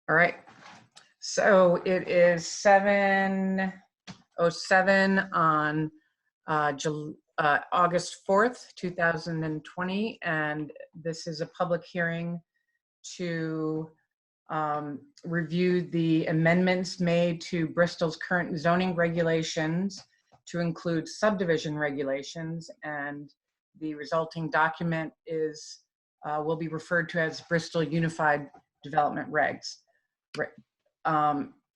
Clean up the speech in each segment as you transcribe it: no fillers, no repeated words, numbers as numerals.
All right. So it is 7:07 on August 4th, 2020, and this is a public hearing to review the amendments made to Bristol's current zoning regulations to include subdivision regulations, and the resulting document is will be referred to as Bristol Unified Development Regs.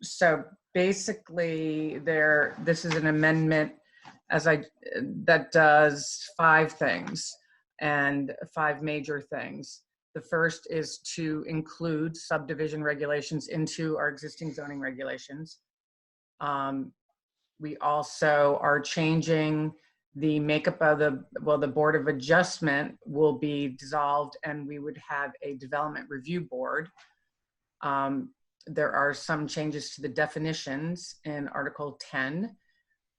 So basically this is an amendment that does 5 things, and 5 major things. The first is to include subdivision regulations into our existing zoning regulations. We also are changing the makeup of the Board of Adjustment will be dissolved, and we would have a development review board. There are some changes to the definitions in Article 10.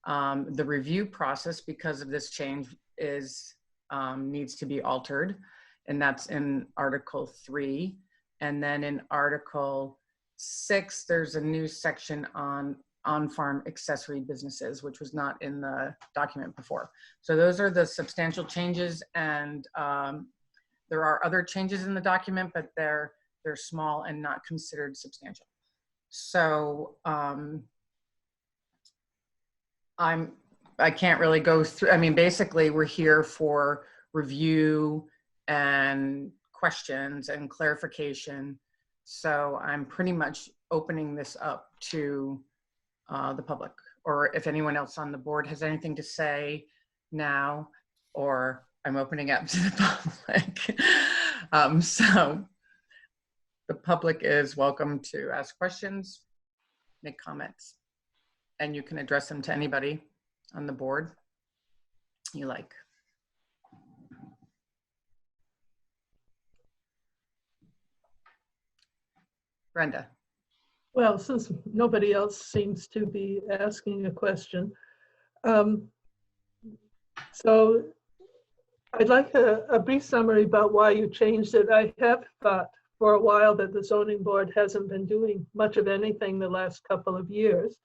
The review process, because of this change, needs to be altered, and that's in Article 3. And then in Article 6, there's a new section on farm accessory businesses, which was not in the document before. So those are the substantial changes, and there are other changes in the document, but they're small and not considered substantial. So I can't really go through. I mean, basically we're here for review and questions and clarification. So I'm pretty much opening this up to the public, or if anyone else on the board has anything to say now, or I'm opening up to the public. So the public is welcome to ask questions, make comments, and you can address them to anybody on the board you like. Brenda. Well, since nobody else seems to be asking a question, so I'd like a brief summary about why you changed it. I have thought for a while that the zoning board hasn't been doing much of anything the last couple of years,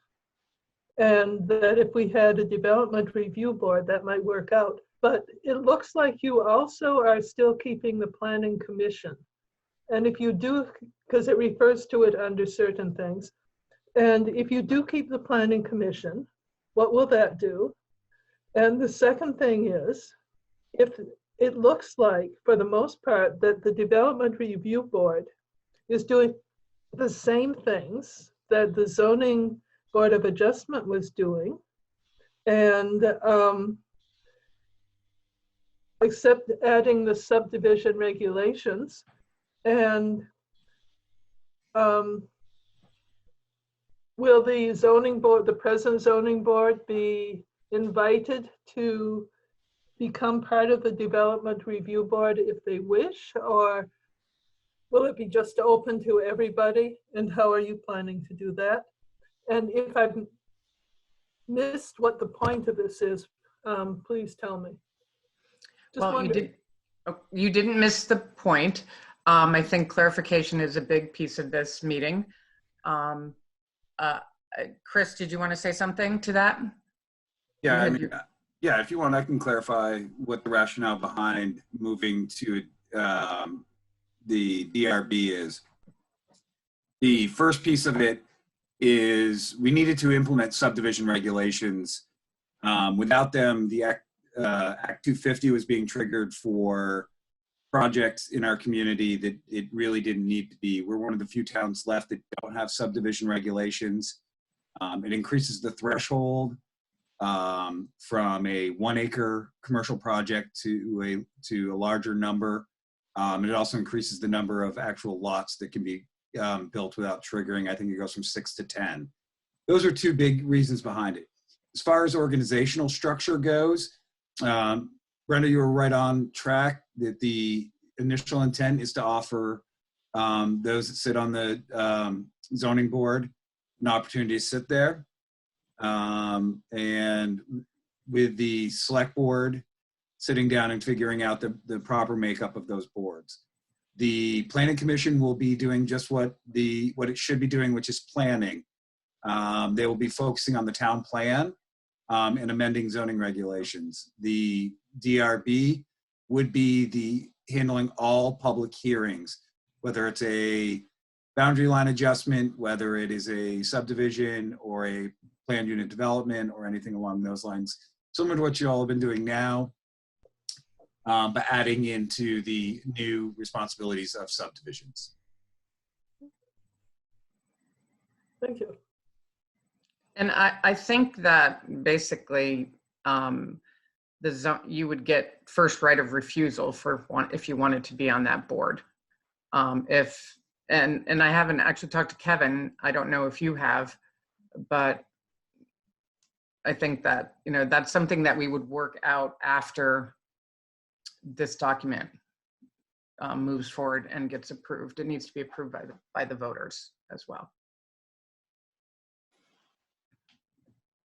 and that if we had a development review board, that might work out. But it looks like you also are still keeping the planning commission. And if you do, because it refers to it under certain things, and if you do keep the planning commission, what will that do? And the second thing is, if it looks like, for the most part, that the development review board is doing the same things that the zoning board of adjustment was doing, and except adding the subdivision regulations. And will the zoning board, the present zoning board, be invited to become part of the development review board if they wish, or will it be just open to everybody? And how are you planning to do that? And if I've missed what the point of this is, please tell me. Just well, you didn't miss the point. I think clarification is a big piece of this meeting. Chris, did you want to say something to that? Yeah, I mean, yeah, if you want, I can clarify what the rationale behind moving to the DRB is. The first piece of it is we needed to implement subdivision regulations. Without them, the Act 250 was being triggered for projects in our community that it really didn't need to be. We're one of the few towns left that don't have subdivision regulations. It increases the threshold from a 1 acre commercial project to a larger number. And it also increases the number of actual lots that can be built without triggering. I think it goes from 6 to 10. Those are 2 big reasons behind it. As far as organizational structure goes, Brenda, you were right on track that the initial intent is to offer those that sit on the zoning board an opportunity to sit there. And with the select board sitting down and figuring out the proper makeup of those boards. The Planning Commission will be doing just what it should be doing, which is planning. They will be focusing on the town plan and amending zoning regulations. The DRB would be handling all public hearings, whether it's a boundary line adjustment, whether it is a subdivision or a planned unit development or anything along those lines. Similar to what you all have been doing now, but adding into the new responsibilities of subdivisions. Thank you. And I think that basically you would get first right of refusal if you wanted to be on that board. And I haven't actually talked to Kevin. I don't know if you have, but I think that, that's something that we would work out after this document moves forward and gets approved. It needs to be approved by the voters as well.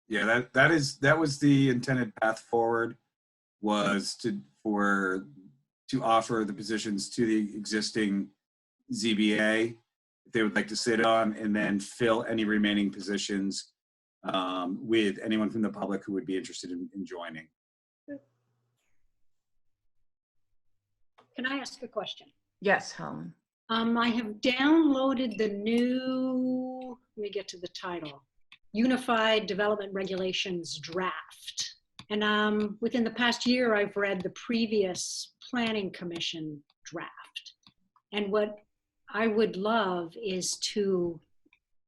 Yeah, that was the intended path forward, was to offer the positions to the existing ZBA if they would like to sit on, and then fill any remaining positions with anyone from the public who would be interested in joining. Can I ask a question? Yes, Helen. I have downloaded the new, let me get to the title, Unified Development Regulations draft. And within the past year, I've read the previous Planning Commission draft. And what I would love is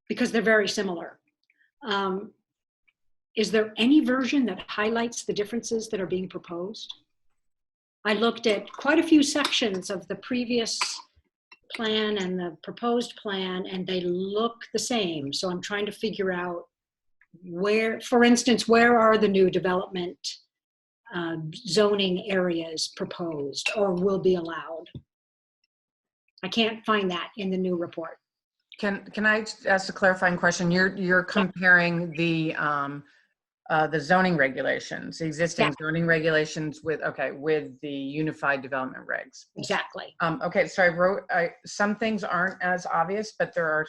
because they're very similar, is there any version that highlights the differences that are being proposed? I looked at quite a few sections of the previous plan and the proposed plan, and they look the same. So I'm trying to figure out where, for instance, where are the new development zoning areas proposed or will be allowed? I can't find that in the new report. Can I ask a clarifying question? You're comparing the zoning regulations, the existing zoning regulations with the unified development regs. Exactly. Okay, so some things aren't as obvious, but there are.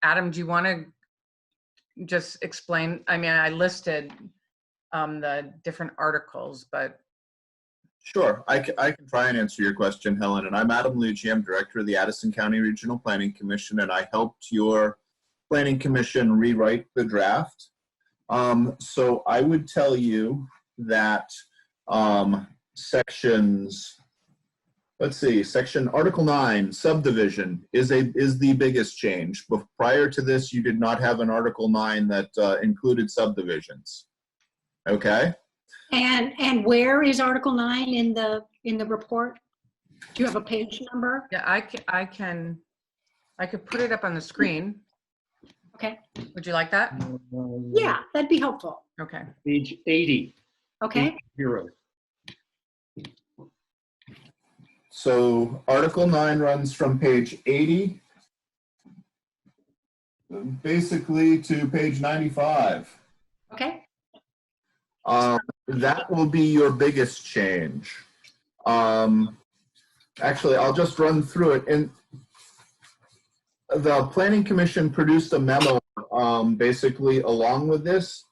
Adam, do you want to just explain? I mean, I listed the different articles, but. Sure, I can try and answer your question, Helen. And I'm Adam Lucci. I'm director of the Addison County Regional Planning Commission, and I helped your Planning Commission rewrite the draft. So I would tell you that section Article 9, subdivision, is the biggest change. But prior to this, you did not have an Article 9 that included subdivisions. Okay? And where is Article 9 in the report? Do you have a page number? Yeah, I could put it up on the screen. Okay. Would you like that? Yeah, that'd be helpful. Okay. Page 80. Okay. 80. So Article 9 runs from page 80 basically to page 95. Okay. That will be your biggest change. Actually, I'll just run through it. And the Planning Commission produced a memo basically along with this.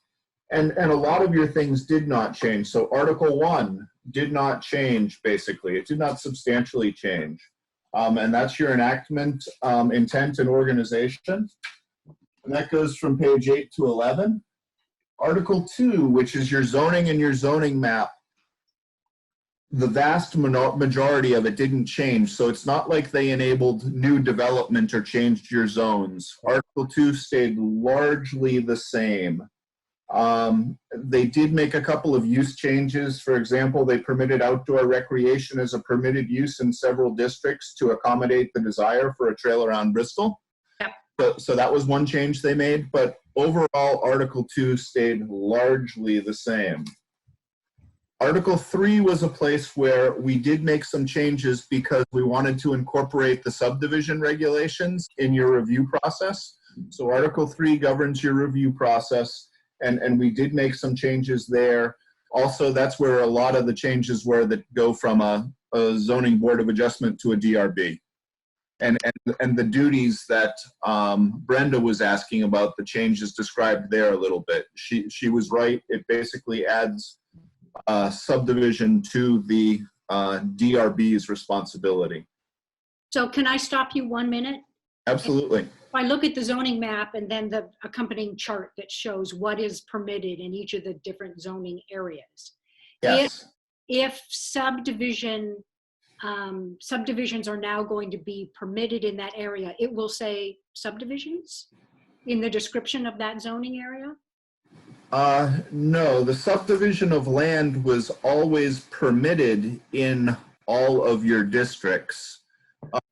And a lot of your things did not change. So Article 1 did not change, basically. It did not substantially change. And that's your enactment, intent, and organization. And that goes from page 8 to 11. Article 2, which is your zoning and your zoning map, the vast majority of it didn't change. So it's not like they enabled new development or changed your zones. Article 2 stayed largely the same. They did make a couple of use changes. For example, they permitted outdoor recreation as a permitted use in several districts to accommodate the desire for a trail around Bristol. Yep. So that was one change they made, but overall Article 2 stayed largely the same. Article 3 was a place where we did make some changes because we wanted to incorporate the subdivision regulations in your review process. So Article 3 governs your review process. And we did make some changes there. Also, that's where a lot of the changes were that go from a a zoning board of adjustment to a DRB. And the duties that Brenda was asking about, the changes described there a little bit. She was right. It basically adds subdivision to the DRB's responsibility. So can I stop you 1 minute? Absolutely. If I look at the zoning map and then the accompanying chart that shows what is permitted in each of the different zoning areas. Yes. If subdivisions are now going to be permitted in that area, it will say subdivisions in the description of that zoning area? No, the subdivision of land was always permitted in all of your districts,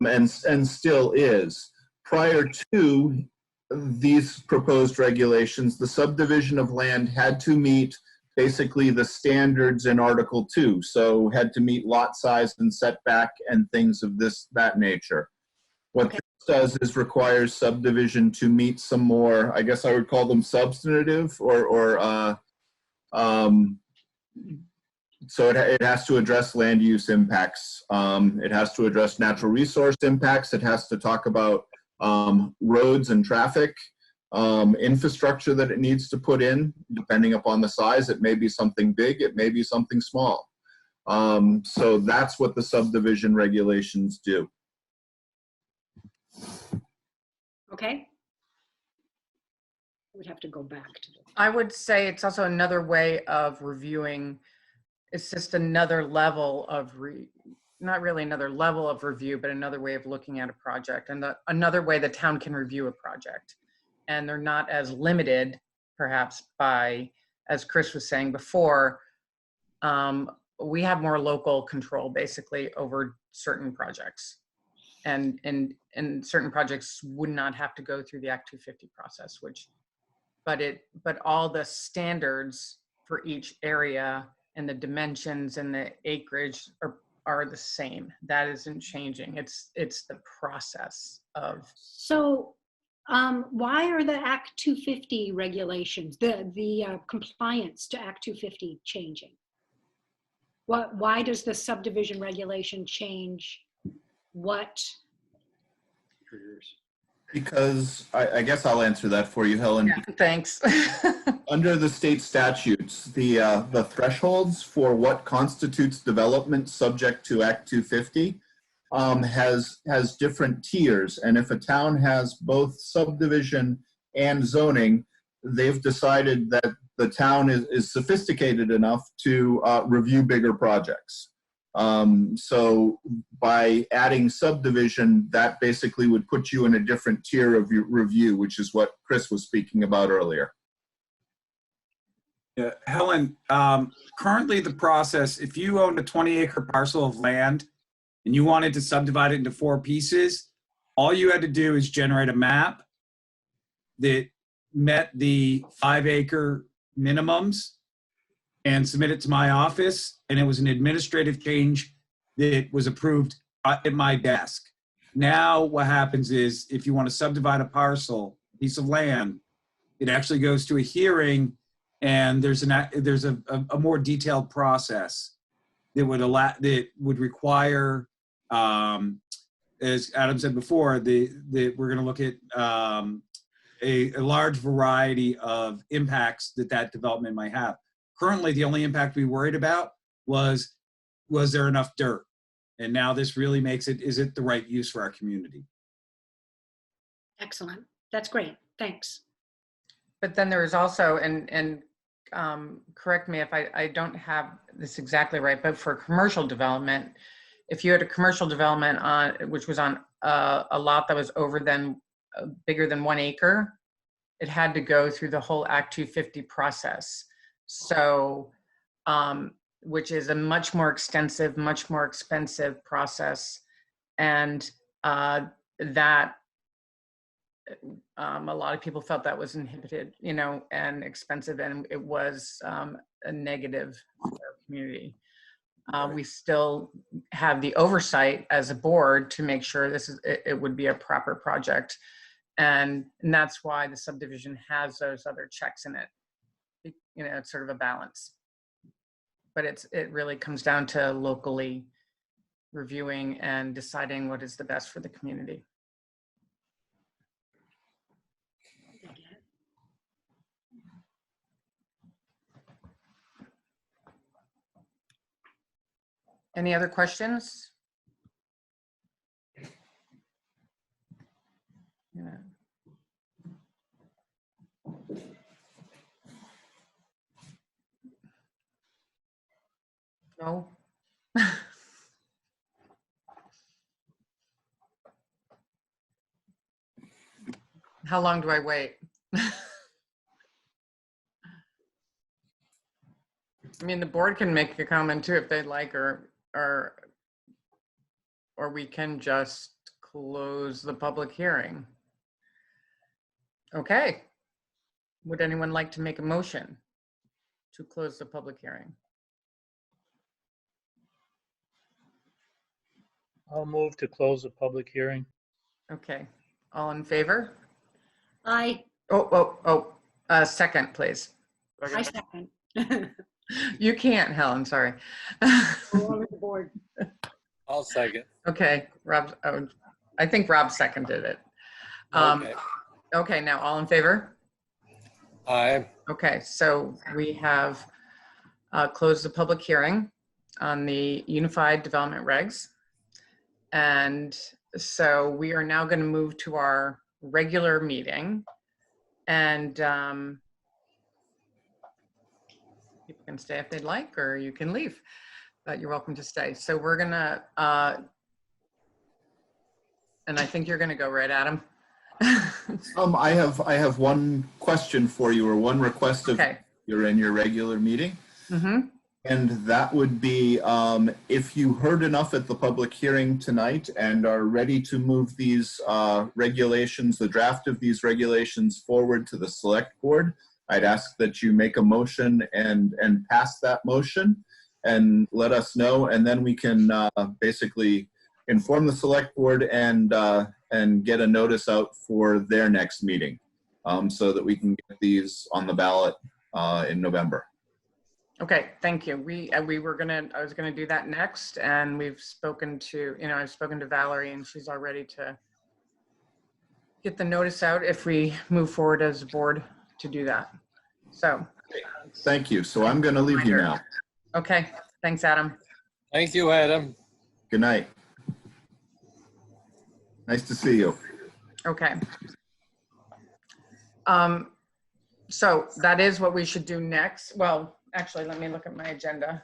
and still is. Prior to these proposed regulations, the subdivision of land had to meet basically the standards in Article 2. So had to meet lot size and setback and things of that nature. What this does is requires subdivision to meet some more, I guess I would call them substantive so it has to address land use impacts. It has to address natural resource impacts. It has to talk about roads and traffic. Infrastructure that it needs to put in, depending upon the size. It may be something big, it may be something small. So that's what the subdivision regulations do. Okay. We'd have to go back to the. I would say it's also another way of reviewing. It's just another level of not really another level of review, but another way of looking at a project, and another way the town can review a project. And they're not as limited, perhaps, by, as Chris was saying before, we have more local control, basically, over certain projects. And certain projects would not have to go through the Act 250 process, but all the standards for each area and the dimensions and the acreage are the same. That isn't changing. It's the process of. So why are the Act 250 regulations, the compliance to Act 250 changing? Why does the subdivision regulation change what? Because I guess I'll answer that for you, Helen. Yeah, thanks. Under the state statutes, the thresholds for what constitutes development subject to Act 250 has different tiers. And if a town has both subdivision and zoning, they've decided that the town is sophisticated enough to review bigger projects. So by adding subdivision, that basically would put you in a different tier of your review, which is what Chris was speaking about earlier. Yeah, Helen, currently the process, if you owned a 20-acre parcel of land and you wanted to subdivide it into 4 pieces, all you had to do is generate a map that met the 5-acre minimums and submit it to my office, and it was an administrative change that was approved at my desk. Now what happens is, if you want to subdivide a piece of land, it actually goes to a hearing, and there's a more detailed process that would require, as Adam said before, that we're going to look at a large variety of impacts that development might have. Currently, the only impact we worried about was there enough dirt? And now this really makes it, is it the right use for our community? Excellent. That's great. Thanks. But then there is also, and correct me if I don't have this exactly right, but for commercial development, if you had a commercial development which was on a lot that was bigger than 1 acre, it had to go through the whole Act 250 process. So, which is a much more extensive, much more expensive process. And that a lot of people felt that was inhibited, and expensive, and it was a negative for our community. We still have the oversight as a board to make sure it would be a proper project. And that's why the subdivision has those other checks in it. It's sort of a balance. But it really comes down to locally reviewing and deciding what is the best for the community. Any other questions? Yeah. No. How long do I wait? I mean, the board can make a comment too if they'd like, or we can just close the public hearing. Okay. Would anyone like to make a motion to close the public hearing? I'll move to close the public hearing. Okay. All in favor? I Second, please. second. You can't, Helen, sorry. All over the board. I'll second. Okay, Rob, I think Rob seconded it. Okay. Okay, now all in favor? Aye. Okay, so we have closed the public hearing on the Unified Development Regs. And so we are now going to move to our regular meeting. And people can stay if they'd like, or you can leave, but you're welcome to stay. So we're gonna, and I think you're gonna go, right, Adam? I have one question for you, or one request of Okay. you're in your regular meeting. Mm-hmm. And that would be if you heard enough at the public hearing tonight and are ready to move these regulations, the draft of these regulations forward to the select board, I'd ask that you make a motion and pass that motion and let us know, and then we can basically inform the select board and get a notice out for their next meeting, so that we can get these on the ballot in November. Okay, thank you. I was gonna do that next, and we've spoken to, I've spoken to Valerie, and she's all ready to get the notice out if we move forward as a board to do that. So. Thank you. So I'm going to leave you now. Okay, thanks, Adam. Thank you, Adam. Good night. Nice to see you. Okay. So that is what we should do next. Well, actually, let me look at my agenda.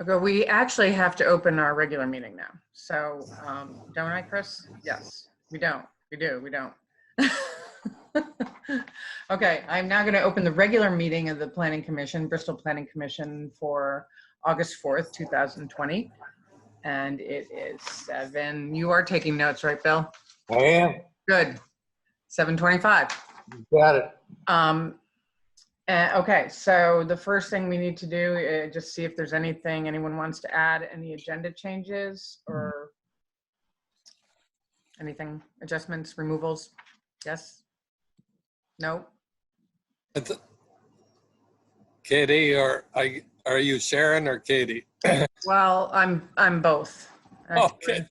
Okay, we actually have to open our regular meeting now. So, don't I, Chris? Yes, we don't. We do, we don't. Okay, I'm now going to open the regular meeting of the Planning Commission, Bristol Planning Commission, for August 4th, 2020. And it is 7. You are taking notes, right, Bill? I am. Good. 7:25. Got it. Okay, so the first thing we need to do is just see if there's anything anyone wants to add, any agenda changes or anything, adjustments, removals. Yes? No? Katie, or are you Sharon or Katie? Well, I'm both. Okay.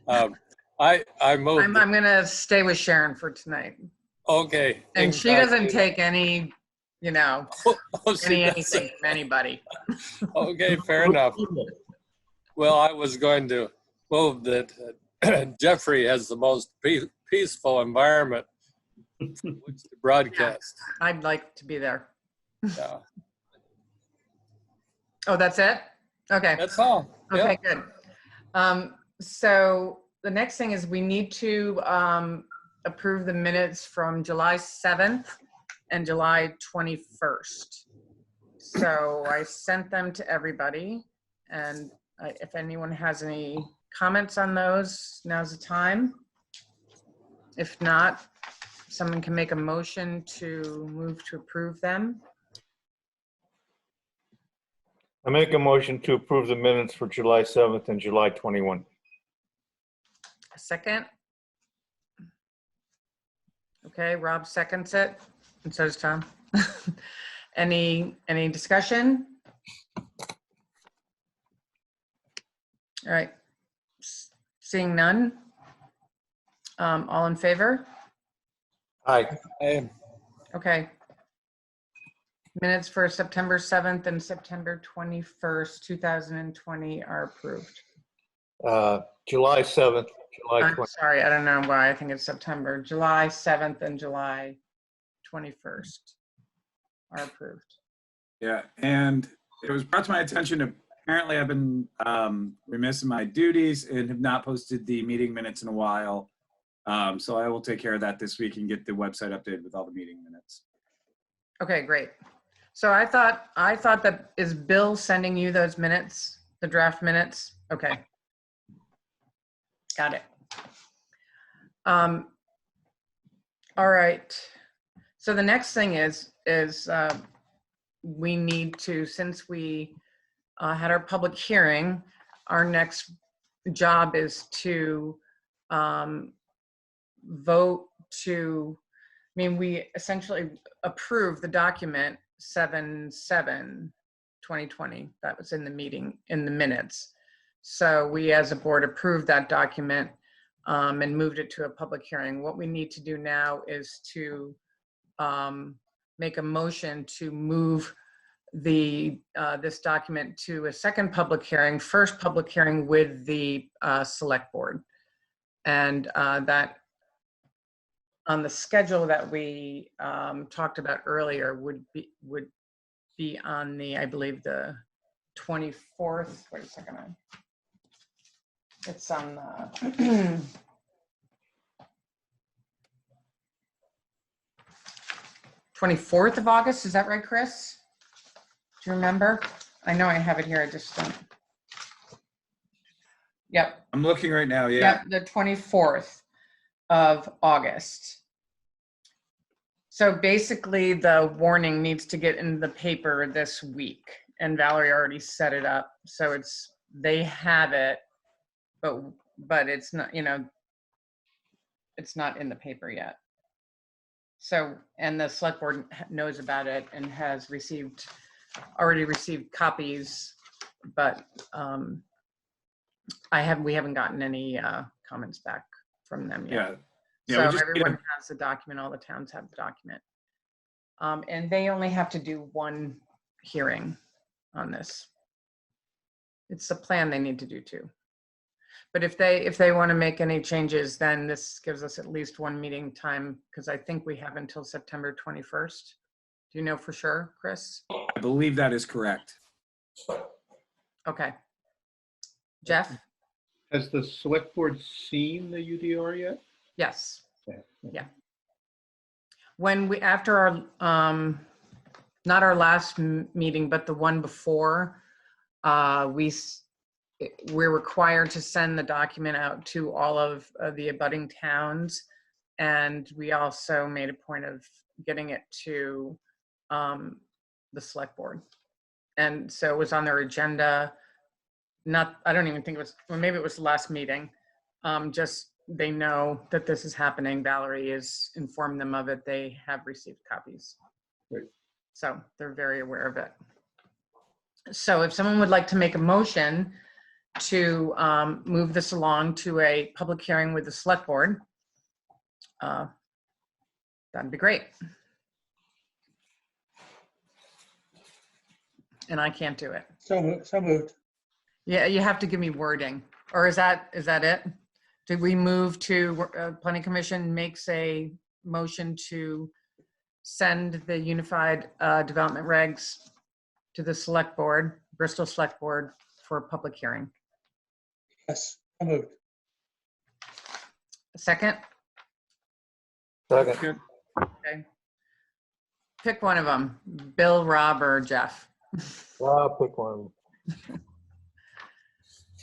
I'm I'm gonna stay with Sharon for tonight. Okay. And she doesn't take any, anything from anybody. Okay, fair enough. Well, I was going to move that Jeffrey has the most peaceful environment from which to broadcast. I'd like to be there. Yeah. Oh, that's it? Okay. That's all. Okay, Yeah. good. So the next thing is we need to approve the minutes from July 7th and July 21st. So I sent them to everybody, and if anyone has any comments on those, now's the time. If not, someone can make a motion to move to approve them. I make a motion to approve the minutes for July 7th and July 21. A second? Okay, Rob seconds it, and so does Tom. Any discussion? All right. Seeing none. All in favor? Aye. Okay. Minutes for September 7th and September 21st, 2020 are approved. July 7th, July I'm 20th. sorry, I don't know why I think it's September. July 7th and July 21st are approved. Yeah, and it was brought to my attention, apparently I've been remiss in my duties and have not posted the meeting minutes in a while. So I will take care of that this week and get the website updated with all the meeting minutes. Okay, great. So I thought that, is Bill sending you those minutes, the draft minutes? Okay. Got it. All right. So the next thing is we need to, since we had our public hearing, our next job is to vote to, I mean, we essentially approve the document 7/7/2020 that was in the meeting, in the minutes. So we as a board approved that document and moved it to a public hearing. What we need to do now is to make a motion to move this document to a second public hearing, first public hearing with the select board. And that on the schedule that we talked about earlier would be on the, I believe, the 24th. Wait a second. It's on the 24th of August. Is that right, Chris? Do you remember? I know I have it here. I just don't. Yep. I'm looking right now, yeah. Yep, the 24th of August. So basically the warning needs to get in the paper this week, and Valerie already set it up. So they have it, but it's not, it's not in the paper yet. So, and the select board knows about it and has already received copies, but we haven't gotten any comments back from them yet. Yeah. So everyone has the document, all the towns have the document. And they only have to do one hearing on this. It's the plan they need to do too. But if they want to make any changes, then this gives us at least one meeting time, because I think we have until September 21st. Do you know for sure, Chris? I believe that is correct. Okay. Jeff? Has the select board seen the UDR yet? Yes. Okay. Yeah. When after our, not our last meeting, but the one before, we're required to send the document out to all of the abutting towns. And we also made a point of getting it to the select board. And so it was on their agenda. I don't even think it was, or maybe it was the last meeting. Just they know that this is happening. Valerie has informed them of it. They have received copies. Great. So they're very aware of it. So if someone would like to make a motion to move this along to a public hearing with the select board, that'd be great. And I can't do it. So moved. Yeah, you have to give me wording. Or is that it? Did we move to Planning Commission makes a motion to send the Unified Development Regs to the Select Board, Bristol Select Board, for a public hearing? Yes, so moved. A second? Second. Okay. Pick one of them, Bill, Rob, or Jeff. I'll pick one.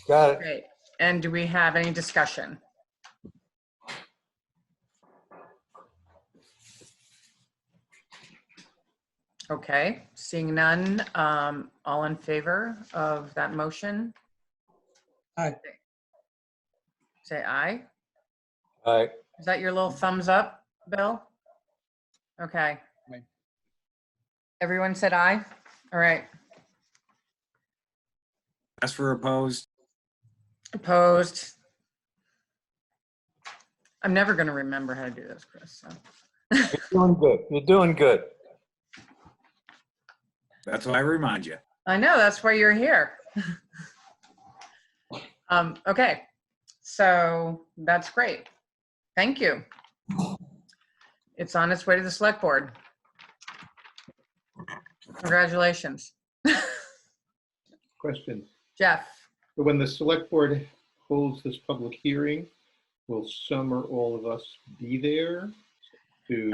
Got it. Great. And do we have any discussion? Okay, seeing none, all in favor of that motion? Aye. Say aye. Aye. Is that your little thumbs up, Bill? Okay. Aye. Everyone said aye? All right. As for opposed, Opposed? I'm never going to remember how to do this, Chris. So. You're doing good. You're doing good. that's why I remind you. I know, that's why you're here. Okay, so that's great. Thank you. It's on its way to the select board. Congratulations. Question. Jeff, So when the select board holds this public hearing, will some or all of us be there to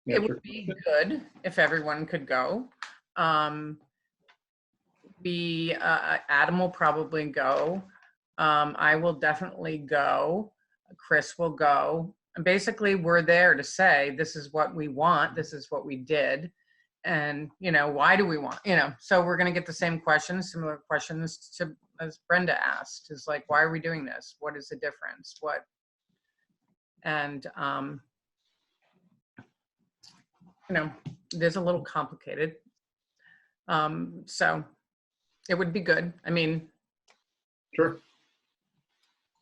it answer would be questions? good if everyone could go. Adam will probably go. I will definitely go. Chris will go. And basically, we're there to say, this is what we want, this is what we did. And, you know, why do we want, you know, so we're going to get the same questions, similar questions to, as Brenda asked, is like, why are we doing this? What is the difference? What? And, you know, it is a little complicated. So it would be good. I mean, Sure.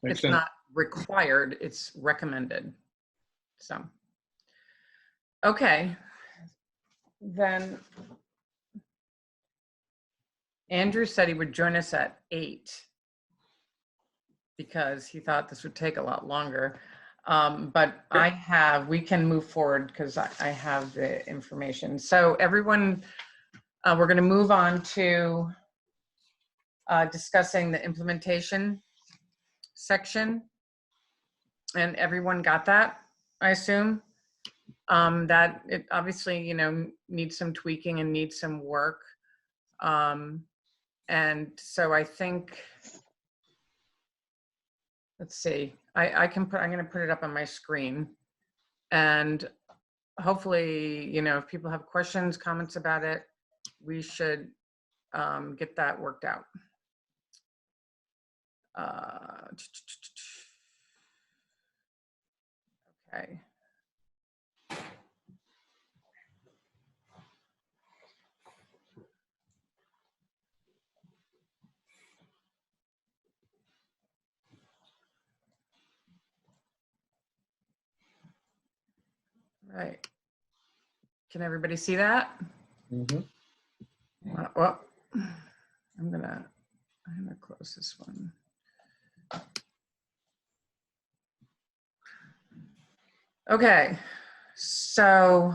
Makes it's sense. not required, it's recommended. So, okay. Then Andrew said he would join us at 8 because he thought this would take a lot longer. But we can move forward because I have the information. So everyone, we're going to move on to discussing the implementation section. And everyone got that, I assume? That it obviously, you know, needs some tweaking and needs some work. And so I think, let's see, I'm going to put it up on my screen. And hopefully, you know, if people have questions, comments about it, we should get that worked out. Okay. Right. Can everybody see that? Mhm. Well, I'm gonna close this one. Okay, so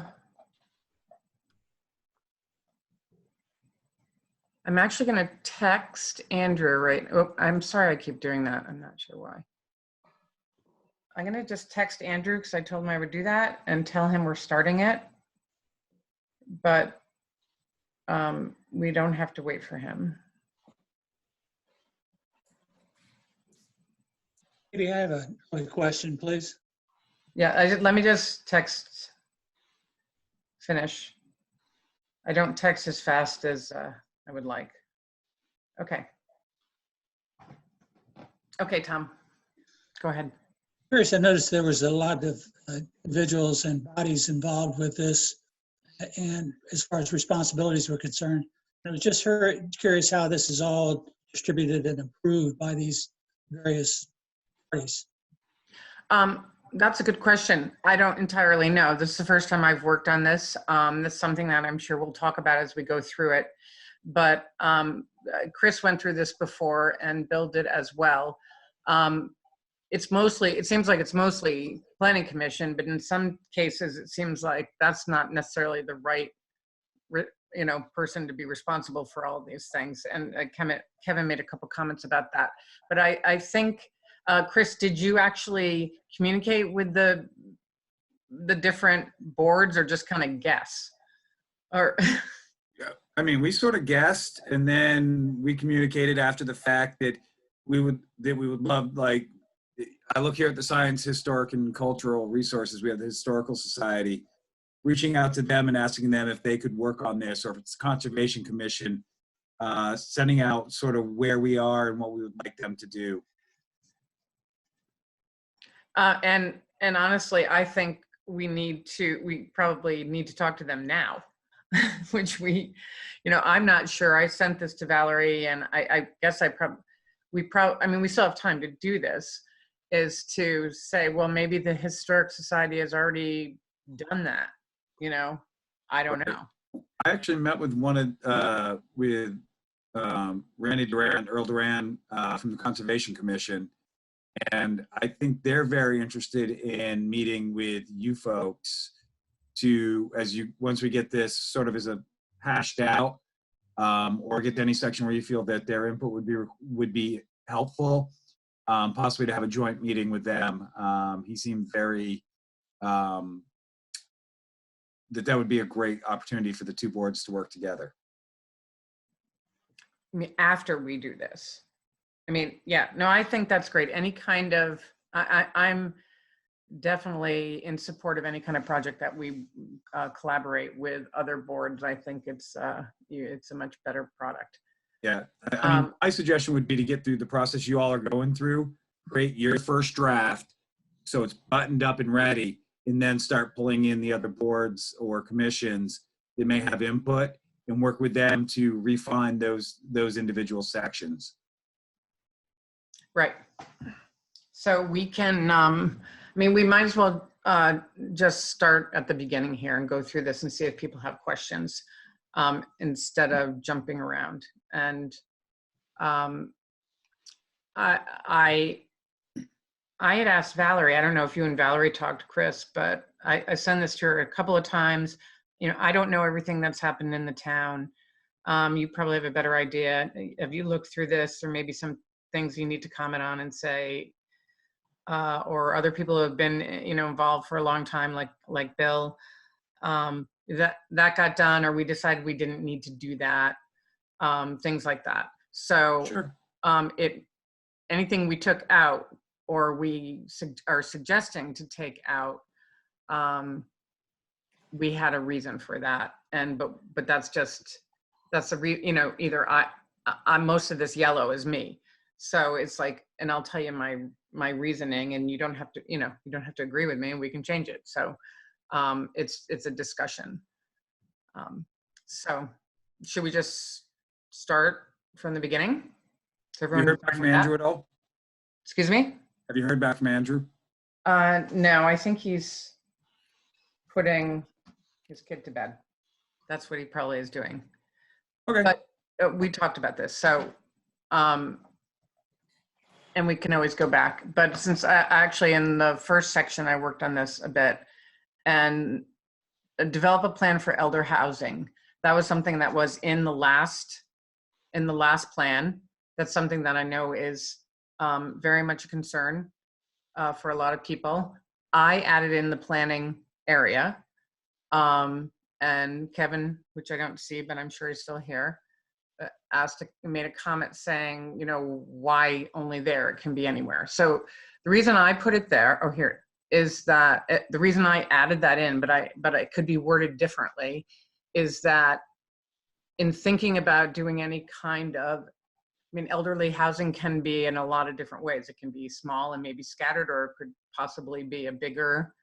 I'm actually gonna text Andrew, right? Oh, I'm sorry I keep doing that. I'm not sure why. I'm gonna just text Andrew because I told him I would do that and tell him we're starting it. But we don't have to wait for him. Maybe I have a question, please. Yeah, let me just text finish. I don't text as fast as I would like. Okay. Okay, Tom, go ahead. Curious, I noticed there was a lot of individuals and bodies involved with this, and as far as responsibilities were concerned, I was just curious how this is all distributed and approved by these various parties. That's a good question. I don't entirely know. This is the first time I've worked on this. That's something that I'm sure we'll talk about as we go through it. But Chris went through this before and Bill did as well. It seems like it's mostly planning commission, but in some cases it seems like that's not necessarily the right, you know, person to be responsible for all of these things. And Kevin made a couple comments about that. But I think, Chris, did you actually communicate with the different boards or just kind of guess? Or Yeah, I mean, we sort of guessed, and then we communicated after the fact that we would love, like, I look here at the Science, Historic, and Cultural Resources. We have the Historical Society, reaching out to them and asking them if they could work on this, or if it's Conservation Commission, sending out sort of where we are and what we would like them to do. and honestly, I think we probably need to talk to them now. which I'm not sure. I sent this to Valerie, and I guess I mean, we still have time to do this, is to say, well, maybe the Historic Society has already done that. I don't know. I actually met with Randy Duran and Earl Duran from the Conservation Commission. And I think they're very interested in meeting with you folks once we get this sort of as a hashed out, or get to any section where you feel that their input would be helpful, possibly to have a joint meeting with them. He seemed very, that would be a great opportunity for the two boards to work together. I mean, after we do this. I mean, yeah, no, I think that's great. Any kind of, I'm definitely in support of any kind of project that we collaborate with other boards. I think it's a much better product. Yeah, I mean, my suggestion would be to get through the process you all are going through, create your first draft, so it's buttoned up and ready, and then start pulling in the other boards or commissions that may have input, and work with them to refine those individual sections. Right. So we can, I mean, we might as well just start at the beginning here and go through this and see if people have questions, instead of jumping around. And I had asked Valerie, I don't know if you and Valerie talked to Chris, but I sent this to her a couple of times. I don't know everything that's happened in the town. You probably have a better idea. Have you looked through this, or maybe some things you need to comment on and say, or other people who have been, involved for a long time, like Bill, that got done, or we decided we didn't need to do that, things like that. So, Sure. Anything we took out, or we are suggesting to take out, we had a reason for that, but that's the either I'm most of this yellow is me. So it's like, and I'll tell you my reasoning, and you don't have to, you don't have to agree with me, and we can change it. So it's a discussion. So should we just start from the beginning? So Have you heard back from Andrew at all? Excuse me? Have you heard back from Andrew? No, I think he's putting his kid to bed. That's what he probably is doing. Okay. But we talked about this. So, and we can always go back. But since I actually, in the first section, I worked on this a bit, and develop a plan for elder housing. That was something that was in the last plan. That's something that I know is very much a concern for a lot of people. I added in the planning area, and Kevin, which I don't see, but I'm sure he's still here, made a comment saying, why only there? It can be anywhere. So the reason I put it there, is that the reason I added that in, but it could be worded differently, is that in thinking about doing any kind of, elderly housing can be in a lot of different ways. It can be small and maybe scattered, or it could possibly be a bigger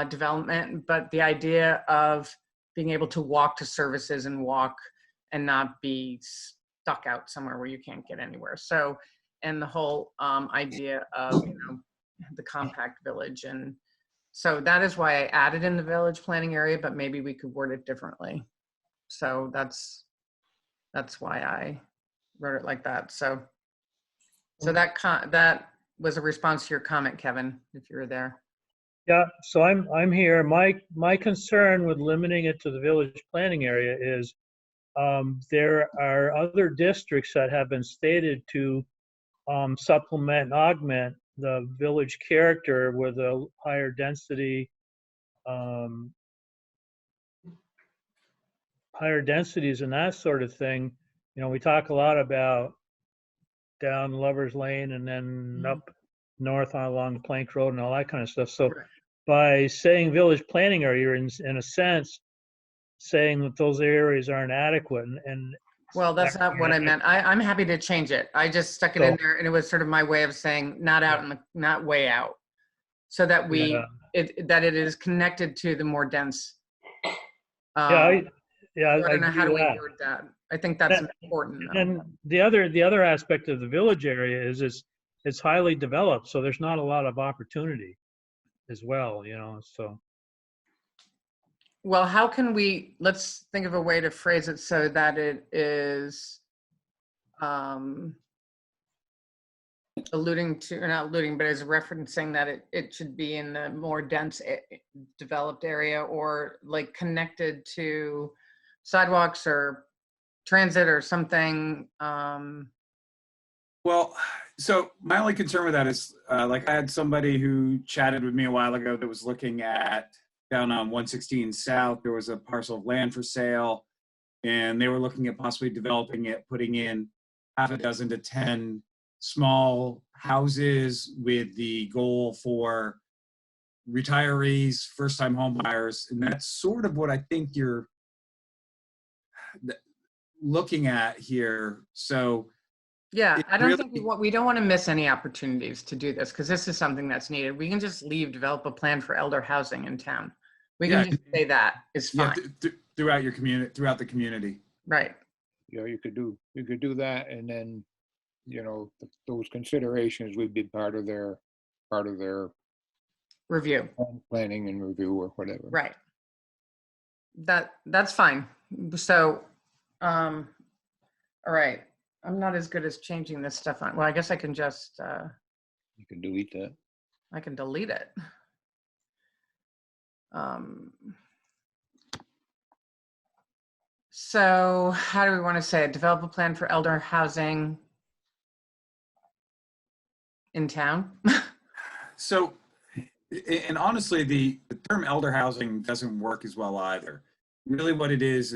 development. But the idea of being able to walk to services and not be stuck out somewhere where you can't get anywhere. So, and the whole idea of, the compact village. And so that is why I added in the village planning area, but maybe we could word it differently. So that's why I wrote it like that. So that was a response to your comment, Kevin, if you were there. Yeah, so I'm here. My concern with limiting it to the village planning area is there are other districts that have been stated to supplement and augment the village character with a higher density, higher densities and that sort of thing. We talk a lot about down Lover's Lane and then up north along the Plank Road and all that kind of stuff. So by saying village planning area, you're in a sense saying that those areas aren't adequate. And well, that's not what I meant. I'm happy to change it. I just stuck it in there, and it was sort of my way of saying not out and not way out, so that that it is connected to the more dense. Yeah, So I don't know how agree do with we that. word that. I think that's That- important. though. And the other aspect of the village area is it's highly developed, so there's not a lot of opportunity as well, you know, so. Well, how can we, let's think of a way to phrase it so that it is alluding to, or not alluding, but is referencing that it should be in the more dense developed area, or like connected to sidewalks or transit or something. Well, so my only concern with that is, like I had somebody who chatted with me a while ago that was looking at down on 116 South, there was a parcel of land for sale, and they were looking at possibly developing it, putting in half a dozen to 10 small houses with the goal for retirees, first-time home buyers, and that's sort of what I think you're looking at here. So Yeah, it I don't really- think we don't want to miss any opportunities to do this, because this is something that's needed. We can just develop a plan for elder housing in town. We can Yeah. just say that is yeah, fine, throughout your community, throughout the community. right? You know, you could do that, and then, you know, those considerations would be part of their Review, planning and review or whatever. right. That's fine. So, all right. I'm not as good as changing this stuff on. Well, I guess I can just, You can delete that. I can delete it. So how do we want to say it? Develop a plan for elder housing in town? So, and honestly, the term elder housing doesn't work as well either. Really what it is,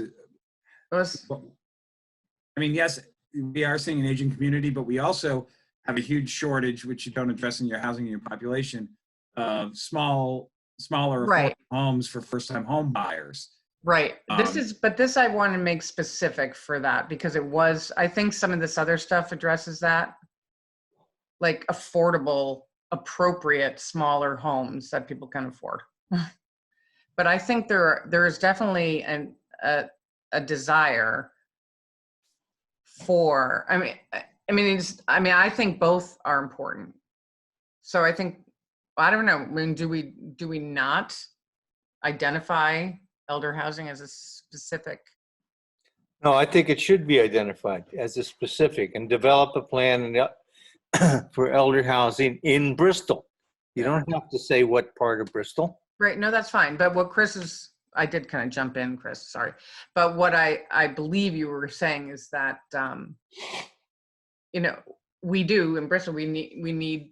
I mean, yes, we are seeing an aging community, but we also have a huge shortage, which you don't address in your housing and your population, of smaller Right. affordable homes for first-time home buyers. Right. Um, But this I want to make specific for that, because I think some of this other stuff addresses that. Like affordable, appropriate, smaller homes that people can afford. But I think there is definitely a desire for, I think both are important. So I think, I don't know, I mean, do we not identify elder housing as a specific? No, I think it should be identified as a specific and develop a plan for elder housing in Bristol. You don't have to say what part of Bristol. Right, no, that's fine. But what I did kind of jump in, Chris, sorry. But what I believe you were saying is that, we do in Bristol, we need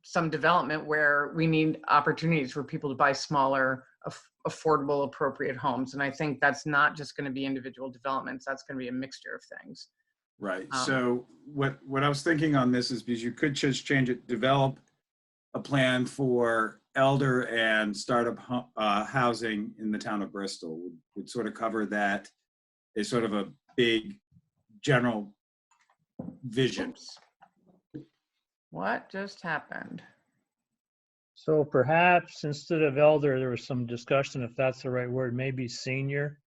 some development where we need opportunities for people to buy smaller, affordable, appropriate homes. And I think that's not just going to be individual developments. That's going to be a mixture of things. Right. So what I was thinking on this is, because you could just change it, develop a plan for elder and startup housing in the town of Bristol would sort of cover that as sort of a big general vision. Oops. What just happened? So perhaps instead of elder, there was some discussion, if that's the right word, maybe senior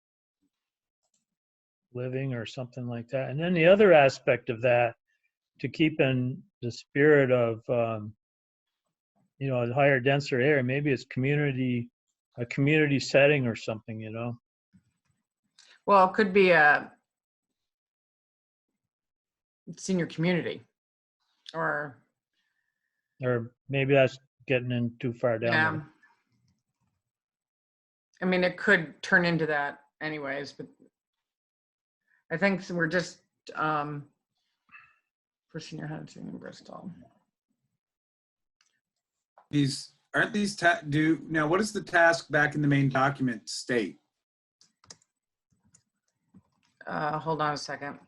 living or something like that. And then the other aspect of that, to keep in the spirit of, a higher denser area, maybe it's a community setting or something, Well, it could be a senior community, or maybe that's getting in too far down yeah. there. I mean, it could turn into that anyways, but I think we're just for senior housing in Bristol. Aren't these now what is the task back in the main document state? Hold on a second.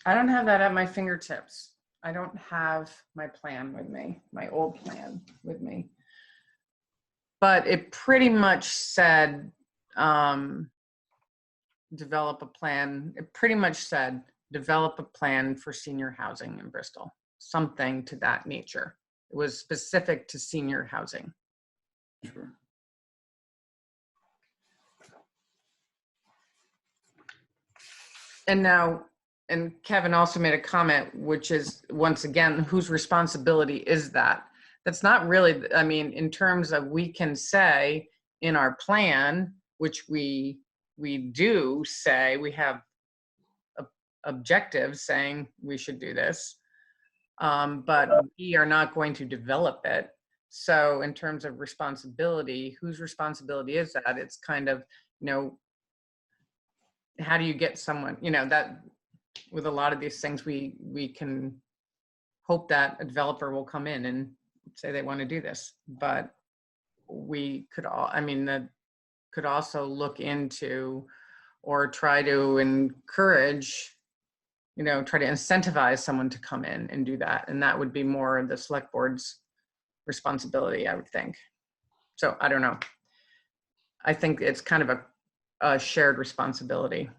I don't have that at my fingertips. I don't have my plan with me, my old plan with me. But it pretty much said, develop a plan. It pretty much said, develop a plan for senior housing in Bristol. Something to that nature. It was specific to senior housing. Sure. And now, and Kevin also made a comment, which is, once again, whose responsibility is that? That's not really, I mean, in terms of, we can say in our plan, which we do say, we have objectives saying we should do this, but we are not going to develop it. So in terms of responsibility, whose responsibility is that? It's kind of, you know, how do you get someone, you know, that with a lot of these things, we can hope that a developer will come in and say they want to do this, but we could all, I mean, that could also look into or try to encourage, you know, try to incentivize someone to come in and do that. And that would be more the select board's responsibility, I would think. So I don't know. I think it's kind of a shared responsibility.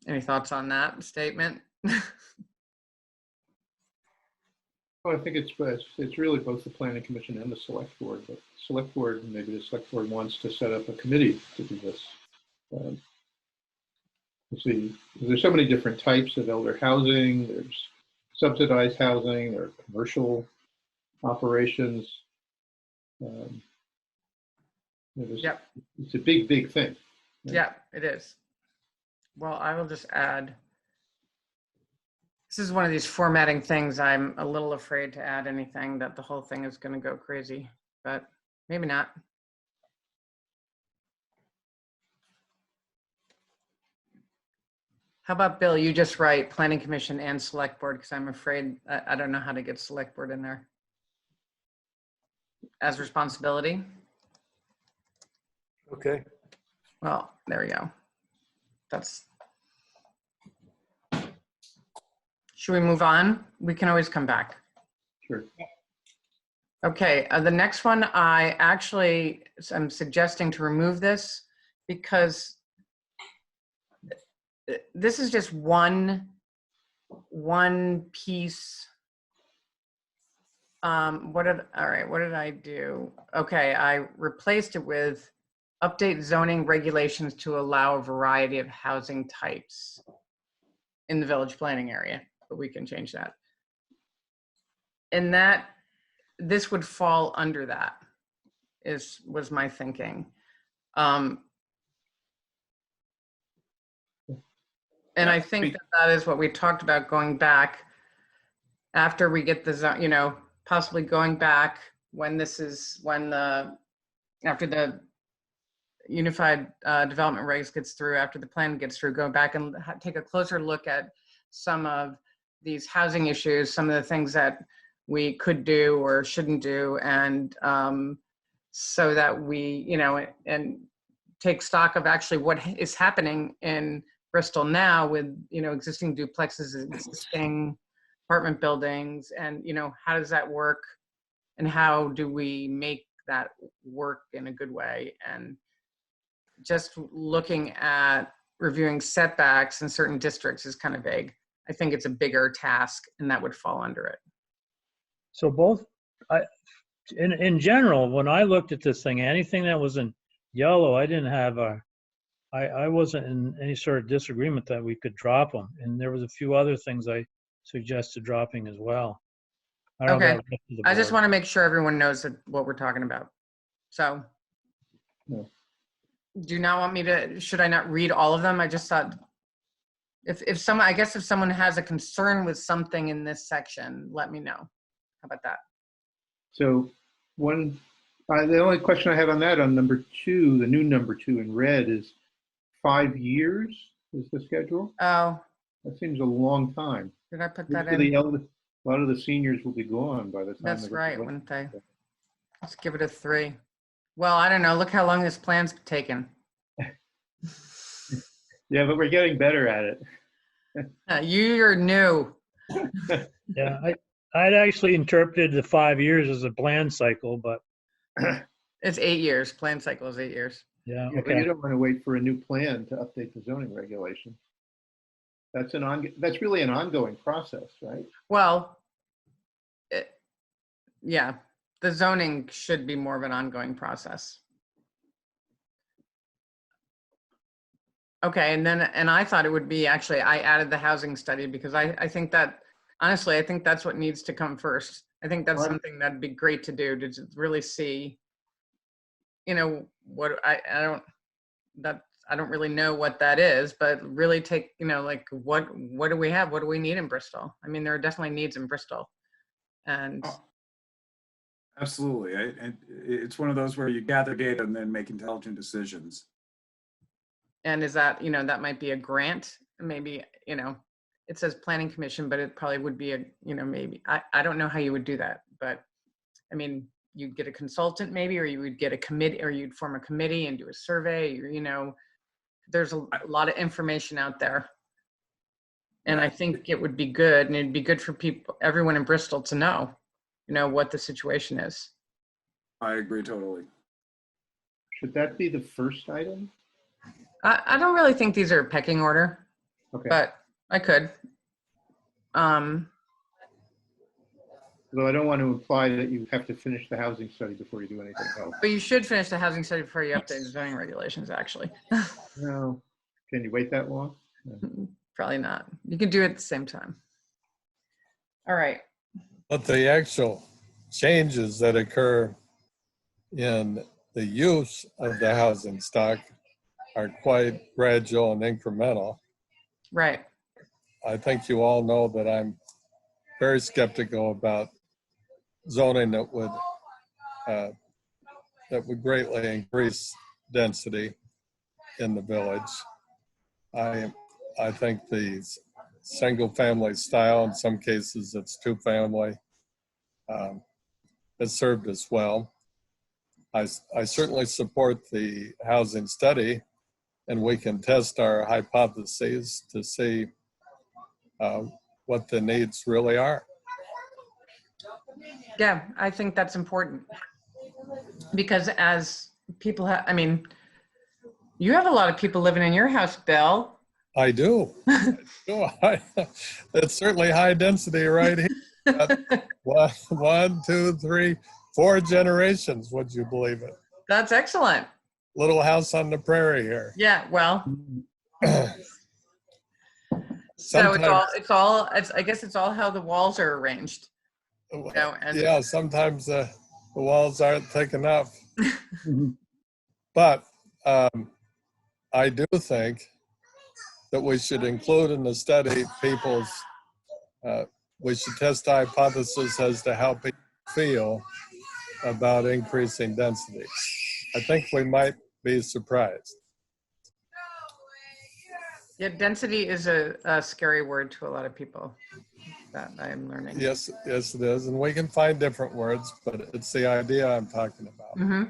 Any thoughts on that statement? Well, I think it's really both the planning commission and the select board, but select board, maybe the select board wants to set up a committee to do this. You see, there's so many different types of elder housing. There's subsidized housing, there are commercial operations. Yep. It's a big, big thing. Yeah, it is. Well, I will just add, this is one of these formatting things. I'm a little afraid to add anything that the whole thing is going to go crazy, but maybe not. How about Bill, you just write planning commission and select board, because I'm afraid I don't know how to get select board in there as responsibility. Okay. Well, there we go. That's. Should we move on? We can always come back. Sure. Okay, the next one, I'm suggesting to remove this because this is just one piece. What did I do? Okay, I replaced it with update zoning regulations to allow a variety of housing types in the village planning area, but we can change that. And this would fall under that, was my thinking. And I think that is what we talked about, going back after we get the zone, you know, possibly going back after the unified development regs gets through, after the plan gets through, go back and take a closer look at some of these housing issues, some of the things that we could do or shouldn't do, and so that we, you know, and take stock of actually what is happening in Bristol now with, you know, existing duplexes, existing apartment buildings, and, you know, how does that work and how do we make that work in a good way? And just looking at reviewing setbacks in certain districts is kind of vague. I think it's a bigger task and that would fall under it. So both, in general, when I looked at this thing, anything that was in yellow, I wasn't in any sort of disagreement that we could drop them. And there was a few other things I suggested dropping as well. Okay, I just want to make sure everyone knows what we're talking about. So, yeah. Do you not want me to, should I not read all of them? I just thought, if someone has a concern with something in this section, let me know. How about that? So the only question I have on that, on number 2, the new number 2 in red, is 5 years is the schedule. Oh. That seems a long time. Did I put that in? A lot of the seniors will be gone by the time. That's right, wouldn't they? Let's give it a 3. Well, I don't know. Look how long this plan's taken. Yeah, but we're getting better at it. You're new. Yeah, I'd actually interpreted the 5 years as a plan cycle, but it's 8 years. Plan cycle is 8 years. Yeah, okay. But you don't want to wait for a new plan to update the zoning regulation. That's really an ongoing process, right? Well, yeah, the zoning should be more of an ongoing process. Okay, and I thought it would be, actually, I added the housing study because I think that, honestly, I think that's what needs to come first. I think that's Right. something that'd be great to do, to just really see, you know, what I don't really know what that is, but really take, you know, like what do we have? What do we need in Bristol? I mean, there are definitely needs in Bristol. And Oh, absolutely. And it's one of those where you gather data and then make intelligent decisions. and is that, you know, that might be a grant, maybe, you know, it says planning commission, but it probably would be a, you know, maybe, I don't know how you would do that, but I mean, you'd get a consultant maybe, or you would get a committee, or you'd form a committee and do a survey, or, you know, there's a lot of information out there. And I think it would be good, and it'd be good for people, everyone in Bristol to know, you know, what the situation is. I agree totally. Should that be the first item? I don't really think these are pecking order, Okay. but I could. Though I don't want to imply that you have to finish the housing study before you do anything else. But you should finish the housing study before you update the zoning regulations, actually. No. Can you wait that long? Probably not. You can do it at the same time. All right. But the actual changes that occur in the use of the housing stock are quite gradual and incremental. Right. I think you all know that I'm very skeptical about zoning that would greatly increase density in the village. I think the single family style, in some cases it's two family, has served us well. I certainly support the housing study, and we can test our hypotheses to see what the needs really are. Yeah, I think that's important. Because as people have, I mean, you have a lot of people living in your house, Bill. I do. It's certainly high density right here. One, two, three, 4 generations, would you believe it? That's excellent. Little house on the prairie here. Yeah, well. So I guess it's all how the walls are arranged. You know, and yeah, sometimes the walls aren't thick enough. But I do think that we should include in the study we should test the hypothesis as to how people feel about increasing density. I think we might be surprised. Yeah, density is a scary word to a lot of people, that I'm learning. Yes, it is. And we can find different words, but it's the idea I'm talking about. Mm-hmm.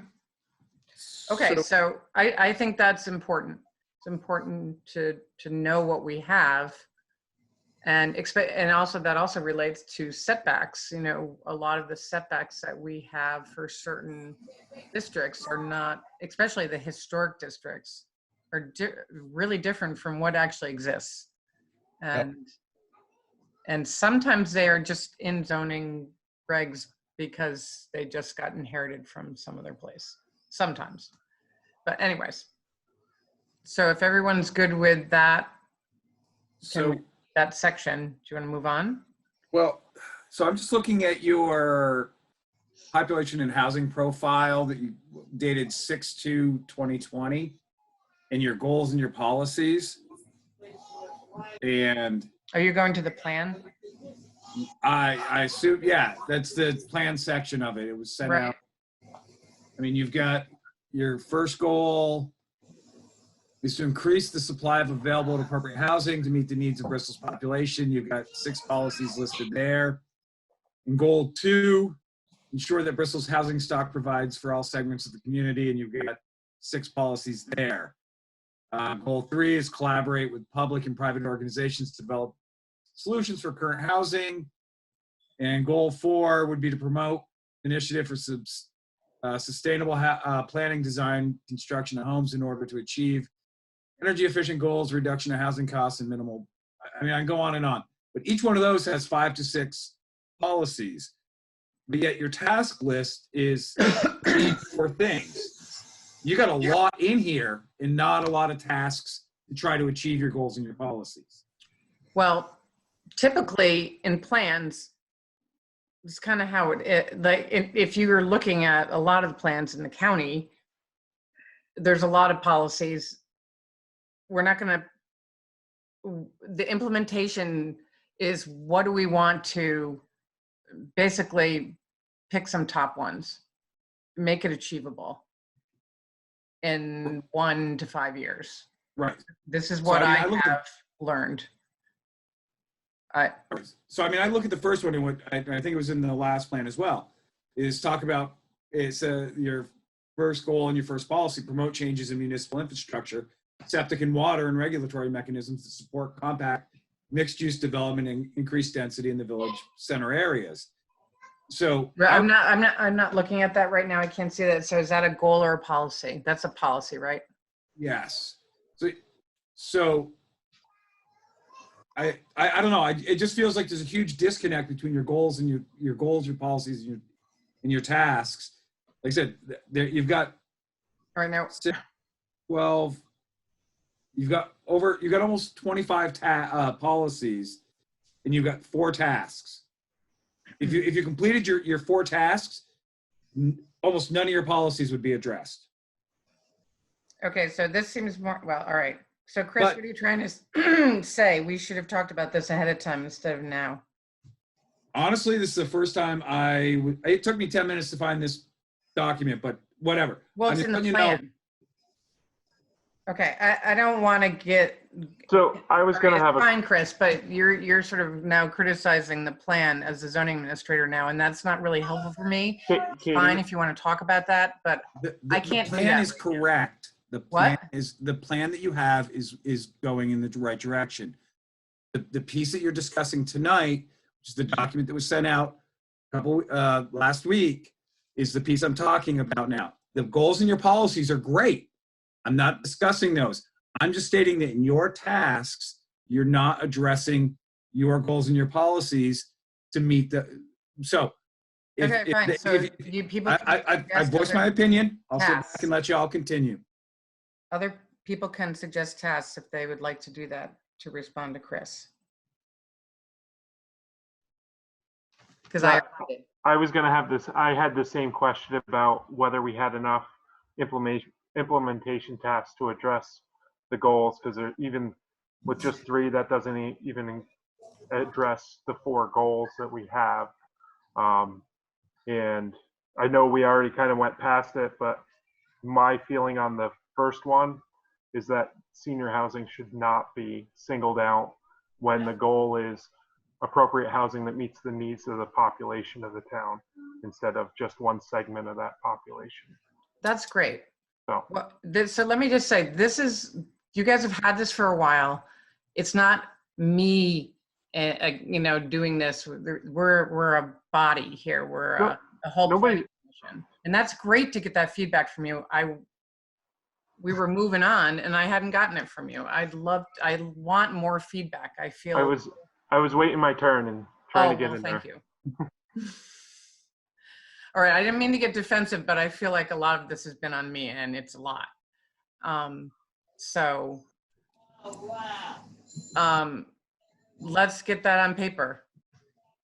Okay, so I think that's important. It's important to know what we have, and also that also relates to setbacks. You know, a lot of the setbacks that we have for certain districts are not, especially the historic districts, are really different from what actually exists. And sometimes they are just in zoning regs because they just got inherited from some other place, sometimes. But anyways, so if everyone's good with that, that section, do you want to move on? Well, so I'm just looking at your population and housing profile that you dated 6/2/2020, and your goals and your policies. And are you going to the plan? I assume, yeah, that's the plan section of it. It was sent out. I mean, you've got your first goal is to increase the supply of available and appropriate housing to meet the needs of Bristol's population. You've got 6 policies listed there. And goal 2, ensure that Bristol's housing stock provides for all segments of the community, and you've got 6 policies there. Goal 3 is collaborate with public and private organizations to develop solutions for current housing. And goal 4 would be to promote initiative for sustainable planning, design, construction of homes in order to achieve energy efficient goals, reduction of housing costs, and minimal. I mean, I can go on and on, but each one of those has 5 to 6 policies. But yet your task list is 4 things. You got a lot in here and not a lot of tasks to try to achieve your goals and your policies? Well, typically in plans, it's kind of how like if you're looking at a lot of the plans in the county, there's a lot of policies. We're not going to, the implementation is what do we want to basically pick some top ones, make it achievable in 1 to 5 years. Right. This is what I have learned. So, I mean, I look at the first one, and what I think it was in the last plan as well, is talk about your first goal and your first policy, promote changes in municipal infrastructure, septic and water and regulatory mechanisms to support compact mixed-use development and increased density in the village center areas. So I'm not looking at that right now. I can't see that. So is that a goal or a policy? That's a policy, right? Yes. So I don't know. It just feels like there's a huge disconnect between your goals and your goals, your policies, and your tasks. Like I said, you've got right now 12. You've got almost 25 policies, and you've got 4 tasks. If you completed your 4 tasks, almost none of your policies would be addressed. Okay, so this seems more, well, all right. So Chris, what are you trying to say? We should have talked about this ahead of time instead of now. Honestly, this is the first time it took me 10 minutes to find this document, but whatever. Well, it's in the plan. Okay, I don't want to get. So I was going to have fine, Chris, but you're sort of now criticizing the plan as the zoning administrator now, and that's not really helpful for me. Katie, fine if you want to talk about that, but I can't. The plan is correct. The plan is the plan that you have is going in the right direction. The piece that you're discussing tonight, which is the document that was sent out last week, is the piece I'm talking about now. The goals in your policies are great. I'm not discussing those. I'm just stating that in your tasks, you're not addressing your goals and your policies to meet the. So, fine. So people. I voiced my opinion. I'll sit back and let you all continue. Other people can suggest tasks if they would like to do that to respond to Chris. Because I was going to have this. I had the same question about whether we had enough implementation tasks to address the goals, because even with just 3, that doesn't even address the 4 goals that we have. And I know we already kind of went past it, but my feeling on the first one is that senior housing should not be singled out when the goal is appropriate housing that meets the needs of the population of the town instead of just one segment of that population. That's great. So, so let me just say, you guys have had this for a while. It's not me, doing this. We're a body here. We're a whole commission, and that's great to get that feedback from you. We were moving on, and I hadn't gotten it from you. I want more feedback. I feel. I was waiting my turn and trying to get in there. Thank you. All right, I didn't mean to get defensive, but I feel like a lot of this has been on me, and it's a lot. Let's get that on paper.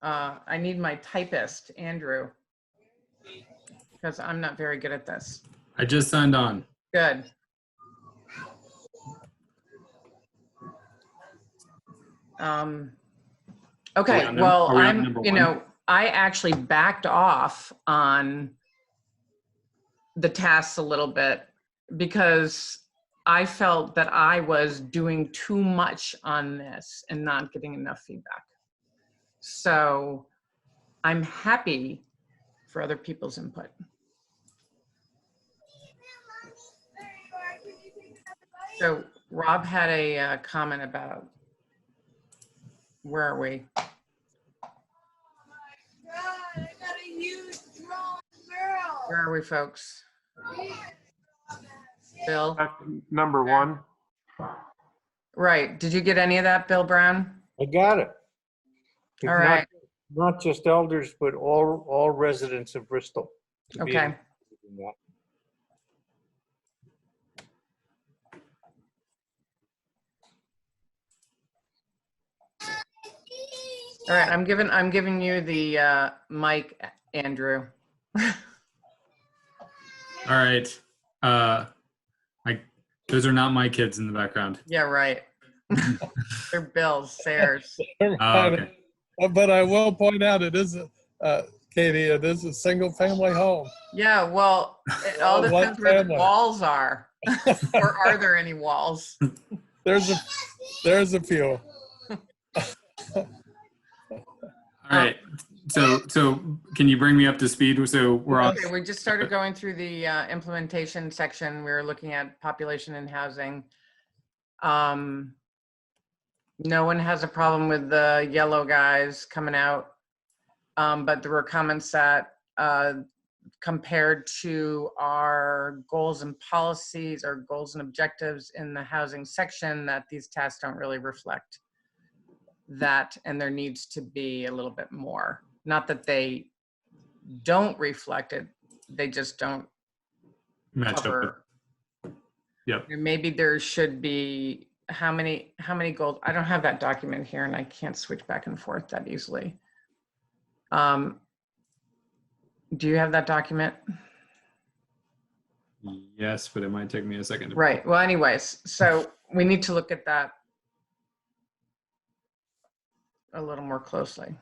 I need my typist, Andrew, because I'm not very good at this. I just signed on. Good. Okay, well, I actually backed off on the tasks a little bit because I felt that I was doing too much on this and not getting enough feedback. So I'm happy for other people's input. So Rob had a comment about, where are we? Where are we, folks? Bill? Number 1. Right. Did you get any of that, Bill Brown? I got it. It's all right. Not just elders, but all residents of Bristol. Okay. All right, I'm giving you the mic, Andrew. All right. Those are not my kids in the background. Yeah, right. They're Bill's, Sayers. Oh, okay. But I will point out, it is, Katie, it is a single-family home. Yeah, well, it all One depends where the family. walls are. Or are there any walls? There's a few. All right. So can you bring me up to speed? So we're on. Okay, we just started going through the implementation section. We were looking at population and housing. No one has a problem with the yellow guys coming out. But there were comments that compared to our goals and policies or goals and objectives in the housing section, that these tasks don't really reflect that, and there needs to be a little bit more. Not that they don't reflect it, they just don't Match cover. up. Yep. And maybe there should be how many goals. I don't have that document here, and I can't switch back and forth that easily. Do you have that document? Yes, but it might take me a second. Right. Well, anyways, so we need to look at that a little more closely.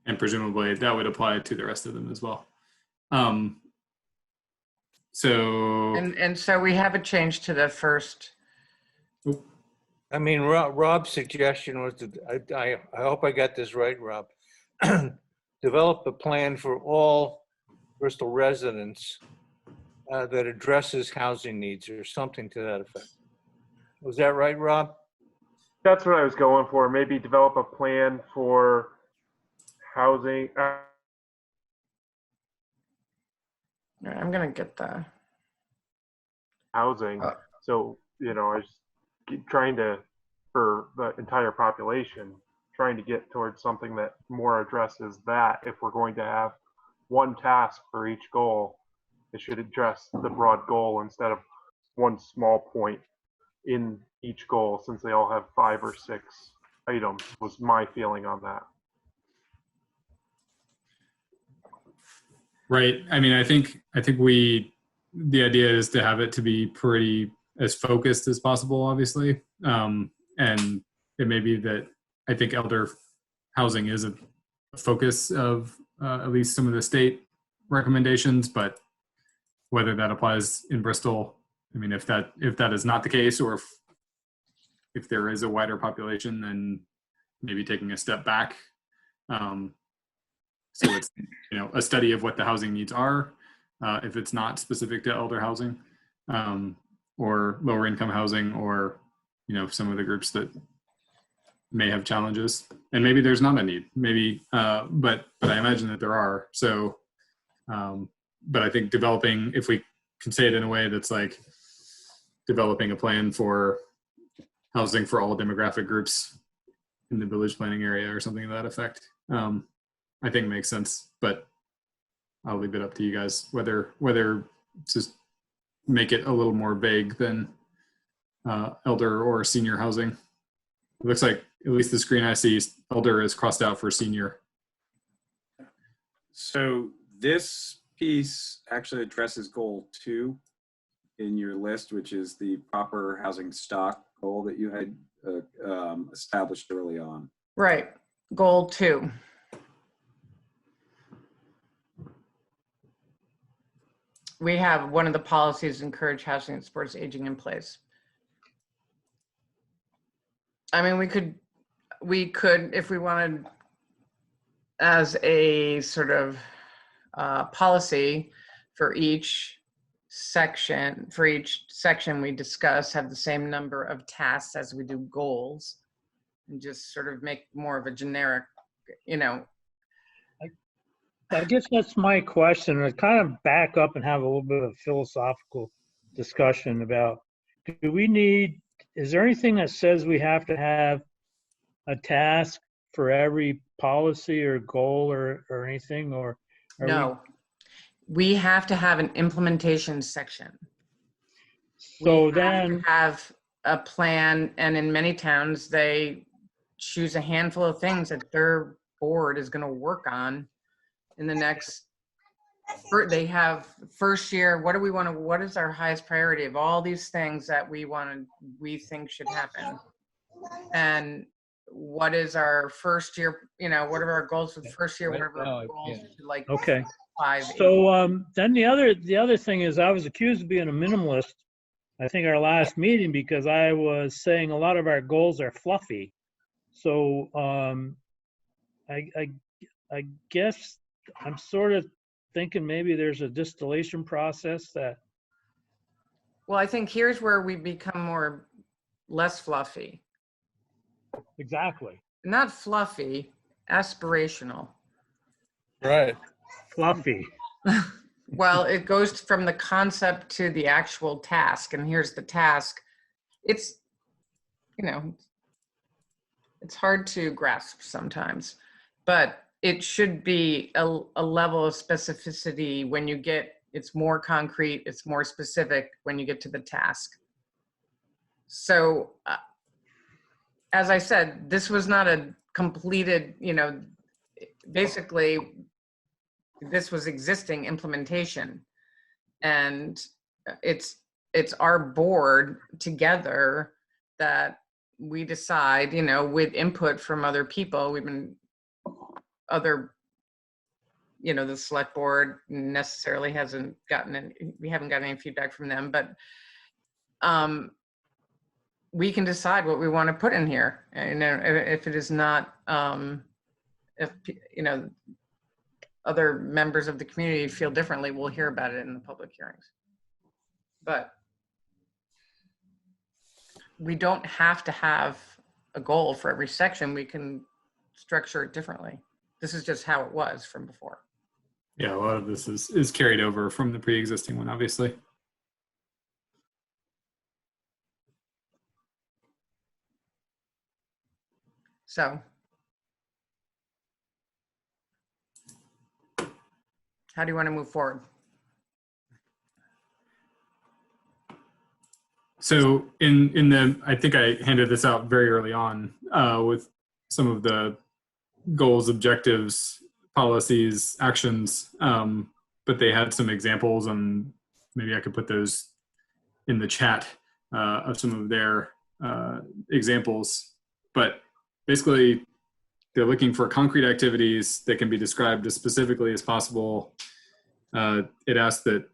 And presumably that would apply to the rest of them as well. So. And so we have a change to the first. I mean, Rob's suggestion was that, I hope I got this right, Rob. Develop a plan for all Bristol residents that addresses housing needs or something to that effect. Was that right, Rob? That's what I was going for. Maybe develop a plan for housing. I'm gonna get the Housing. So, I just keep trying to, for the entire population, trying to get towards something that more addresses that. If we're going to have one task for each goal, it should address the broad goal instead of one small point in each goal, since they all have 5 or 6 items, was my feeling on that. Right. I mean, I think the idea is to have it to be pretty as focused as possible, obviously. And it may be that I think elder housing is a focus of at least some of the state recommendations, but whether that applies in Bristol, I mean, if that is not the case, or if there is a wider population, then maybe taking a step back. So it's, a study of what the housing needs are, if it's not specific to elder housing, or lower income housing, or, some of the groups that may have challenges. And maybe there's not a need, maybe, but I imagine that there are. So, but I think developing, if we can say it in a way that's like developing a plan for housing for all demographic groups in the village planning area or something to that effect, I think makes sense, but I'll leave it up to you guys whether just make it a little more vague than elder or senior housing. It looks like, at least the screen I see, elder is crossed out for senior. So this piece actually addresses goal 2 in your list, which is the proper housing stock goal that you had established early on. right goal 2. We have one of the policies encourage housing that supports aging in place. I mean, we could, if we wanted, as a sort of policy for each section we discuss, have the same number of tasks as we do goals, and just sort of make more of a generic, I guess that's my question. I kind of back up and have a little bit of philosophical discussion about, is there anything that says we have to have a task for every policy or goal or anything, or? No, we have to have an implementation section. So we then have a plan, and in many towns they choose a handful of things that their board is going to work on in the next, they have first year, what do we want to, what is our highest priority of all these things that we think should happen? And what is our first year, you know, what are our goals for the first year? What are our goals to like Okay. 5, 8? So then the other thing is I was accused of being a minimalist, I think our last meeting, because I was saying a lot of our goals are fluffy. So I guess I'm sort of thinking maybe there's a distillation process that. Well, I think here's where we become less fluffy. Exactly. Not fluffy, aspirational. Right. Fluffy. Well, it goes from the concept to the actual task. And here's the task. It's, you know, it's hard to grasp sometimes, but it should be a level of specificity when you get, it's more concrete, it's more specific when you get to the task. So as I said, this was not a completed, you know, basically this was existing implementation, and it's our board together that we decide, you know, with input from other people. You know, the select board necessarily hasn't gotten we haven't gotten any feedback from them, but we can decide what we want to put in here. And if it is not, if, you know, other members of the community feel differently, we'll hear about it in the public hearings. But we don't have to have a goal for every section. We can structure it differently. This is just how it was from before. Yeah, a lot of this is carried over from the pre-existing one, obviously. So how do you want to move forward? So I think I handed this out very early on with some of the goals, objectives, policies, actions, but they had some examples, and maybe I could put those in the chat of some of their examples. But basically, they're looking for concrete activities that can be described as specifically as possible. It asks that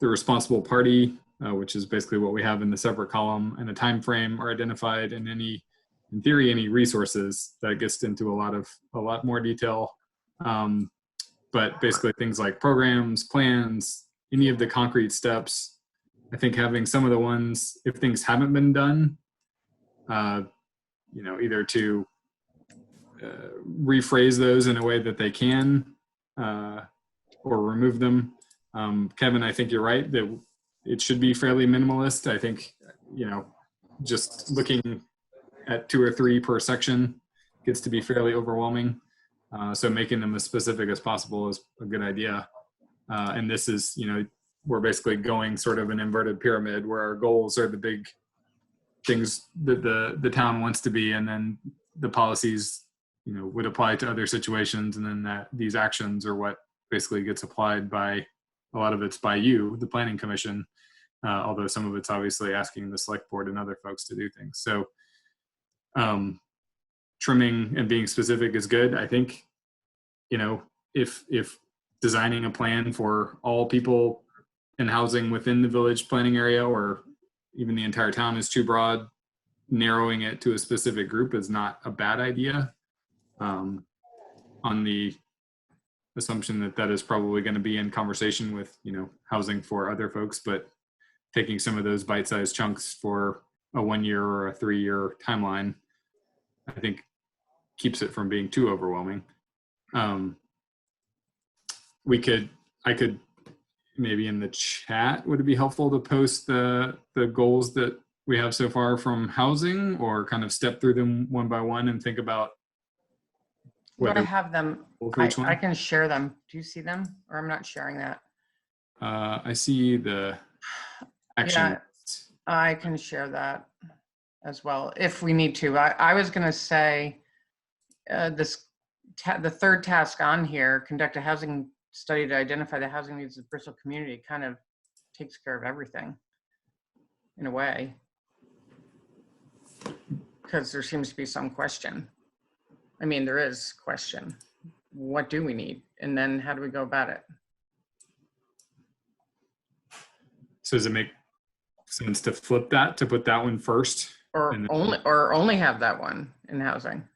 the responsible party, which is basically what we have in the separate column, and a time frame are identified, and in theory, any resources. That gets into a lot more detail. But basically things like programs, plans, any of the concrete steps. I think having some of the ones, if things haven't been done, you know, either to rephrase those in a way that they can, or remove them. Kevin, I think you're right that it should be fairly minimalist. I think, you know, just looking at 2 or 3 per section gets to be fairly overwhelming. So making them as specific as possible is a good idea. And this is, you know, we're basically going sort of an inverted pyramid where our goals are the big things that the town wants to be, and then the policies, you know, would apply to other situations, and then these actions are what basically gets applied by, a lot of it's by you, the planning commission, although some of it's obviously asking the select board and other folks to do things. So trimming and being specific is good. I think, you know, if designing a plan for all people in housing within the village planning area, or even the entire town, is too broad, narrowing it to a specific group is not a bad idea, on the assumption that that is probably going to be in conversation with, you know, housing for other folks, but taking some of those bite-sized chunks for a 1 year or a 3 year timeline, I think keeps it from being too overwhelming. I could maybe in the chat, would it be helpful to post the goals that we have so far from housing, or kind of step through them one by one and think about What I have them, I one? can share them. Do you see them? Or I'm not sharing that. I see the action. Yeah, I can share that as well if we need to. I was going to say, the third task on here, conduct a housing study to identify the housing needs of the Bristol community, kind of takes care of everything in a way, because there seems to be some question. I mean, there is question. What do we need? And then how do we go about it? So does it make sense to flip that, to put that one first? Or and then- only have that one in housing?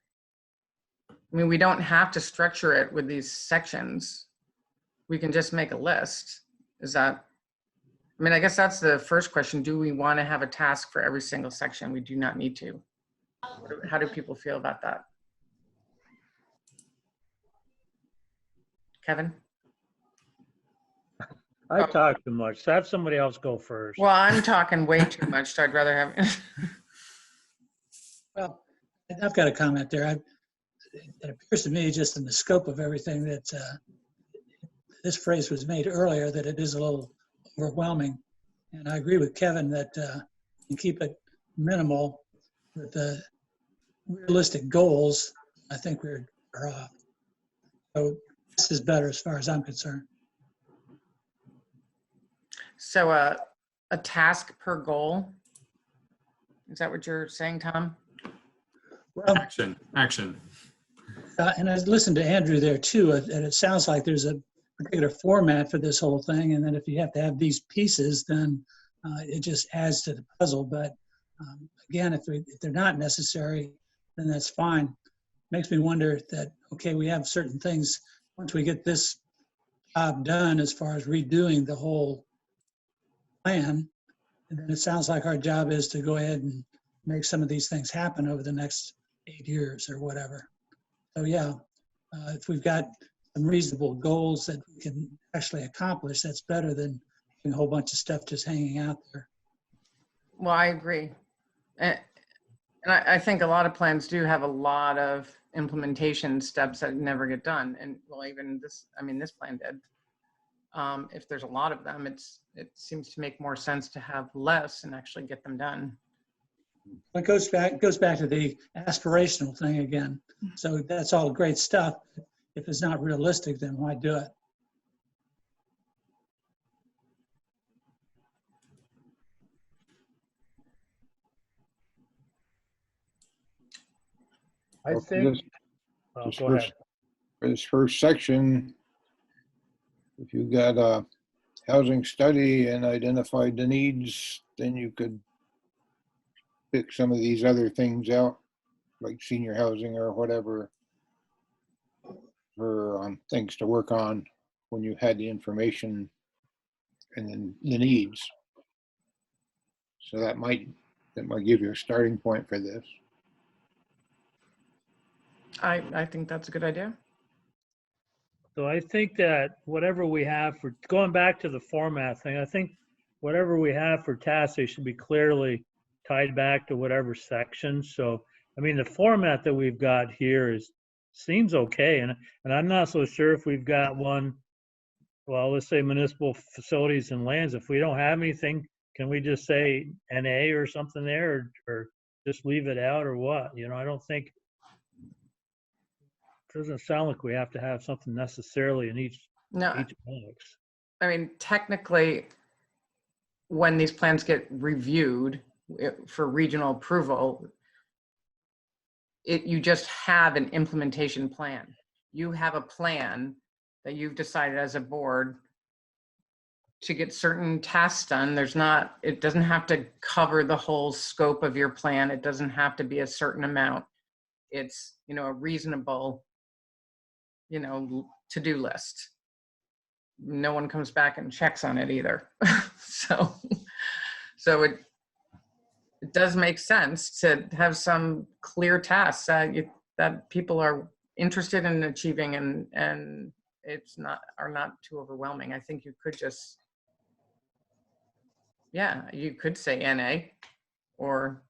I mean, we don't have to structure it with these sections. We can just make a list. Is that, I mean, I guess that's the first question. Do we want to have a task for every single section? We do not need to. How do people feel about that? Kevin? I talk too much. So have somebody else go first. Well, I'm talking way too much, so I'd rather have. Well, I've got a comment there. It appears to me, just in the scope of everything, that this phrase was made earlier, that it is a little overwhelming. And I agree with Kevin that you keep it minimal with the realistic goals. I think we're off. So this is better as far as I'm concerned. So a task per goal. Is that what you're saying, Tom? Well, Action. and I listened to Andrew there too, and it sounds like there's a particular format for this whole thing. And then if you have to have these pieces, then it just adds to the puzzle. But again, if they're not necessary, then that's fine. Makes me wonder that, okay, we have certain things, once we get this job done as far as redoing the whole plan, and then it sounds like our job is to go ahead and make some of these things happen over the next 8 years or whatever. So yeah, if we've got some reasonable goals that we can actually accomplish, that's better than having a whole bunch of stuff just hanging out there. Well, I agree. And I think a lot of plans do have a lot of implementation steps that never get done. And well, even this, I mean, this plan did. If there's a lot of them, it seems to make more sense to have less and actually get them done. It goes back to the aspirational thing again. So that's all great stuff. If it's not realistic, then why do it? I Well, think, go ahead. For this first section, if you got a housing study and identified the needs, then you could pick some of these other things out, like senior housing or whatever, for things to work on when you had the information and then the needs. So that might give you a starting point for this. I think that's a good idea. So I think that whatever we have for, going back to the format thing, I think whatever we have for tasks, they should be clearly tied back to whatever section. So, I mean, the format that we've got here seems okay. And I'm not so sure if we've got one, well, let's say municipal facilities and lands. If we don't have anything, can we just say NA or something there, or just leave it out, or what? You know, I don't think, it doesn't sound like we have to have something necessarily in each box. I mean, technically, when these plans get reviewed for regional approval, you just have an implementation plan. You have a plan that you've decided as a board to get certain tasks done. It doesn't have to cover the whole scope of your plan. It doesn't have to be a certain amount. It's, a reasonable, to-do list. No one comes back and checks on it either. So it does make sense to have some clear tasks that people are interested in achieving, and are not too overwhelming. I think you could just, you could say NA, or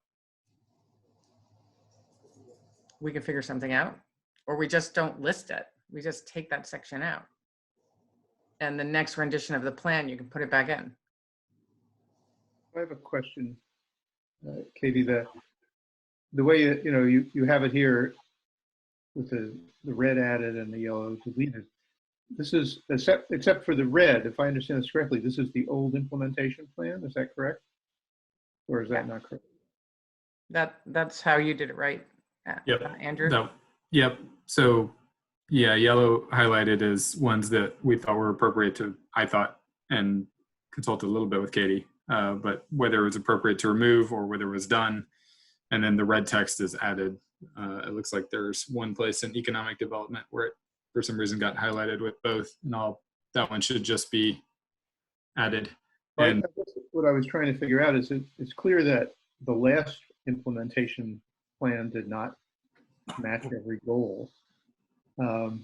we can figure something out, or we just don't list it. We just take that section out. And the next rendition of the plan, you can put it back in. I have a question, Katie. The way you have it here, with the red added and the yellow deleted. This is, except for the red, if I understand this correctly, this is the old implementation plan, is that correct? Or is that not correct? That's how you did it, right? Yep. Andrew? Yep. So yeah, yellow highlighted is ones that we thought were appropriate to, I thought, and consulted a little bit with Katie, but whether it was appropriate to remove or whether it was done. And then the red text is added. It looks like there's one place in economic development where it, for some reason, got highlighted with both, and that one should just be added. And what I was trying to figure out is it's clear that the last implementation plan did not match every goal. So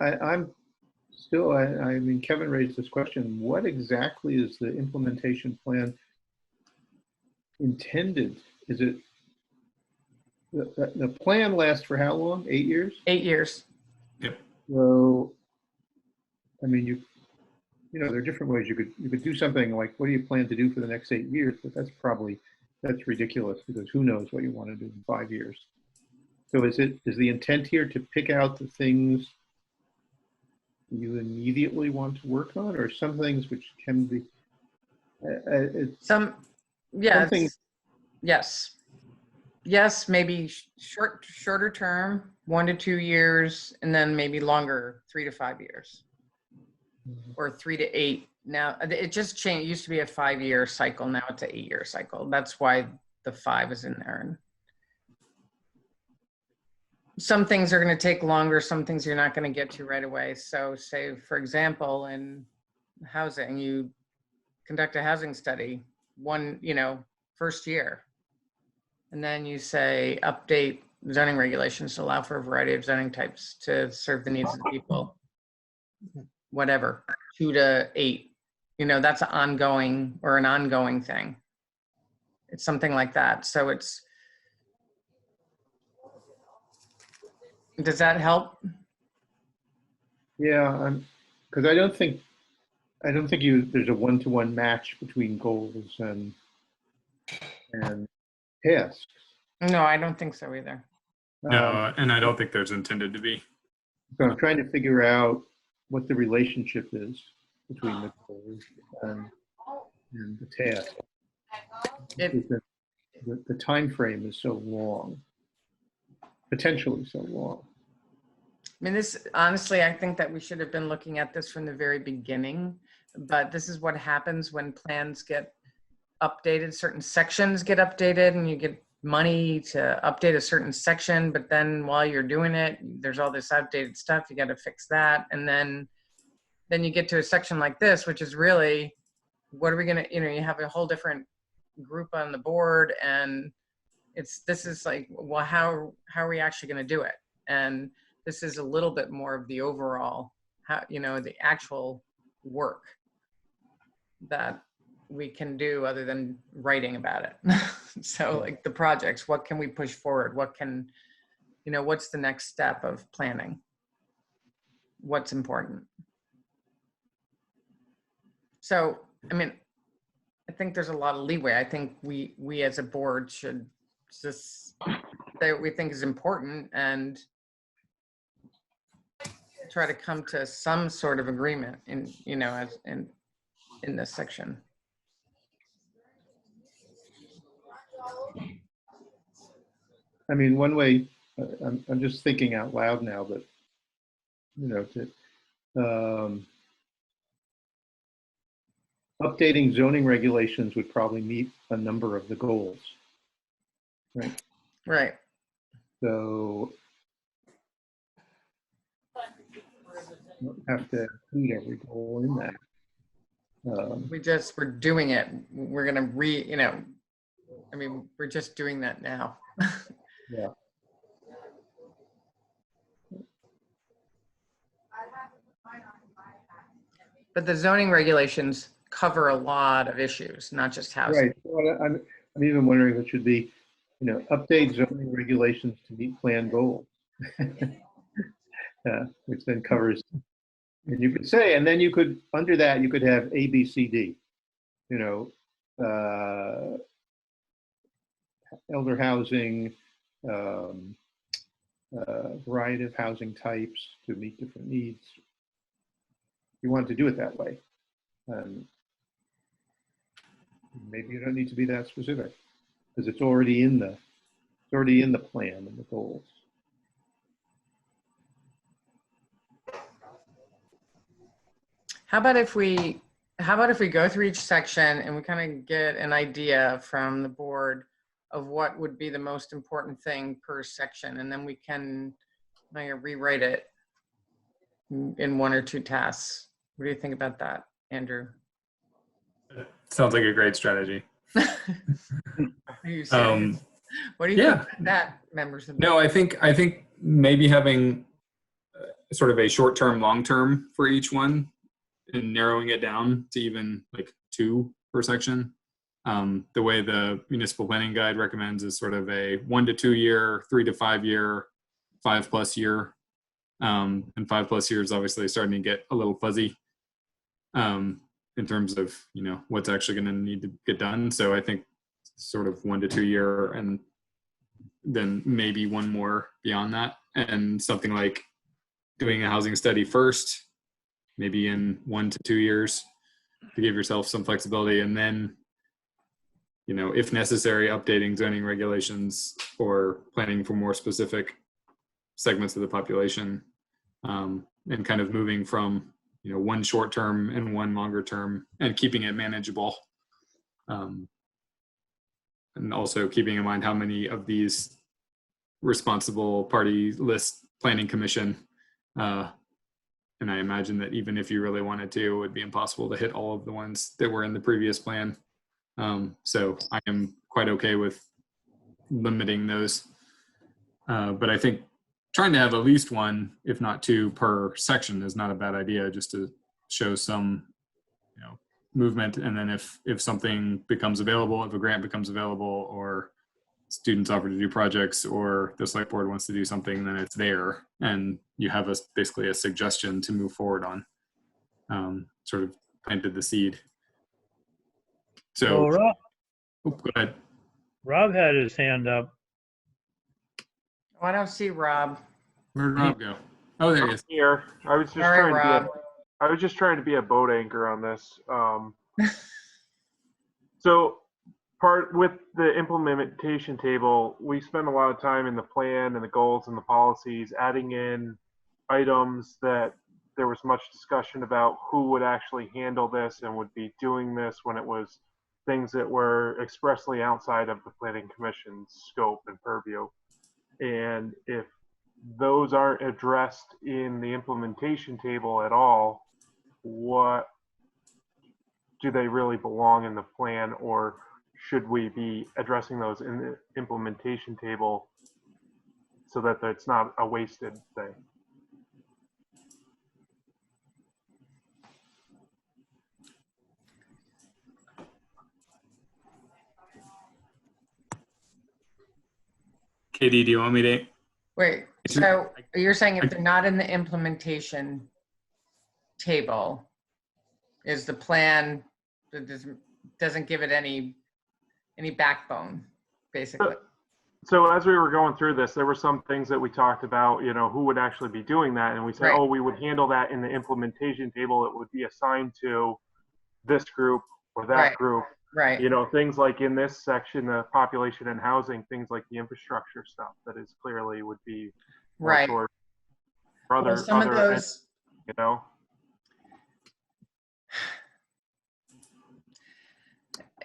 I'm still, I mean, Kevin raised this question, what exactly is the implementation plan intended? Is it, the plan lasts for how long? 8 years? 8 years. Yep. So, I mean, you know, there are different ways you could do something like, what do you plan to do for the next 8 years? But that's ridiculous, because who knows what you want to do in 5 years. So is the intent here to pick out the things you immediately want to work on, or some things which can be yes, maybe shorter term, 1 to 2 years, and then maybe longer, 3 to 5 years, or 3 to 8. Now it just changed. It used to be a 5-year cycle. Now it's an 8-year cycle. That's why the 5 is in there. And some things are going to take longer. Some things you're not going to get to right away. So say, for example, in housing, you conduct a housing study first year. And then you say, update zoning regulations to allow for a variety of zoning types to serve the needs of the people. Whatever, 2 to 8. That's an ongoing thing. It's something like that. So does that help? Yeah, because I don't think there's a one-to-one match between goals and tasks. No, I don't think so either. No, and I don't think there's intended to be. So I'm trying to figure out what the relationship is between the goals and the task. The time frame is so long, potentially so long. I mean, honestly, I think that we should have been looking at this from the very beginning, but this is what happens when plans get updated. Certain sections get updated and you get money to update a certain section, but then while you're doing it, there's all this outdated stuff. You got to fix that. And then you get to a section like this, which is really, what are we going to, you have a whole different group on the board, and this is like, well, how are we actually going to do it? And this is a little bit more of the overall, the actual work that we can do other than writing about it. So like the projects, what can we push forward? What's the next step of planning? What's important? So, I mean, I think there's a lot of leeway. I think we as a board should just say what we think is important and try to come to some sort of agreement in this section. I mean, one way, I'm just thinking out loud now, but updating zoning regulations would probably meet a number of the goals, right? Right. So you don't have to include every goal in that. We're doing it. We're going to we're just doing that now. Yeah. But the zoning regulations cover a lot of issues, not just housing. Right. Well, I'm even wondering if it should be, update zoning regulations to meet plan goals, which then covers. And you could say, and then you could, under that, you could have A, B, C, D. Elder housing, variety of housing types to meet different needs. You want to do it that way. Maybe you don't need to be that specific because it's already in the plan and the goals. How about if we go through each section and we kind of get an idea from the board of what would be the most important thing per section, and then we can rewrite it in 1 or 2 tasks. What do you think about that, Andrew? Sounds like a great strategy. Are you serious? What do you think about that, members of the No, I think maybe having sort of a short-term, long-term for each one and narrowing it down to even like 2 per section. The way the municipal planning guide recommends is sort of a 1 to 2 year, 3 to 5 year, 5+ year. And 5+ years obviously starting to get a little fuzzy in terms of, what's actually going to need to get done. So I think sort of 1 to 2 year, and then maybe 1 more beyond that. And something like doing a housing study first, maybe in 1 to 2 years to give yourself some flexibility. And then, if necessary, updating zoning regulations or planning for more specific segments of the population, and kind of moving from, 1 short term and 1 longer term, and keeping it manageable. And also keeping in mind how many of these responsible party list planning commission, and I imagine that even if you really wanted to, it would be impossible to hit all of the ones that were in the previous plan. So I am quite okay with limiting those. But I think trying to have at least 1, if not 2 per section is not a bad idea, just to show some, movement. And then if something becomes available, if a grant becomes available, or students offer to do projects, or the select board wants to do something, then it's there, and you have basically a suggestion to move forward on. Sort of planted the seed. So, Rob, go ahead. Rob had his hand up. Oh, I don't see Rob. Where'd Rob go? Oh, there he is. Here, I was just trying to be a boat anchor on this. So with the implementation table, we spend a lot of time in the plan and the goals and the policies, adding in items that there was much discussion about who would actually handle this and would be doing this, when it was things that were expressly outside of the planning commission's scope and purview. And if those aren't addressed in the implementation table at all, what do they really belong in the plan, or should we be addressing those in the implementation table so that it's not a wasted thing? Katie, do you want me to? Wait, so you're saying if they're not in the implementation table, is the plan that doesn't give it any backbone, basically? So as we were going through this, there were some things that we talked about, who would actually be doing that. And we said, oh, we would handle that in the implementation table. It would be assigned to this group or that group. Right. Things like in this section, the population and housing, things like the infrastructure stuff that is clearly would be right. For other, well, some of those,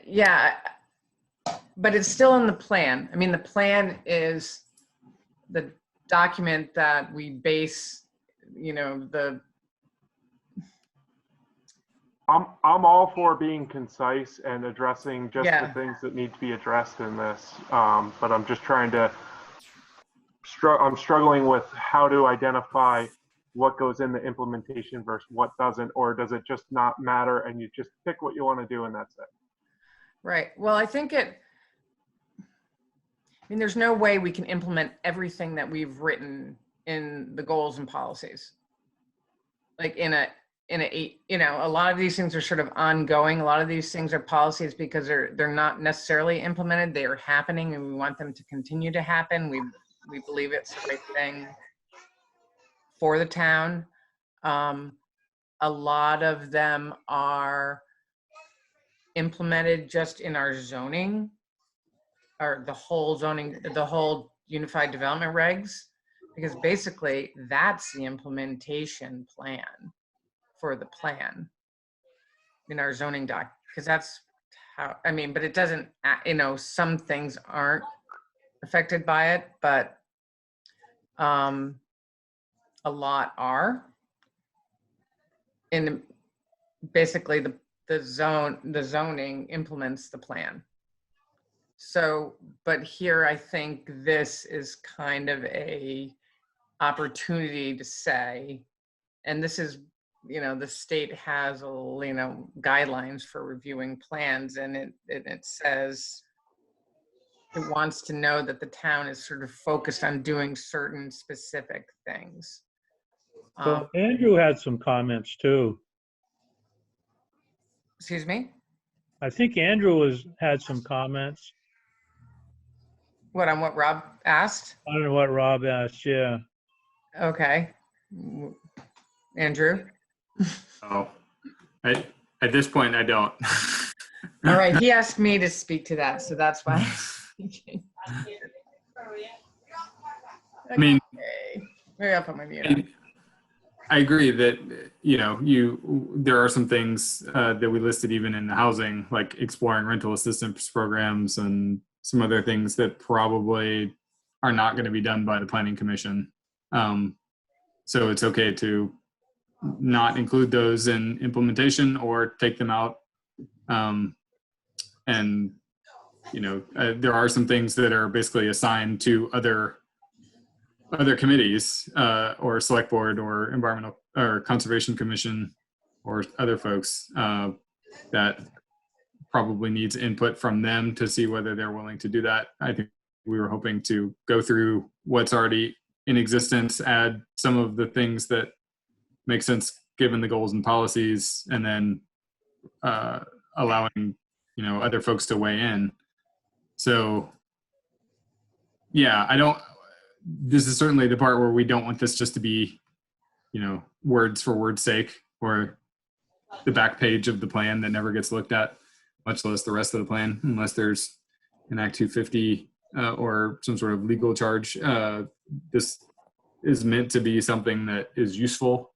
Yeah, but it's still in the plan. I mean, the plan is the document that we base, I'm all for being concise and addressing just the things that need to be addressed in this. But I'm just trying to, I'm struggling with how to identify what goes in the implementation versus what doesn't, or does it just not matter and you just pick what you want to do and that's it? Right. Well, I mean, there's no way we can implement everything that we've written in the goals and policies. Like a lot of these things are sort of ongoing. A lot of these things are policies because they're not necessarily implemented. They are happening and we want them to continue to happen. we believe it's the right thing for the town. A lot of them are implemented just in our zoning, or the whole zoning, the whole unified development regs, because basically that's the implementation plan for the plan in our zoning doc, because that's how, I mean, but it doesn't, you know, some things aren't affected by it, but a lot are. And basically the zoning implements the plan. So, but here I think this is kind of a opportunity to say, and this is, you know, the state has, you know, guidelines for reviewing plans, and it says it wants to know that the town is sort of focused on doing certain specific things. So Andrew had some comments too. Excuse me? I think Andrew had some comments. What, on what Rob asked? I don't know what Rob asked, yeah. Okay. Andrew? Oh, at this point, I don't. All right, he asked me to speak to that, so that's why. I mean, Okay. Maybe I'll put my mute on. I agree that, you know, there are some things that we listed even in the housing, like exploring rental assistance programs and some other things that probably are not going to be done by the Planning Commission. So it's okay to not include those in implementation or take them out. And, you know, there are some things that are basically assigned to other committees or select board or environmental or conservation commission or other folks that probably needs input from them to see whether they're willing to do that. I think we were hoping to go through what's already in existence, add some of the things that make sense given the goals and policies, and then allowing, you know, other folks to weigh in. So yeah, this is certainly the part where we don't want this just to be, you know, words for word's sake, or the back page of the plan that never gets looked at, much less the rest of the plan, unless there's an Act 250 or some sort of legal charge. This is meant to be something that is useful.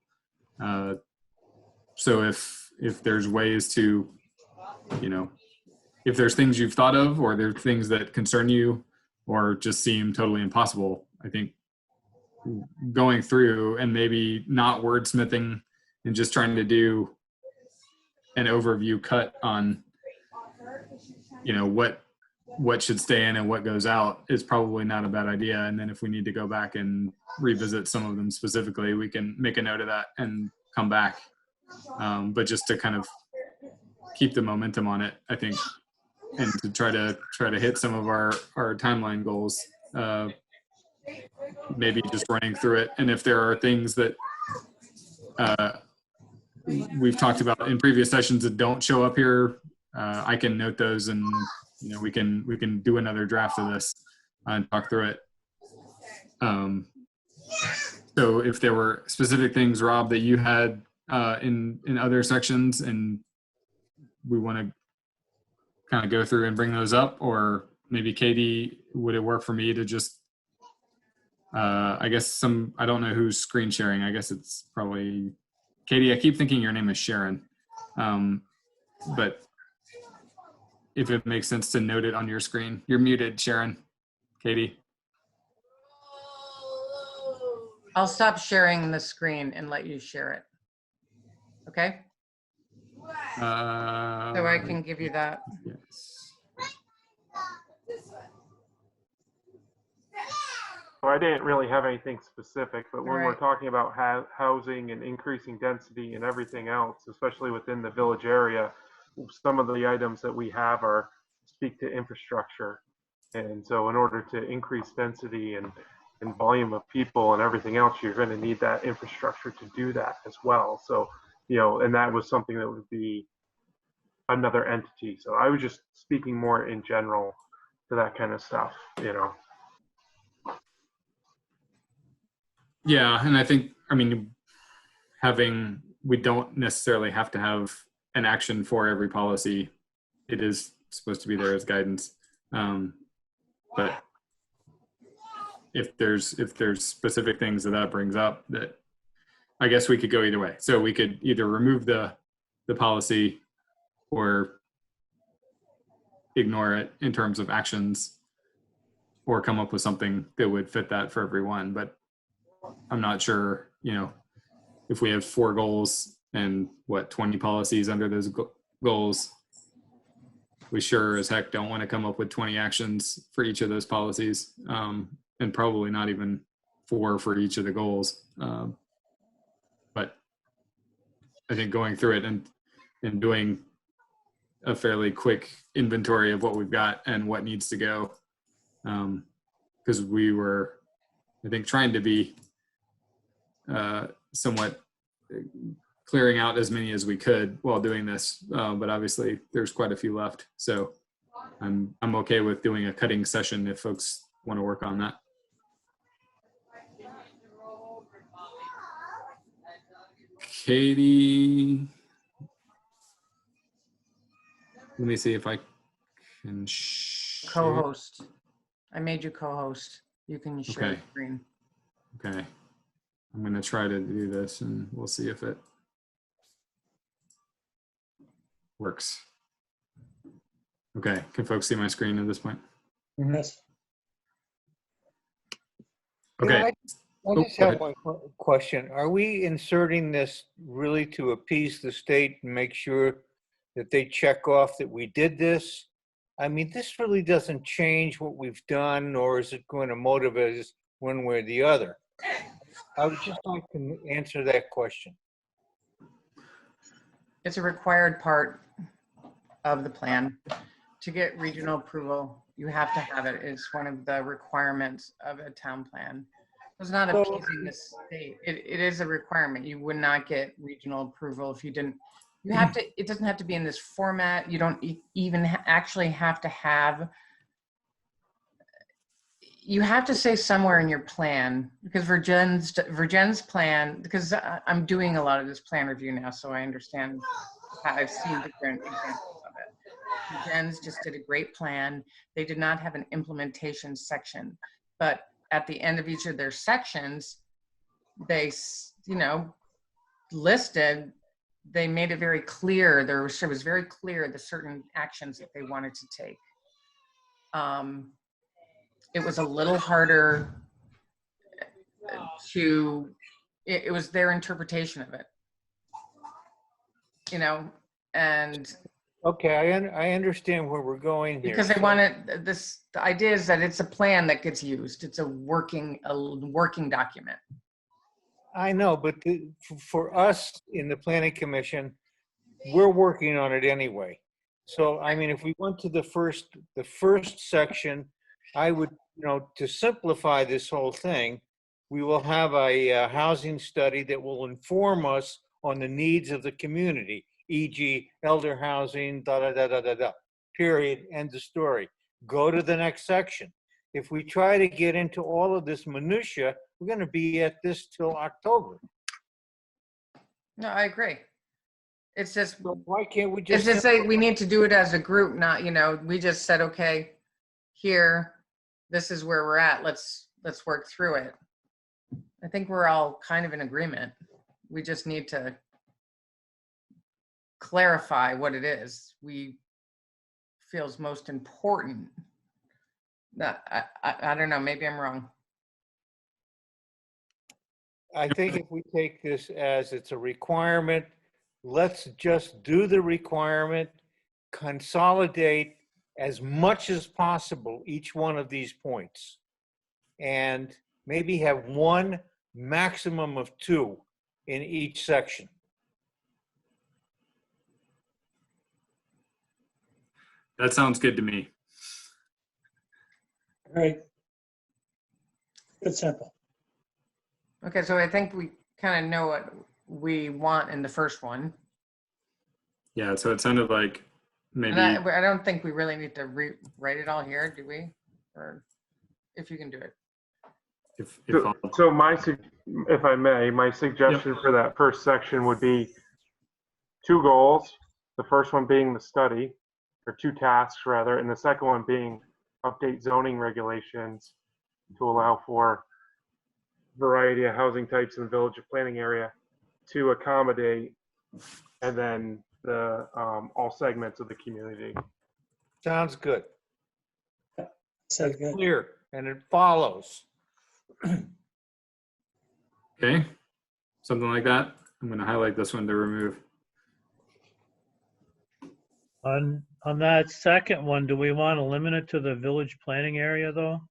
So if there's ways to, you know, if there's things you've thought of, or there's things that concern you or just seem totally impossible, I think going through and maybe not wordsmithing and just trying to do an overview cut on, you know, what should stay in and what goes out is probably not a bad idea. And then if we need to go back and revisit some of them specifically, we can make a note of that and come back. But just to kind of keep the momentum on it, I think, and to try to hit some of our timeline goals, maybe just running through it. And if there are things that we've talked about in previous sessions that don't show up here, I can note those, and, you know, we can do another draft of this and talk through it. So if there were specific things, Rob, that you had in other sections, and we want to kind of go through and bring those up, or maybe Katie, would it work for me to just, I guess I don't know who's screen sharing. I guess it's probably Katie. I keep thinking your name is Sharon. But if it makes sense to note it on your screen. You're muted, Sharon. Katie. I'll stop sharing the screen and let you share it. Okay? So I can give you that. Yes. So I didn't really have anything specific, but when we're Right. talking about housing and increasing density and everything else, especially within the village area, some of the items that we have are speak to infrastructure. And so in order to increase density and volume of people and everything else, you're going to need that infrastructure to do that as well. So, you know, and that was something that would be another entity. So I was just speaking more in general to that kind of stuff, you know. Yeah, and I think, I mean, we don't necessarily have to have an action for every policy. It is supposed to be there as guidance. But if there's specific things that brings up, that I guess we could go either way. So we could either remove the policy or ignore it in terms of actions, or come up with something that would fit that for everyone. But I'm not sure, if we have 4 goals and 20 policies under those goals, we sure as heck don't want to come up with 20 actions for each of those policies, and probably not even 4 for each of the goals. But I think going through it and doing a fairly quick inventory of what we've got and what needs to go, because we were, I think, trying to be somewhat clearing out as many as we could while doing this, but obviously there's quite a few left. So I'm okay with doing a cutting session if folks want to work on that. Katie, let me see if I can Co-host. I made you co-host. You can share Okay. the screen. Okay, I'm going to try to do this and we'll see if it works. Okay, can folks see my screen at this point? Yes. Okay. I just have one question. Are we inserting this really to appease the state and make sure that they check off that we did this? I mean, this really doesn't change what we've done, nor is it going to motivate us one way or the other. I would just like to answer that question. It's a required part of the plan. To get regional approval, you have to have it. It's one of the requirements of a town plan. It's not appeasing the state. It is a requirement. You would not get regional approval if you didn't. You have to, it doesn't have to be in this format. You don't even actually have to have, you have to say somewhere in your plan, because Virgin's plan, because I'm doing a lot of this plan review now, so I understand how I've seen different examples of it. Virgin's just did a great plan. They did not have an implementation section, but at the end of each of their sections, they, listed, they made it very clear, it was very clear the certain actions that they wanted to take. It was a little harder it was their interpretation of it, and Okay, I understand where we're going here. because they wanted the idea is that it's a plan that gets used. It's a working document. I know, but for us in the planning commission, we're working on it anyway. So, I mean, if we went to the first section, I would, to simplify this whole thing, we will have a housing study that will inform us on the needs of the community, e.g. elder housing, period, end of story. Go to the next section. If we try to get into all of this minutia, we're going to be at this till October. No, I agree. It's just, So why can't we it's just just say we need to do it as a group, not, we just said, okay, here, this is where we're at. Let's work through it. I think we're all kind of in agreement. We just need to clarify what it is we feels most important. That I don't know, maybe I'm wrong. I think if we take this as it's a requirement, let's just do the requirement, consolidate as much as possible each one of these points, and maybe have one maximum of 2 in each section. That sounds good to me. Right. Good, simple. Okay, so I think we kind of know what we want in the first one. Yeah, so it sounded like maybe. And I don't think we really need to write it all here, do we? Or if you can do it. If I may, my suggestion for that first section would be 2 goals. The first one being the study, or 2 tasks rather, and the second one being update zoning regulations to allow for variety of housing types in the village of planning area to accommodate, and then the all segments of the community. Sounds good. Sounds good. Clear, and it follows. Okay, something like that. I'm going to highlight this one to remove. On that second one, do we want to limit it to the village planning area though?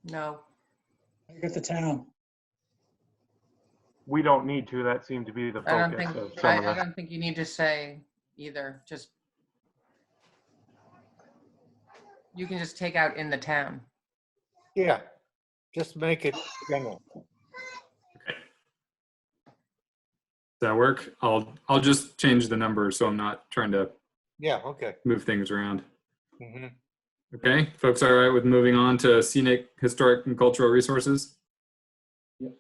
No. Look at the town. We don't need to. That seemed to be the I don't focus think, of some of I the. don't think you need to say either. Just, you can just take out in the town. Yeah, just make it general. Does that work? I'll just change the number so I'm not trying to Yeah, okay. move things around. Mm-hmm. Okay, folks all right with moving on to scenic, historic, and cultural resources? Yep.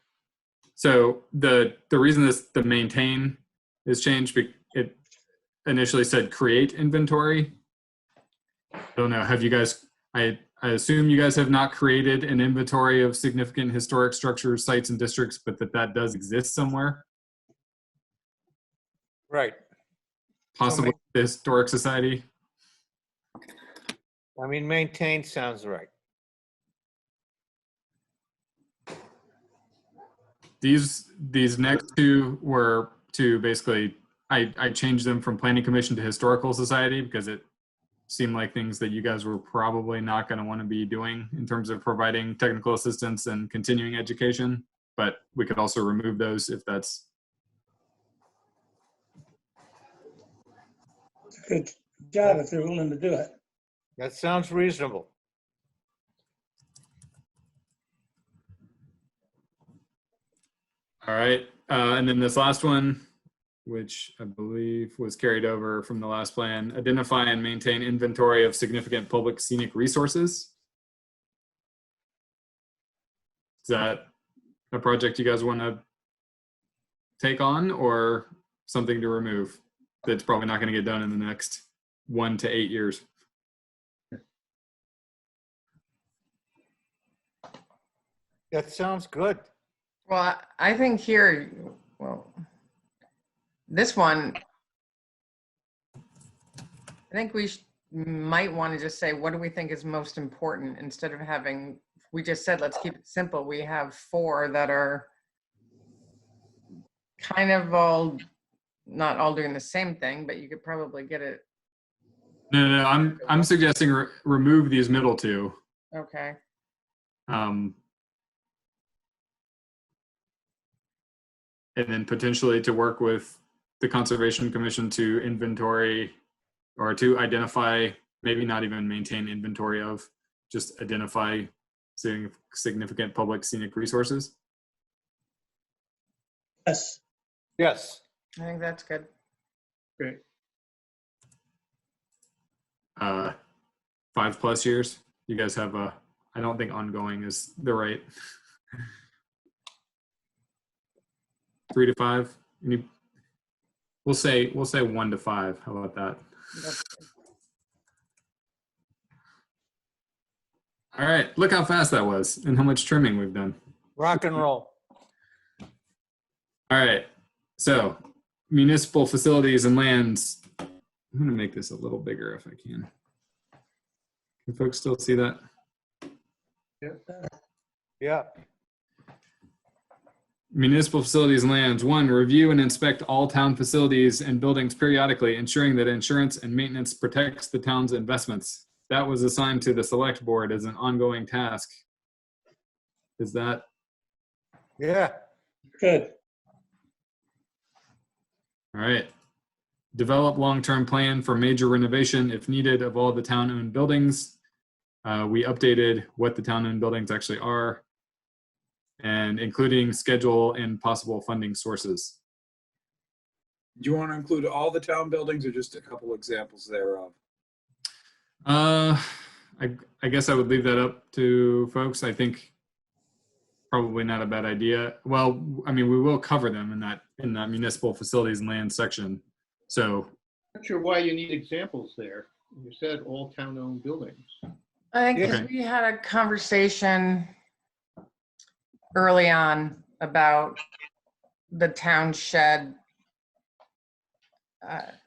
So the reason the maintain is changed, it initially said create inventory. I don't know, have you guys, I assume you guys have not created an inventory of significant historic structures, sites, and districts, but that does exist somewhere. Right. Possibly the Historic Society. I mean, maintain sounds right. These next two were to basically, I changed them from Planning Commission to Historical Society because it seemed like things that you guys were probably not going to want to be doing in terms of providing technical assistance and continuing education, but we could also remove those if that's. Good job if they're willing to do it. That sounds reasonable. All right, and then this last one, which I believe was carried over from the last plan, identify and maintain inventory of significant public scenic resources. Is that a project you guys want to take on or something to remove that's probably not going to get done in the next 1 to 8 years? That sounds good. Well, I think here, well, this one, I think we might want to just say, what do we think is most important instead of having, we just said, let's keep it simple. We have 4 that are kind of all, not all doing the same thing, but you could probably get it. No, I'm suggesting remove these middle 2. Okay. And then potentially to work with the Conservation Commission to inventory or to identify, maybe not even maintain inventory of, just identify significant public scenic resources. Yes. Yes. I think that's good. Great. 5+ years. You guys have I don't think ongoing is the right. 3 to 5. We'll say 1 to 5. How about that? All right. Look how fast that was and how much trimming we've done. Rock and roll. All right. So municipal facilities and lands. I'm going to make this a little bigger if I can. Can folks still see that? Yeah. Municipal facilities and lands. 1, review and inspect all town facilities and buildings periodically, ensuring that insurance and maintenance protects the town's investments. That was assigned to the select board as an ongoing task. Is that? Yeah. Good. All right. Develop long-term plan for major renovation if needed of all the town-owned buildings. We updated what the town-owned buildings actually are, and including schedule and possible funding sources. Do you want to include all the town buildings or just a couple examples thereof? I I guess I would leave that up to folks. I think probably not a bad idea. Well, I mean, we will cover them in that municipal facilities and land section. So Not sure why you need examples there. You said all town-owned buildings. I think 'cause Okay. we had a conversation early on about the town shed.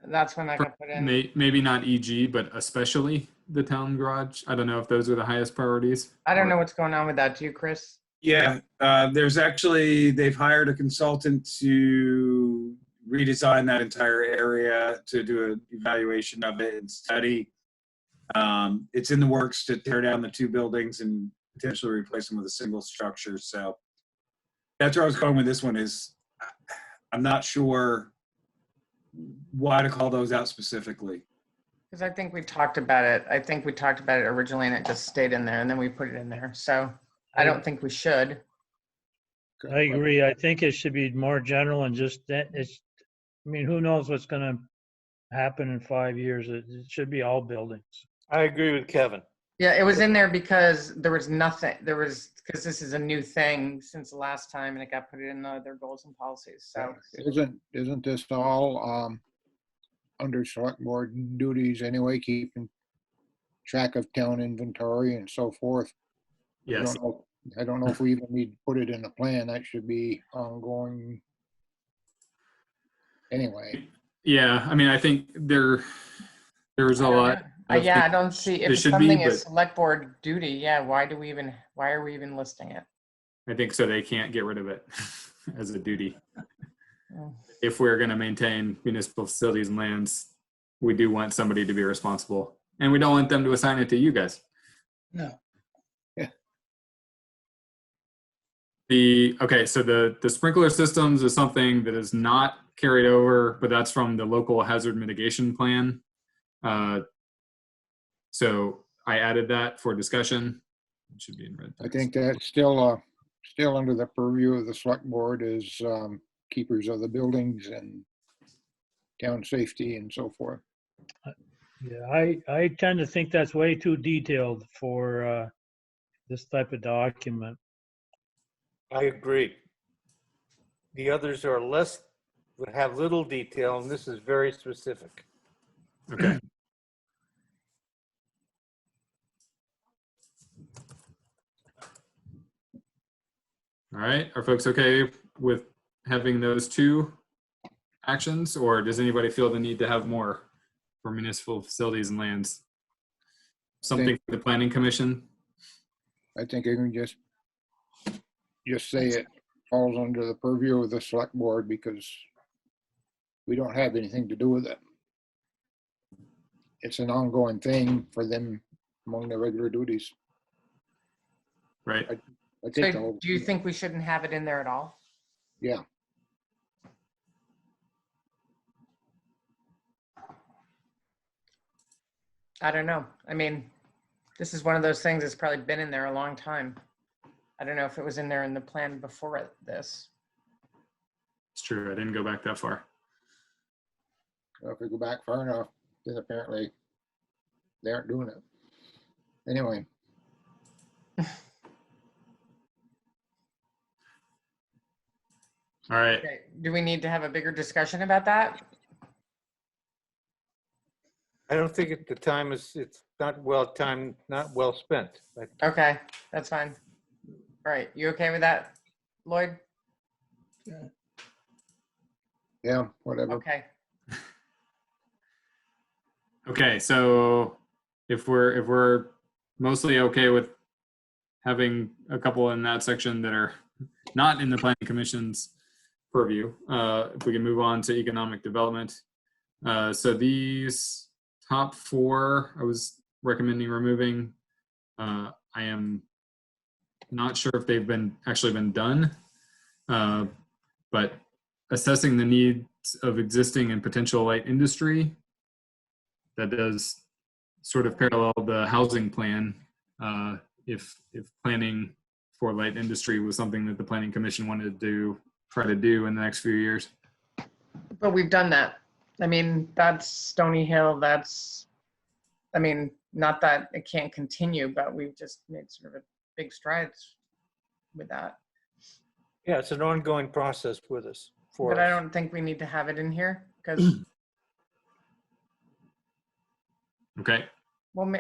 That's when I got put in. maybe not EG, but especially the town garage. I don't know if those are the highest priorities. I don't know what's going on with that. Do you, Chris? Yeah, there's actually, they've hired a consultant to redesign that entire area to do an evaluation of it and study. It's in the works to tear down the two buildings and potentially replace them with a single structure. So that's where I was going with this one is I'm not sure why to call those out specifically. Because I think we talked about it. I think we talked about it originally and it just stayed in there and then we put it in there. So I don't think we should. I agree. I think it should be more general and just that it's, I mean, who knows what's gonna happen in 5 years? It should be all buildings. I agree with Kevin. Yeah, it was in there because there was nothing, because this is a new thing since the last time and it got put in their goals and policies. So Isn't this all under select board duties anyway, keeping track of town inventory and so forth? Yes. I don't know if we even need to put it in the plan. That should be ongoing anyway. Yeah. I mean, I think there's a lot. yeah, I don't see if It should something be, is but select board duty. Yeah, why are we even listing it? I think so they can't get rid of it as a duty. Oh. If we're going to maintain municipal facilities and lands, we do want somebody to be responsible, and we don't want them to assign it to you guys. No. Okay, so the sprinkler systems is something that is not carried over, but that's from the local hazard mitigation plan. So I added that for discussion. It should be in red. I think that's still under the purview of the select board as keepers of the buildings and town safety and so forth. Yeah, I tend to think that's way too detailed for this type of document. I agree. The others are would have little detail, and this is very specific. Okay. All right, are folks okay with having those two actions, or does anybody feel the need to have more for municipal facilities and lands? Something for the planning commission? I think you can just say it falls under the purview of the select board because we don't have anything to do with it. It's an ongoing thing for them among their regular duties. Right. I think So do you think we shouldn't have it in there at all? Yeah. I don't know. I mean, this is one of those things that's probably been in there a long time. I don't know if it was in there in the plan before this. It's true. I didn't go back that far. Well, if we go back far enough, then apparently they aren't doing it. Anyway. All right. Okay. Do we need to have a bigger discussion about that? I don't think it's not well spent. Okay, that's fine. All right, you okay with that, Lloyd? Yeah, whatever. Okay. Okay, so if we're mostly okay with having a couple in that section that are not in the planning commission's purview, if we can move on to economic development. So these top four, I was recommending removing. I am not sure if they've actually been done, but assessing the needs of existing and potential light industry, that does sort of parallel the housing plan. If planning for light industry was something that the planning commission wanted to try to do in the next few years. But we've done that. I mean, that's Stony Hill. I mean, Not that it can't continue, but we've just made sort of a big strides with that. Yeah, it's an ongoing process with us. But I don't think we need to have it in here because, Okay. well,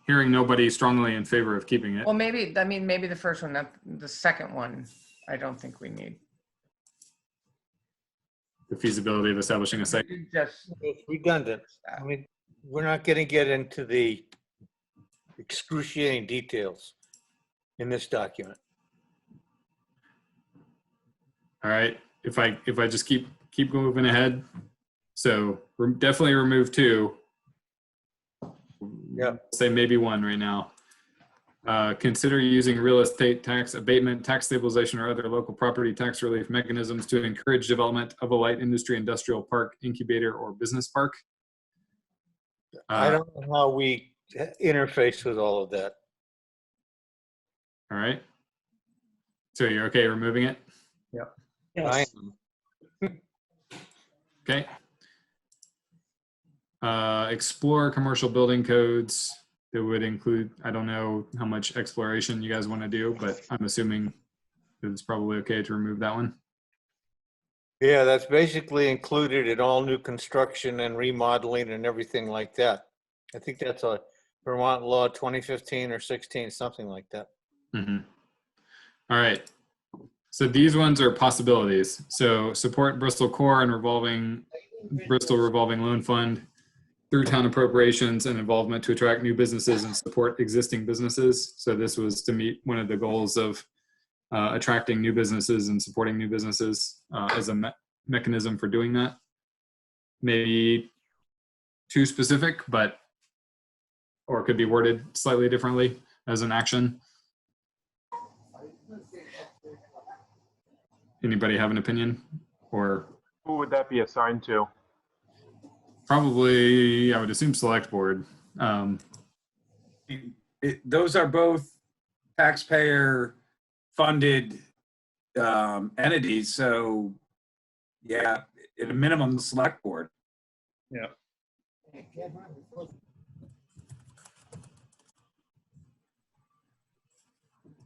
Hearing nobody strongly in favor of keeping it. well, maybe, I mean, maybe the first one, not the second one, I don't think we need. The feasibility of establishing a site. Just, It's redundant. I mean, we're not going to get into the excruciating details in this document. All right. If I just keep moving ahead. So definitely remove 2. Yeah. Say maybe 1 right now. Consider using real estate tax abatement, tax stabilization, or other local property tax relief mechanisms to encourage development of a light industry, industrial park, incubator, or business park. I don't know how we interface with all of that. All right. So you're okay removing it? Yep. I Yes. am. Okay. Explore commercial building codes that would include, I don't know how much exploration you guys want to do, but I'm assuming that it's probably okay to remove that one. Yeah, that's basically included in all new construction and remodeling and everything like that. I think that's a Vermont law 2015 or 16, something like that. Mm-hmm. All right. So these ones are possibilities. So support Bristol Core and Bristol Revolving Loan Fund through town appropriations and involvement to attract new businesses and support existing businesses. So this was to meet one of the goals of attracting new businesses and supporting new businesses as a mechanism for doing that. Maybe too specific, but, or it could be worded slightly differently as an action. Anybody have an opinion? Or Who would that be assigned to? probably, I would assume select board. Those are both taxpayer funded entities. So yeah, at a minimum, the select board. Yeah.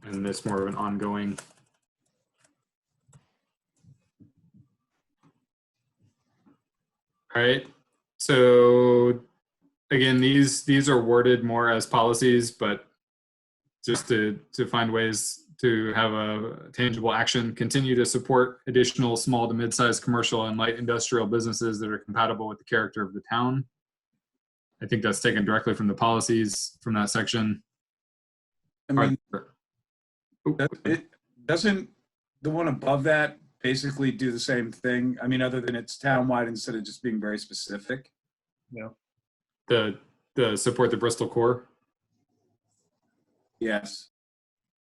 And it's more of an ongoing. All right. So again, these are worded more as policies, but just to find ways to have a tangible action, continue to support additional small to mid-sized commercial and light industrial businesses that are compatible with the character of the town. I think that's taken directly from the policies from that section. I mean, doesn't the one above that basically do the same thing? I mean, other than it's townwide instead of just being very specific. Yeah. The support the Bristol Core. Yes.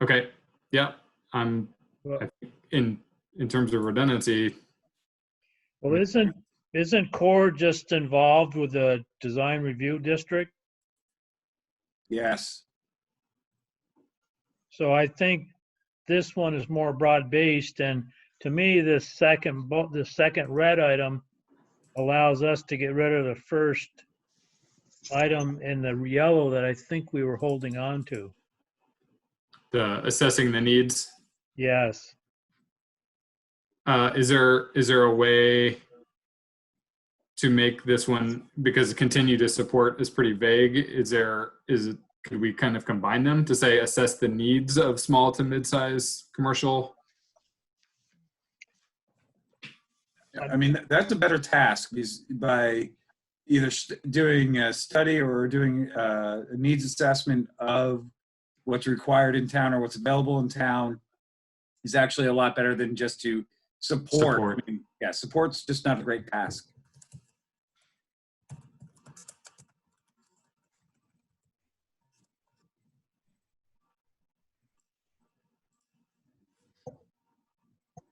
Okay. Yeah. I think in terms of redundancy. Well, isn't Core just involved with the design review district? Yes. So I think this one is more broad-based, and to me, the second red item allows us to get rid of the first item in the yellow that I think we were holding on to. The assessing the needs. Yes. Is there a way to make this one, because continue to support is pretty vague, could we kind of combine them to say assess the needs of small to mid-size commercial? I mean, that's a better task by either doing a study or doing a needs assessment of what's required in town or what's available in town is actually a lot better than just to support. I mean, yeah, support's just not a great task.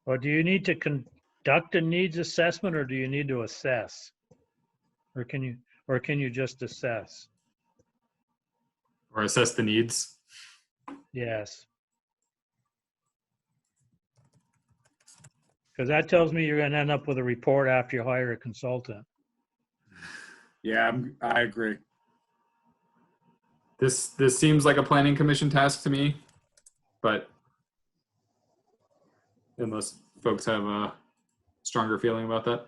Or do you need to conduct a needs assessment, or do you need to assess? Or can you just assess? Or assess the needs? Yes. Because that tells me you're going to end up with a report after you hire a consultant. Yeah, I agree. This seems like a planning commission task to me, but unless folks have a stronger feeling about that.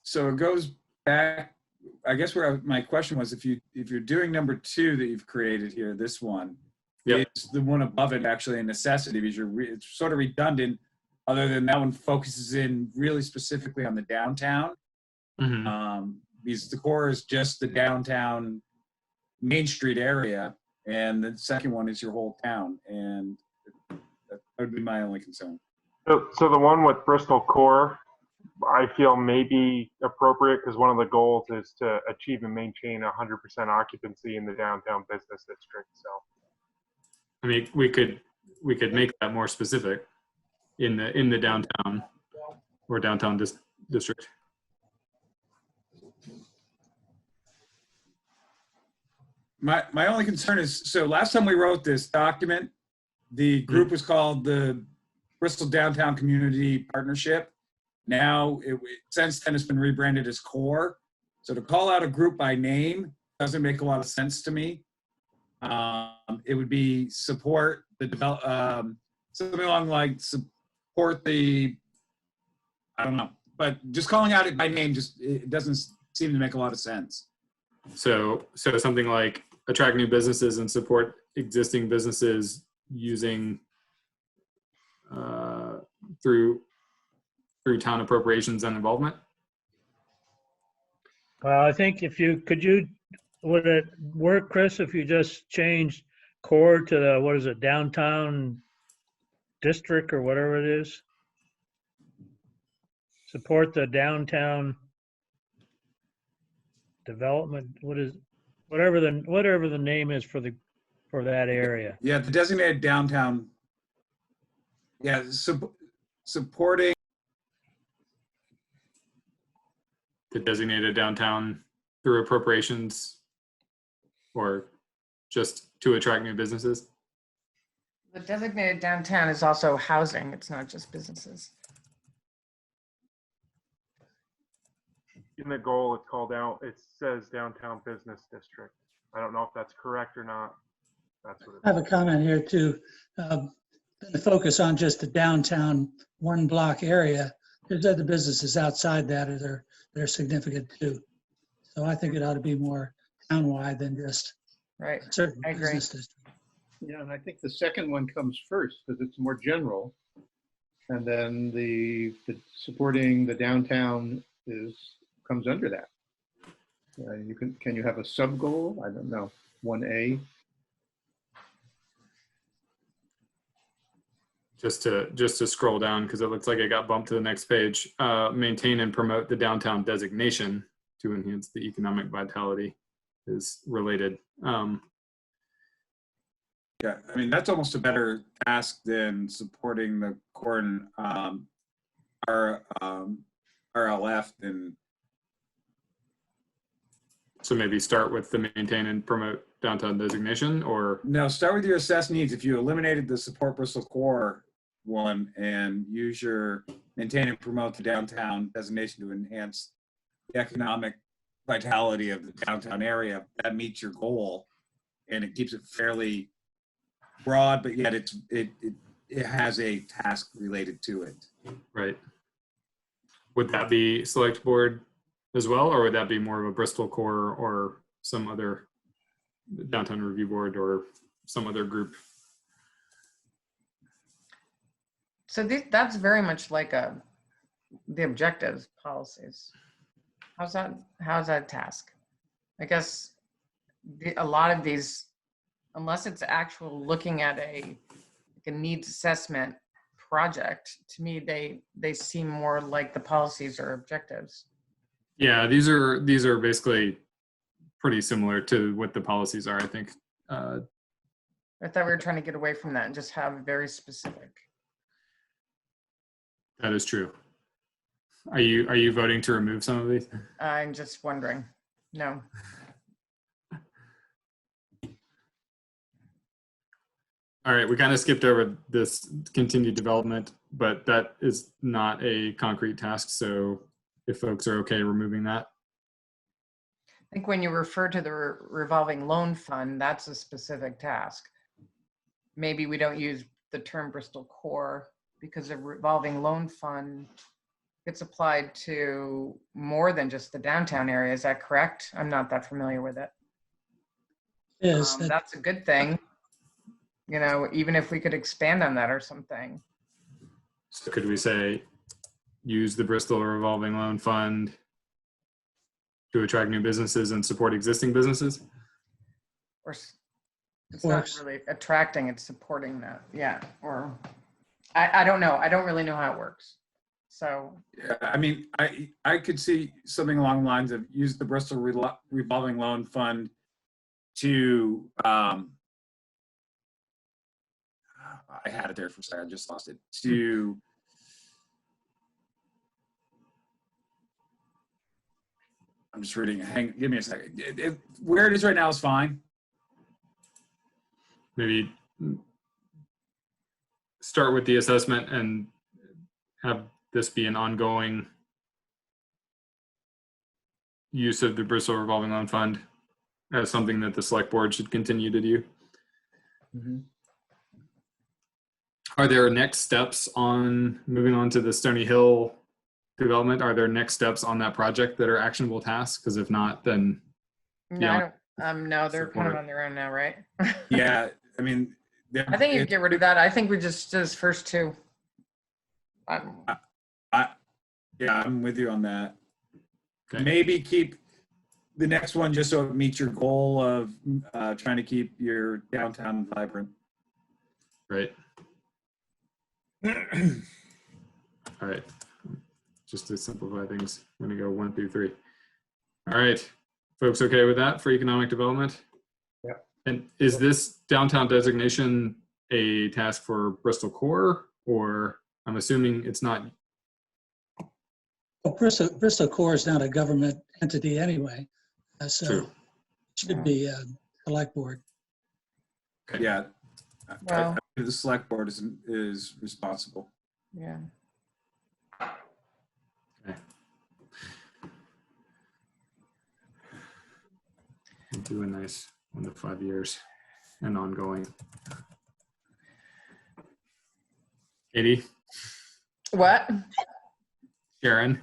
So it goes back, I guess where my question was, if you're doing number 2 that you've created here, this one, Yep. is the one above it actually a necessity because it's sort of redundant, other than that one focuses in really specifically on the downtown. Because the core is just the downtown Main Street area, and the second one is your whole town, and that would be my only concern. So the one with Bristol Core, I feel may be appropriate because one of the goals is to achieve and maintain 100% occupancy in the downtown business district. So, I mean, we could make that more specific in the downtown or downtown district. My only concern is, so last time we wrote this document, the group was called the Bristol Downtown Community Partnership. Now, since then, it's been rebranded as CORE. So to call out a group by name doesn't make a lot of sense to me. It would be support the something along like support the, I don't know, but just calling out it by name it doesn't seem to make a lot of sense. So something like attract new businesses and support existing businesses using through town appropriations and involvement. Well, I think would it work, Chris, if you just changed core to the, what is it, downtown district or whatever it is? Support the downtown development, whatever the name is for that area. Yeah, the designated downtown. Yeah, supporting The designated downtown through appropriations or just to attract new businesses. The designated downtown is also housing. It's not just businesses. in the goal, it's called out, it says downtown business district. I don't know if that's correct or not. That's what I have a comment here too. The focus on just the downtown one block area. There's other businesses outside that they're significant too. So I think it ought to be more townwide than just Right. a certain I agree. business district. Yeah, and I think the second one comes first because it's more general. And then the supporting the downtown comes under that. Can you have a sub goal? I don't know, 1A. Just to scroll down because it looks like it got bumped to the next page. Maintain and promote the downtown designation to enhance the economic vitality is related. Yeah, I mean, that's almost a better task than supporting the corn RLF than. So maybe start with the maintain and promote downtown designation, or? No, start with your assess needs. If you eliminated the support Bristol core one and use your maintain and promote the downtown designation to enhance the economic vitality of the downtown area, that meets your goal and it keeps it fairly broad, but yet it has a task related to it. Right. Would that be select board as well, or would that be more of a Bristol core or some other downtown review board or some other group? So that's very much like the objectives policies. How's that a task? I guess a lot of these, unless it's actual looking at a needs assessment project, to me they seem more like the policies or objectives. Yeah, these are basically pretty similar to what the policies are, I think. I thought we were trying to get away from that and just have very specific. That is true. Are you voting to remove some of these? I'm just wondering. No. All right, we kind of skipped over this continued development, but that is not a concrete task. So if folks are okay removing that. I think when you refer to the revolving loan fund, that's a specific task. Maybe we don't use the term Bristol Core because a revolving loan fund gets applied to more than just the downtown area. Is that correct? I'm not that familiar with it. That's a good thing. You know, even if we could expand on that or something. So could we say, use the Bristol revolving loan fund to attract new businesses and support existing businesses? Or it's not really attracting, it's supporting that. Yeah. Or I don't know. I don't really know how it works. So yeah, I mean, I could see something along the lines of use the Bristol revolving loan fund to I had it there for a second, I just lost it. To I'm just reading. Give me a second. Where it is right now is fine. Maybe start with the assessment and have this be an ongoing use of the Bristol revolving loan fund as something that the select board should continue to do. Mm-hmm. Are there next steps on moving on to the Stony Hill development? Are there next steps on that project that are actionable tasks? Because if not, then no, no, they're kind of on their own now, right? Yeah, I mean, I think you get rid of that. I think we just do those first two. Yeah, I'm with you on that. Okay. Maybe keep the next one just so it meets your goal of trying to keep your downtown vibrant. Right. All right. Just to simplify things, I'm going to go 1 through 3. All right. Folks okay with that for economic development? Yeah. And is this downtown designation a task for Bristol Core, or I'm assuming it's not? Well, Bristol Core is not a government entity anyway, so True. it should be a select board. Okay. Yeah. Well, the select board is responsible. Yeah. Okay. We'll do a nice 1 to 5 years and ongoing. Katie? What? Sharon?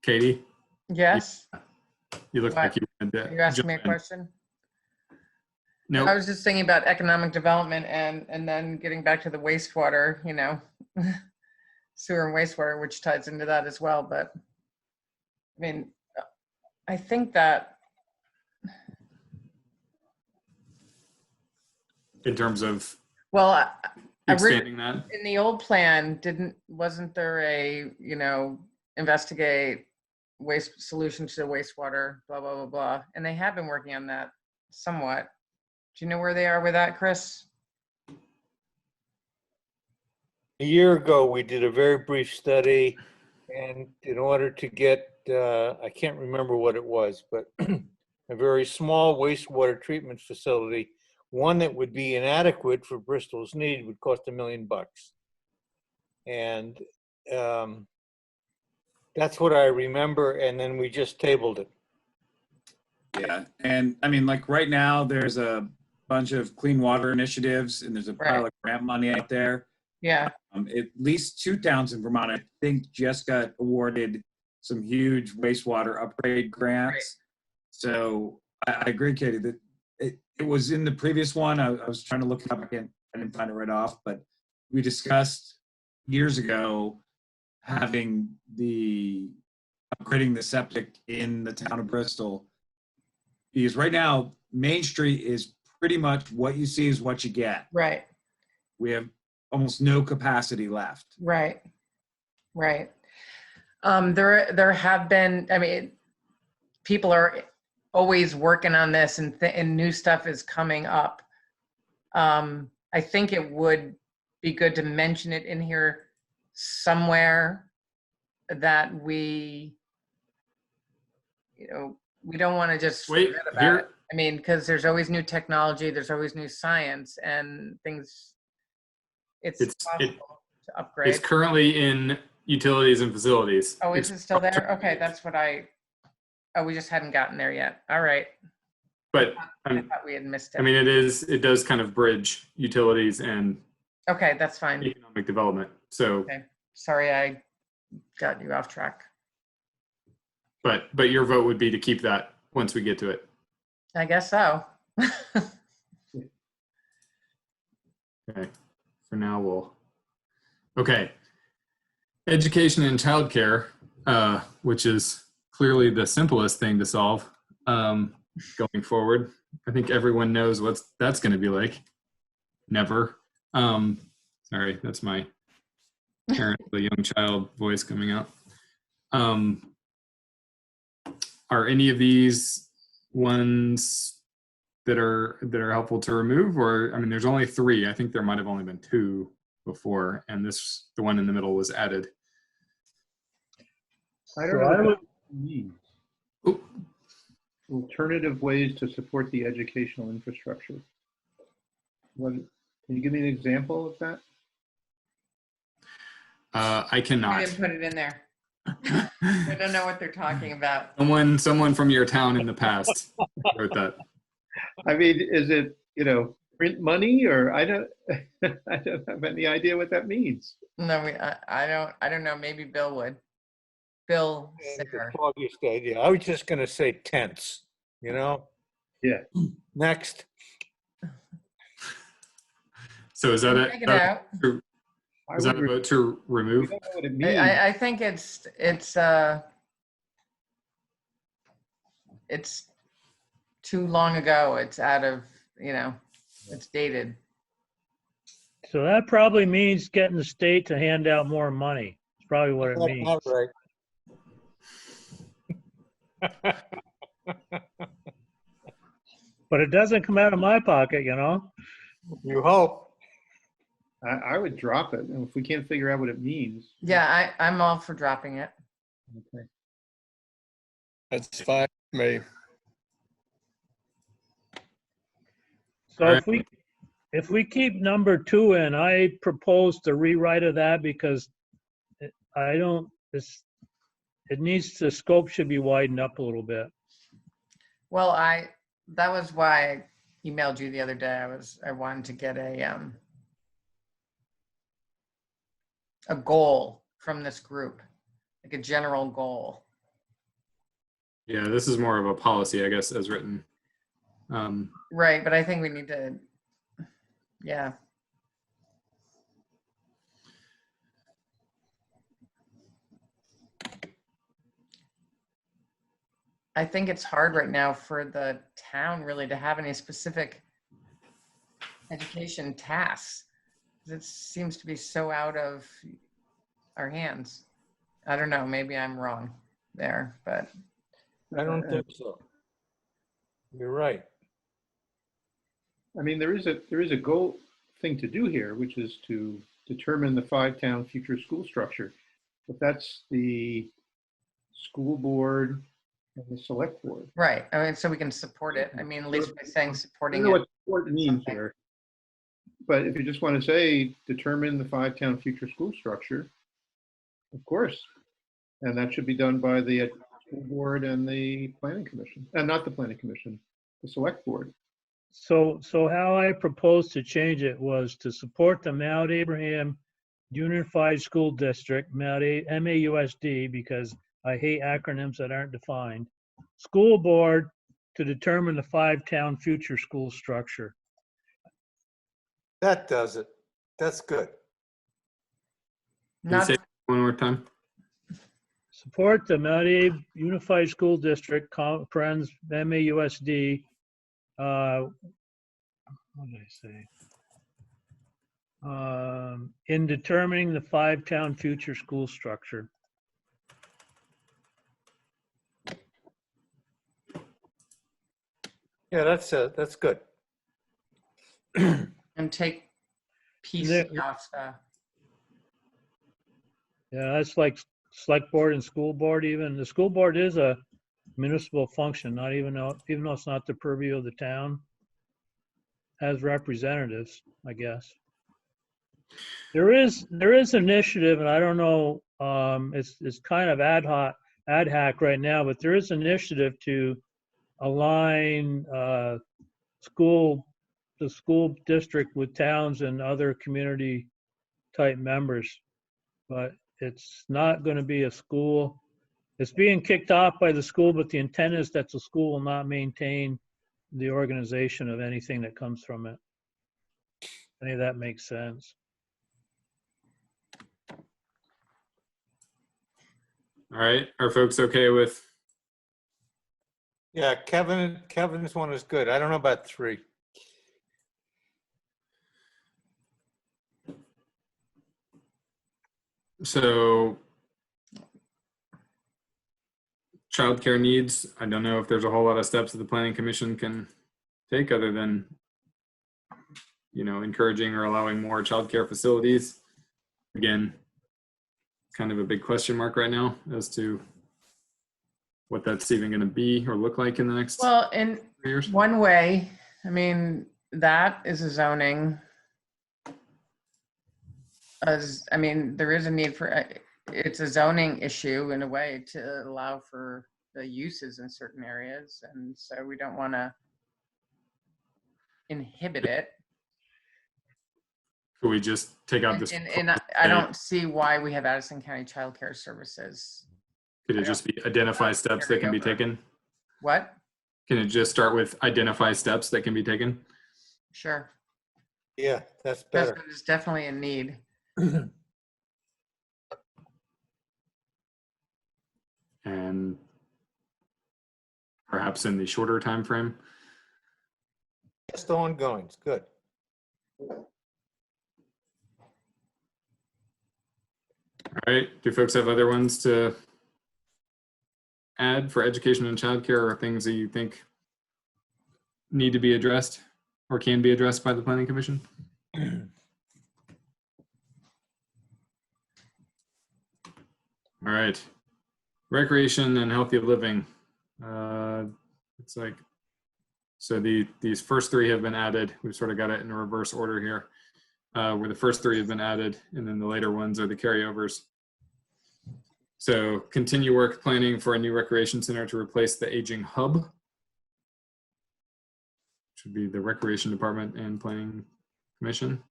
Katie? Yes. You look What? like you wanted to You asking me a jump in. question? No. I was just thinking about economic development and then getting back to the wastewater, you know, sewer and wastewater, which ties into that as well. But I mean, I think that In terms of well, expanding that? in the old plan, wasn't there a, you know, investigate waste solution to the wastewater, blah, blah, blah, blah. And they have been working on that somewhat. Do you know where they are with that, Chris? A year ago, we did a very brief study, and in order to get, I can't remember what it was, but a very small wastewater treatment facility, one that would be inadequate for Bristol's need, would cost $1 million. And that's what I remember, and then we just tabled it. Yeah, and I mean, like right now, there's a bunch of clean water initiatives, and there's a pile of grant money out there. Yeah. At least 2 towns in Vermont, I think, just got awarded some huge wastewater upgrade grants. Right. So I agree, Katie, that it was in the previous one. I was trying to look it up again. I didn't find it right off, but we discussed years ago having upgrading the septic in the town of Bristol. Because right now, Main Street is pretty much what you see is what you get. Right. We have almost no capacity left. Right. Right. There have been, I mean, people are always working on this and new stuff is coming up. I think it would be good to mention it in here somewhere that we, you know, we don't want to just forget about it. I mean, because there's always new technology, there's always new science and things. It's possible to upgrade. It's currently in utilities and facilities. Oh, is it still there? Okay, that's what I Oh, we just hadn't gotten there yet. All right. But I thought we had missed it. I mean, it does kind of bridge utilities and Okay, that's fine. economic development. So, Okay. Sorry, I got you off track. but your vote would be to keep that once we get to it. I guess so. Okay. For now, okay. Education and childcare, which is clearly the simplest thing to solve going forward. I think everyone knows what that's going to be like. Never. Sorry, that's my parent, the young child voice coming out. Are any of these ones that are helpful to remove? Or, I mean, there's only 3. I think there might have only been 2 before, and the one in the middle was added. I don't know what that means. Alternative ways to support the educational infrastructure. Can you give me an example of that? I cannot. I didn't put it in there. I don't know what they're talking about. Someone from your town in the past wrote that. I mean, is it, print money, or I don't have any idea what that means. No, I don't know. Maybe Bill would. Bill Sicker. The foggiest idea. I was just going to say tents, Yeah. Next. So is that Take it out. Is that a vote to remove? I don't know what it means. I think it's too long ago. It's out of, it's dated. So that probably means getting the state to hand out more money. It's probably what it That's means. not right. But it doesn't come out of my pocket, You hope. I would drop it, and if we can't figure out what it means. Yeah, I'm all for dropping it. Okay. That's fine with me. So if we keep number 2 in, I propose to rewrite of that because the scope should be widened up a little bit. Well, that was why I emailed you the other day. I wanted to get a goal from this group, like a general goal. Yeah, this is more of a policy, I guess, as written. Right, but I think we need to, yeah. I think it's hard right now for the town really to have any specific education tasks. It seems to be so out of our hands. I don't know, maybe I'm wrong there, but. I don't think so. You're right. I mean, there is a goal thing to do here, which is to determine the 5-town future school structure. But that's the school board and the select board. Right. I mean, so we can support it. I mean, at least by saying I supporting don't know it. what support means here. But if you just want to say, determine the 5-town future school structure, of course. And that should be done by the school board and the planning commission, and not the planning commission, the select board. So how I proposed to change it was to support the Mount Abraham Unified School District, MAUSD, because I hate acronyms that aren't defined. School board to determine the 5-town future school structure. That does it. That's good. Can you say it one more time? Support the Mount Abe Unified School District, friends, MAUSD. What did I say? In determining the 5-town future school structure. Yeah, that's good. And take PC off the. Yeah, that's like select board and school board even. The school board is a municipal function, even though it's not the purview of the town. Has representatives, I guess. There is initiative, and I don't know, it's kind of ad hoc, ad hoc right now, but there is an initiative to align the school district with towns and other community type members. But it's not going to be a school. It's being kicked off by the school, but the intent is that the school will not maintain the organization of anything that comes from it. Any of that makes sense. All right, are folks okay with? Yeah, Kevin's one is good. I don't know about 3. So childcare needs, I don't know if there's a whole lot of steps that the planning commission can take other than, you know, encouraging or allowing more childcare facilities. Again, kind of a big question mark right now as to what that's even going to be or look like in the next Well, in 3 years. one way, I mean, that is a zoning. I mean, there is a need for, it's a zoning issue in a way to allow for the uses in certain areas. And so we don't want to inhibit it. Could we just take out this? And I don't see why we have Addison County Child Care Services. Could it just be identify steps that can be taken? What? Can it just start with identify steps that can be taken? Sure. Yeah, that's better. There's definitely a need. And perhaps in the shorter time frame. Just ongoing. It's good. All right. Do folks have other ones to add for education and childcare, or things that you think need to be addressed or can be addressed by the Planning Commission? All right. Recreation and healthy living. It's like, so these first 3 have been added. We've sort of got it in reverse order here, where the first 3 have been added and then the later ones are the carryovers. So continue work planning for a new recreation center to replace the aging hub, which would be the Recreation Department and Planning Commission.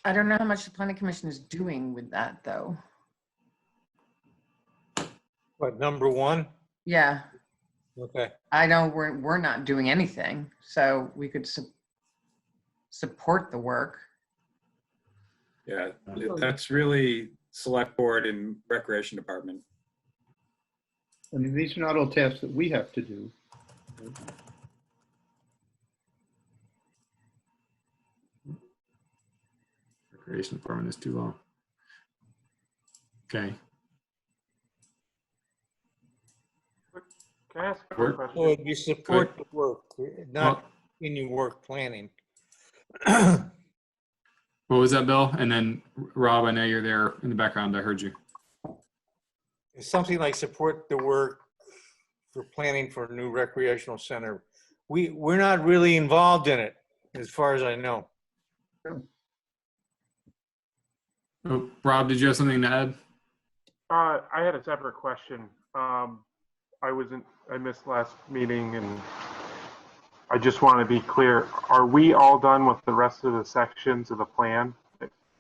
I don't know how much the Planning Commission is doing with that, though. What, number 1? Yeah, Okay. I know we're not doing anything, so we could support the work. Yeah, that's really select board and recreation department. I mean, these are not all tasks that we have to do. Recreation Department is too long. Okay. Can I ask a quick Work. question? Well, you support the work, not continue work planning. What was that, Bill? And then Rob, I know you're there in the background. I heard you. It's something like support the work for planning for a new recreational center. We're not really involved in it, as far as I know. Oh, Rob, did you have something to add? I had a separate question. I missed last meeting, and I just want to be clear. Are we all done with the rest of the sections of the plan?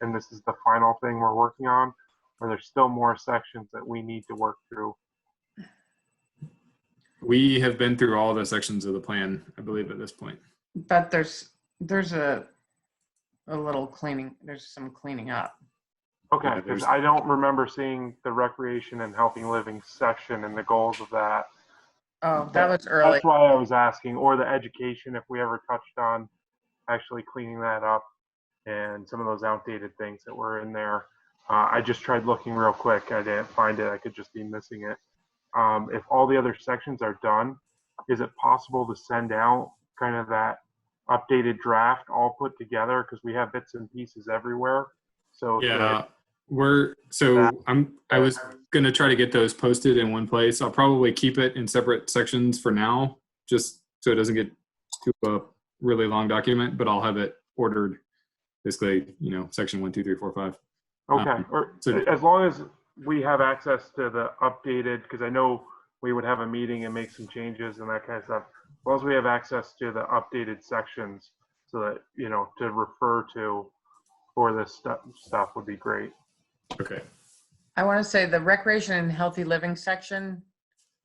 And this is the final thing we're working on? Or there's still more sections that we need to work through? We have been through all the sections of the plan, I believe, at this point. But there's a little cleaning, there's some cleaning up. Okay, Yeah, because I don't remember seeing the recreation and healthy living section and the goals of that. Oh, that was early. That's why I was asking, or the education, if we ever touched on actually cleaning that up and some of those outdated things that were in there. I just tried looking real quick. I didn't find it. I could just be missing it. If all the other sections are done, is it possible to send out kind of that updated draft all put together? Because we have bits and pieces everywhere. So Yeah, I was gonna try to get those posted in one place. I'll probably keep it in separate sections for now, just so it doesn't get to a really long document, but I'll have it ordered basically, section 1, 2, 3, 4, 5. Okay, or so- as long as we have access to the updated, because I know we would have a meeting and make some changes and that kind of stuff. As long as we have access to the updated sections so that, to refer to for this stuff would be great. Okay. I want to say the recreation and healthy living section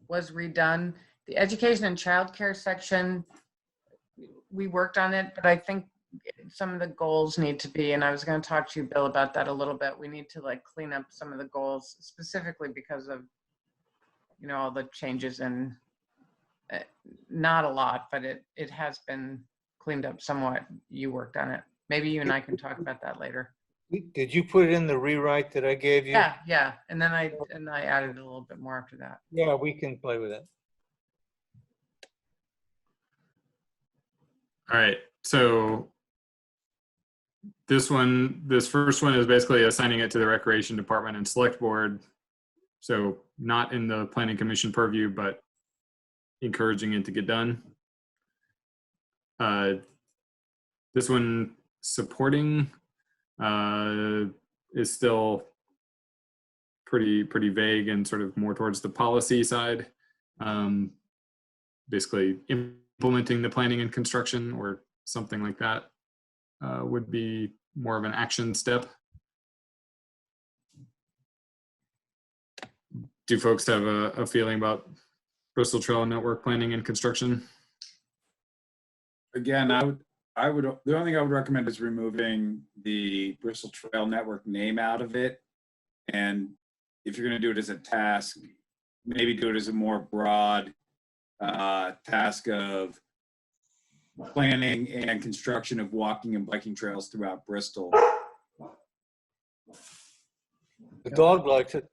was redone. The education and childcare section, we worked on it, but I think some of the goals need to be, and I was going to talk to you, Bill, about that a little bit. We need to clean up some of the goals specifically because of, all the changes, and not a lot, but it has been cleaned up somewhat. You worked on it. Maybe you and I can talk about that later. Did you put it in the rewrite that I gave you? Yeah. And then I added a little bit more after that. Yeah, we can play with it. All right. So this first one is basically assigning it to the recreation department and select board. So not in the planning commission purview, but encouraging it to get done. This one, supporting, is still pretty vague and sort of more towards the policy side. Basically implementing the planning and construction or something like that would be more of an action step. Do folks have a feeling about Bristol Trail Network planning and construction? Again, the only thing I would recommend is removing the Bristol Trail Network name out of it. And if you're going to do it as a task, maybe do it as a more broad task of planning and construction of walking and biking trails throughout Bristol. The dog likes it.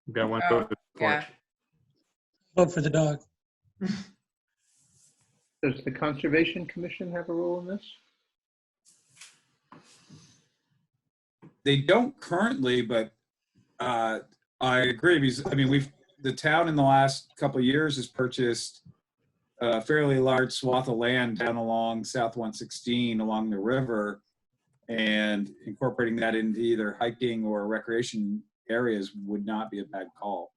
We've got one vote. Yeah. Vote for the dog. Does the Conservation Commission have a role in this? They don't currently, but I agree because the town in the last couple of years has purchased a fairly large swath of land down along South 116 along the river, and incorporating that into either hiking or recreation areas would not be a bad call.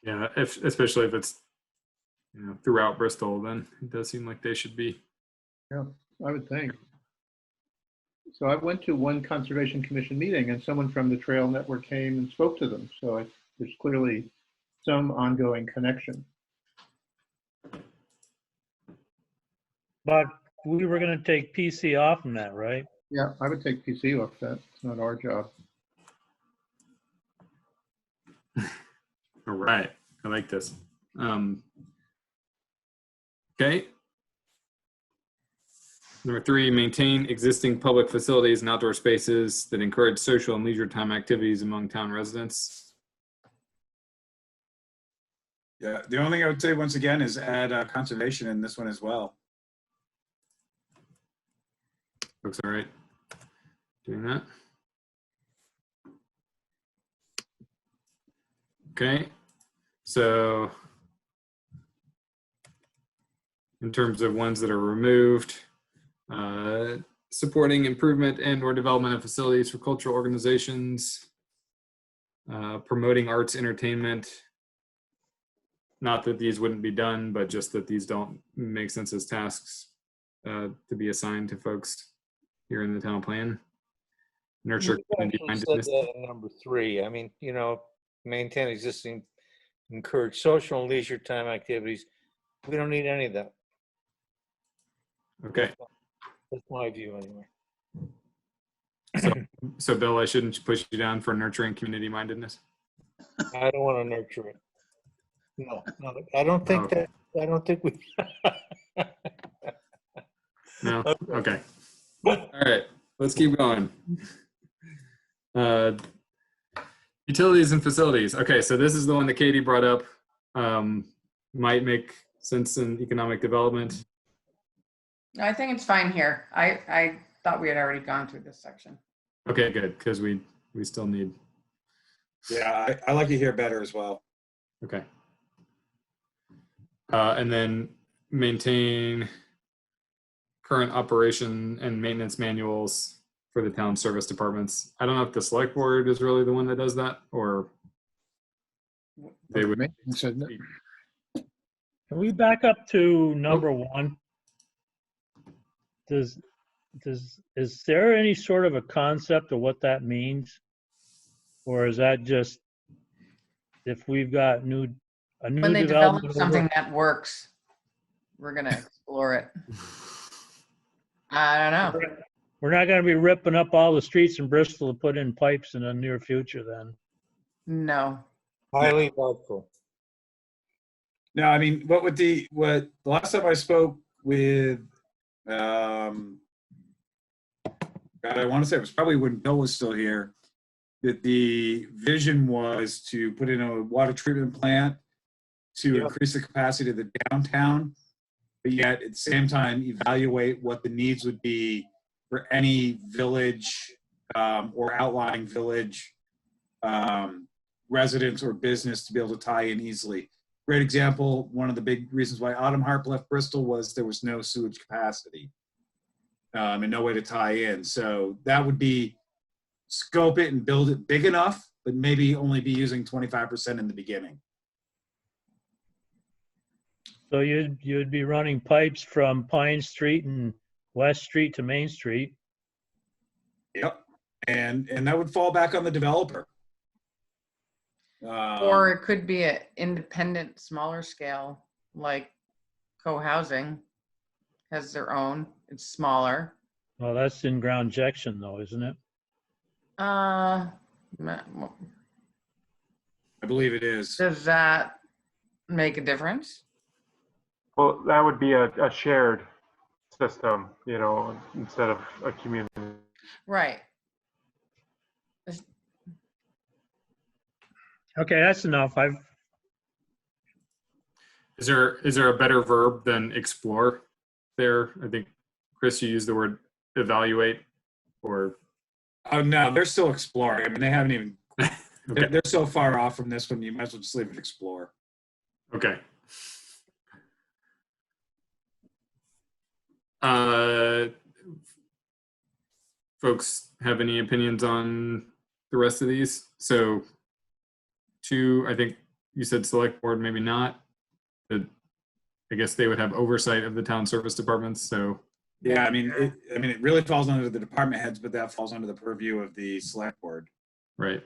Yeah, especially if it's throughout Bristol, then it does seem like they should be. Yeah, I would think. So I went to one Conservation Commission meeting and someone from the Trail Network came and spoke to them. So there's clearly some ongoing connection. But we were going to take PC off from that, right? Yeah, I would take PC off that. It's not our job. All right, I like this. Okay. Number 3, maintain existing public facilities and outdoor spaces that encourage social and leisure time activities among town residents. Yeah, the only thing I would say once again is add conservation in this one as well. Looks all right doing that. Okay, so in terms of ones that are removed, supporting improvement and or development of facilities for cultural organizations, promoting arts entertainment. Not that these wouldn't be done, but just that these don't make sense as tasks to be assigned to folks here in the town plan. Nurture community mindedness. Said that in number 3. I mean, maintain existing, encourage social and leisure time activities. We don't need any of that. Okay. That's my view anyway. So Bill, I shouldn't push you down for nurturing community mindedness. I don't want to nurture it. No, I don't think Okay. I don't think we. No? Okay. All right, let's keep going. Utilities and facilities. Okay, so this is the one that Katie brought up. Might make sense in economic development. I think it's fine here. I thought we had already gone through this section. Okay, good, because we still need. Yeah, I like it here better as well. Okay. And then maintain current operation and maintenance manuals for the town service departments. I don't know if the select board is really the one that does that, or they would. Maintenance, isn't it? Can we back up to number 1? Is there any sort of a concept of what that means? Or is that just if we've got a new When they develop development something over? that works, we're gonna explore it. I don't know. We're not gonna be ripping up all the streets in Bristol to put in pipes in the near future then. No. Highly doubtful. No, I mean, what the last time I spoke with, God, I want to say it was probably when Bill was still here, that the vision was to put in a water treatment plant to increase the capacity of the downtown, but yet at the same time evaluate what the needs would be for any village or outlying village residents or business to be able to tie in easily. Great example, one of the big reasons why Autumn Harp left Bristol was there was no sewage capacity and no way to tie in. So that would be scope it and build it big enough, but maybe only be using 25% in the beginning. So you'd be running pipes from Pine Street and West Street to Main Street. Yep, and that would fall back on the developer. Or it could be an independent, smaller scale, like co-housing has their own. It's smaller. Well, that's in-ground injection though, isn't it? I believe it is. Does that make a difference? Well, that would be a shared system, you know, instead of a community. Right. Okay, that's enough. Is there a better verb than explore there? I think, Chris, you used the word evaluate, or. Oh, no, they're still exploring. I mean, they haven't even, Okay. they're so far off from this one, you might as well just leave it explore. Okay. Folks have any opinions on the rest of these? So 2, I think you said select board, maybe not. But I guess they would have oversight of the town service departments. So Yeah, I mean, it really falls under the department heads, but that falls under the purview of the select board. right.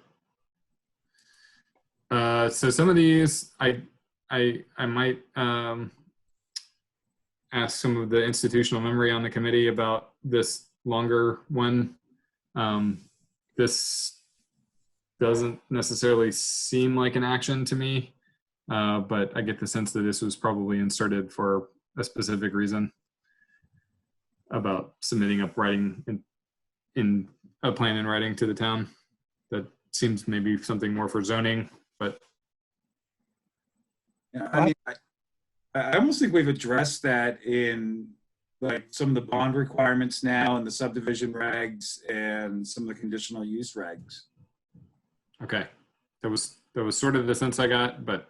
So some of these, I might ask some of the institutional memory on the committee about this longer one. This doesn't necessarily seem like an action to me, but I get the sense that this was probably inserted for a specific reason about submitting up writing in a plan in writing to the town. That seems maybe something more for zoning, but. Yeah, I mean, I almost think we've addressed that in like some of the bond requirements now and the subdivision regs and some of the conditional use regs. Okay, that was sort of the sense I got, but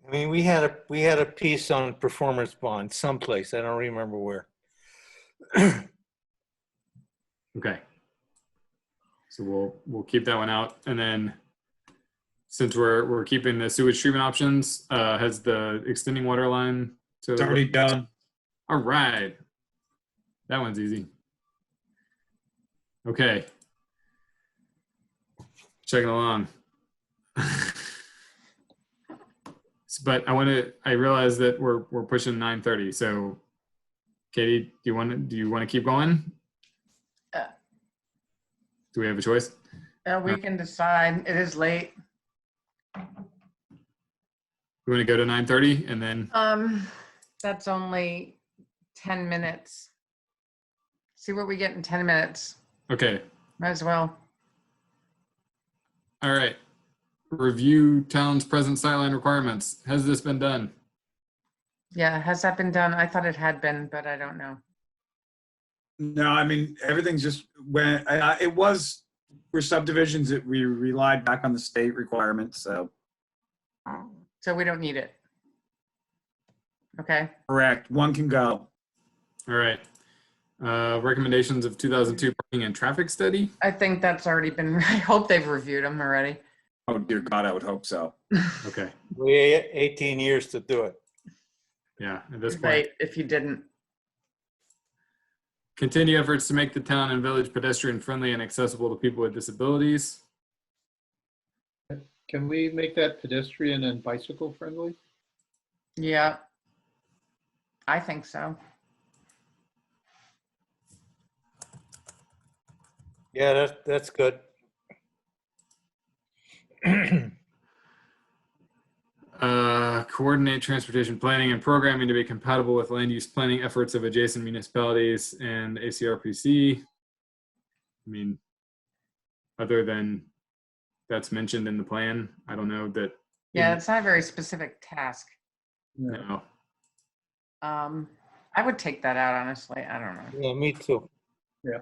I mean, we had a piece on performance bond someplace. I don't remember where. okay. So we'll keep that one out, and then since we're keeping the sewage treatment options, has the extending water line to It's already done. All right, that one's easy. Okay, checking along. But I realize that we're pushing 9:30. So Katie, do you want to keep going? Do we have a choice? We can decide. It is late. We want to go to 9:30 and then. That's only 10 minutes. See what we get in 10 minutes. Okay. Might as well. All right. Review town's present sightline requirements. Has this been done? Yeah, has that been done? I thought it had been, but I don't know. No, I mean, everything's just when it was for subdivisions that we relied back on the state requirements. So So we don't need it. Okay. correct. One can go. All right. Recommendations of 2002 parking and traffic study. I think that's already been, I hope they've reviewed them already. Oh, dear God, I would hope so. Okay. We had 18 years to do it. Yeah, at this point. Right, if you didn't. Continue efforts to make the town and village pedestrian friendly and accessible to people with disabilities. Can we make that pedestrian and bicycle friendly? Yeah. I think so. Yeah, that's good. Coordinate transportation planning and programming to be compatible with land use planning efforts of adjacent municipalities and ACRPC. I mean, other than that's mentioned in the plan, I don't know that. Yeah, it's not a very specific task. No. I would take that out, honestly. I don't know. Yeah, me too. Yeah.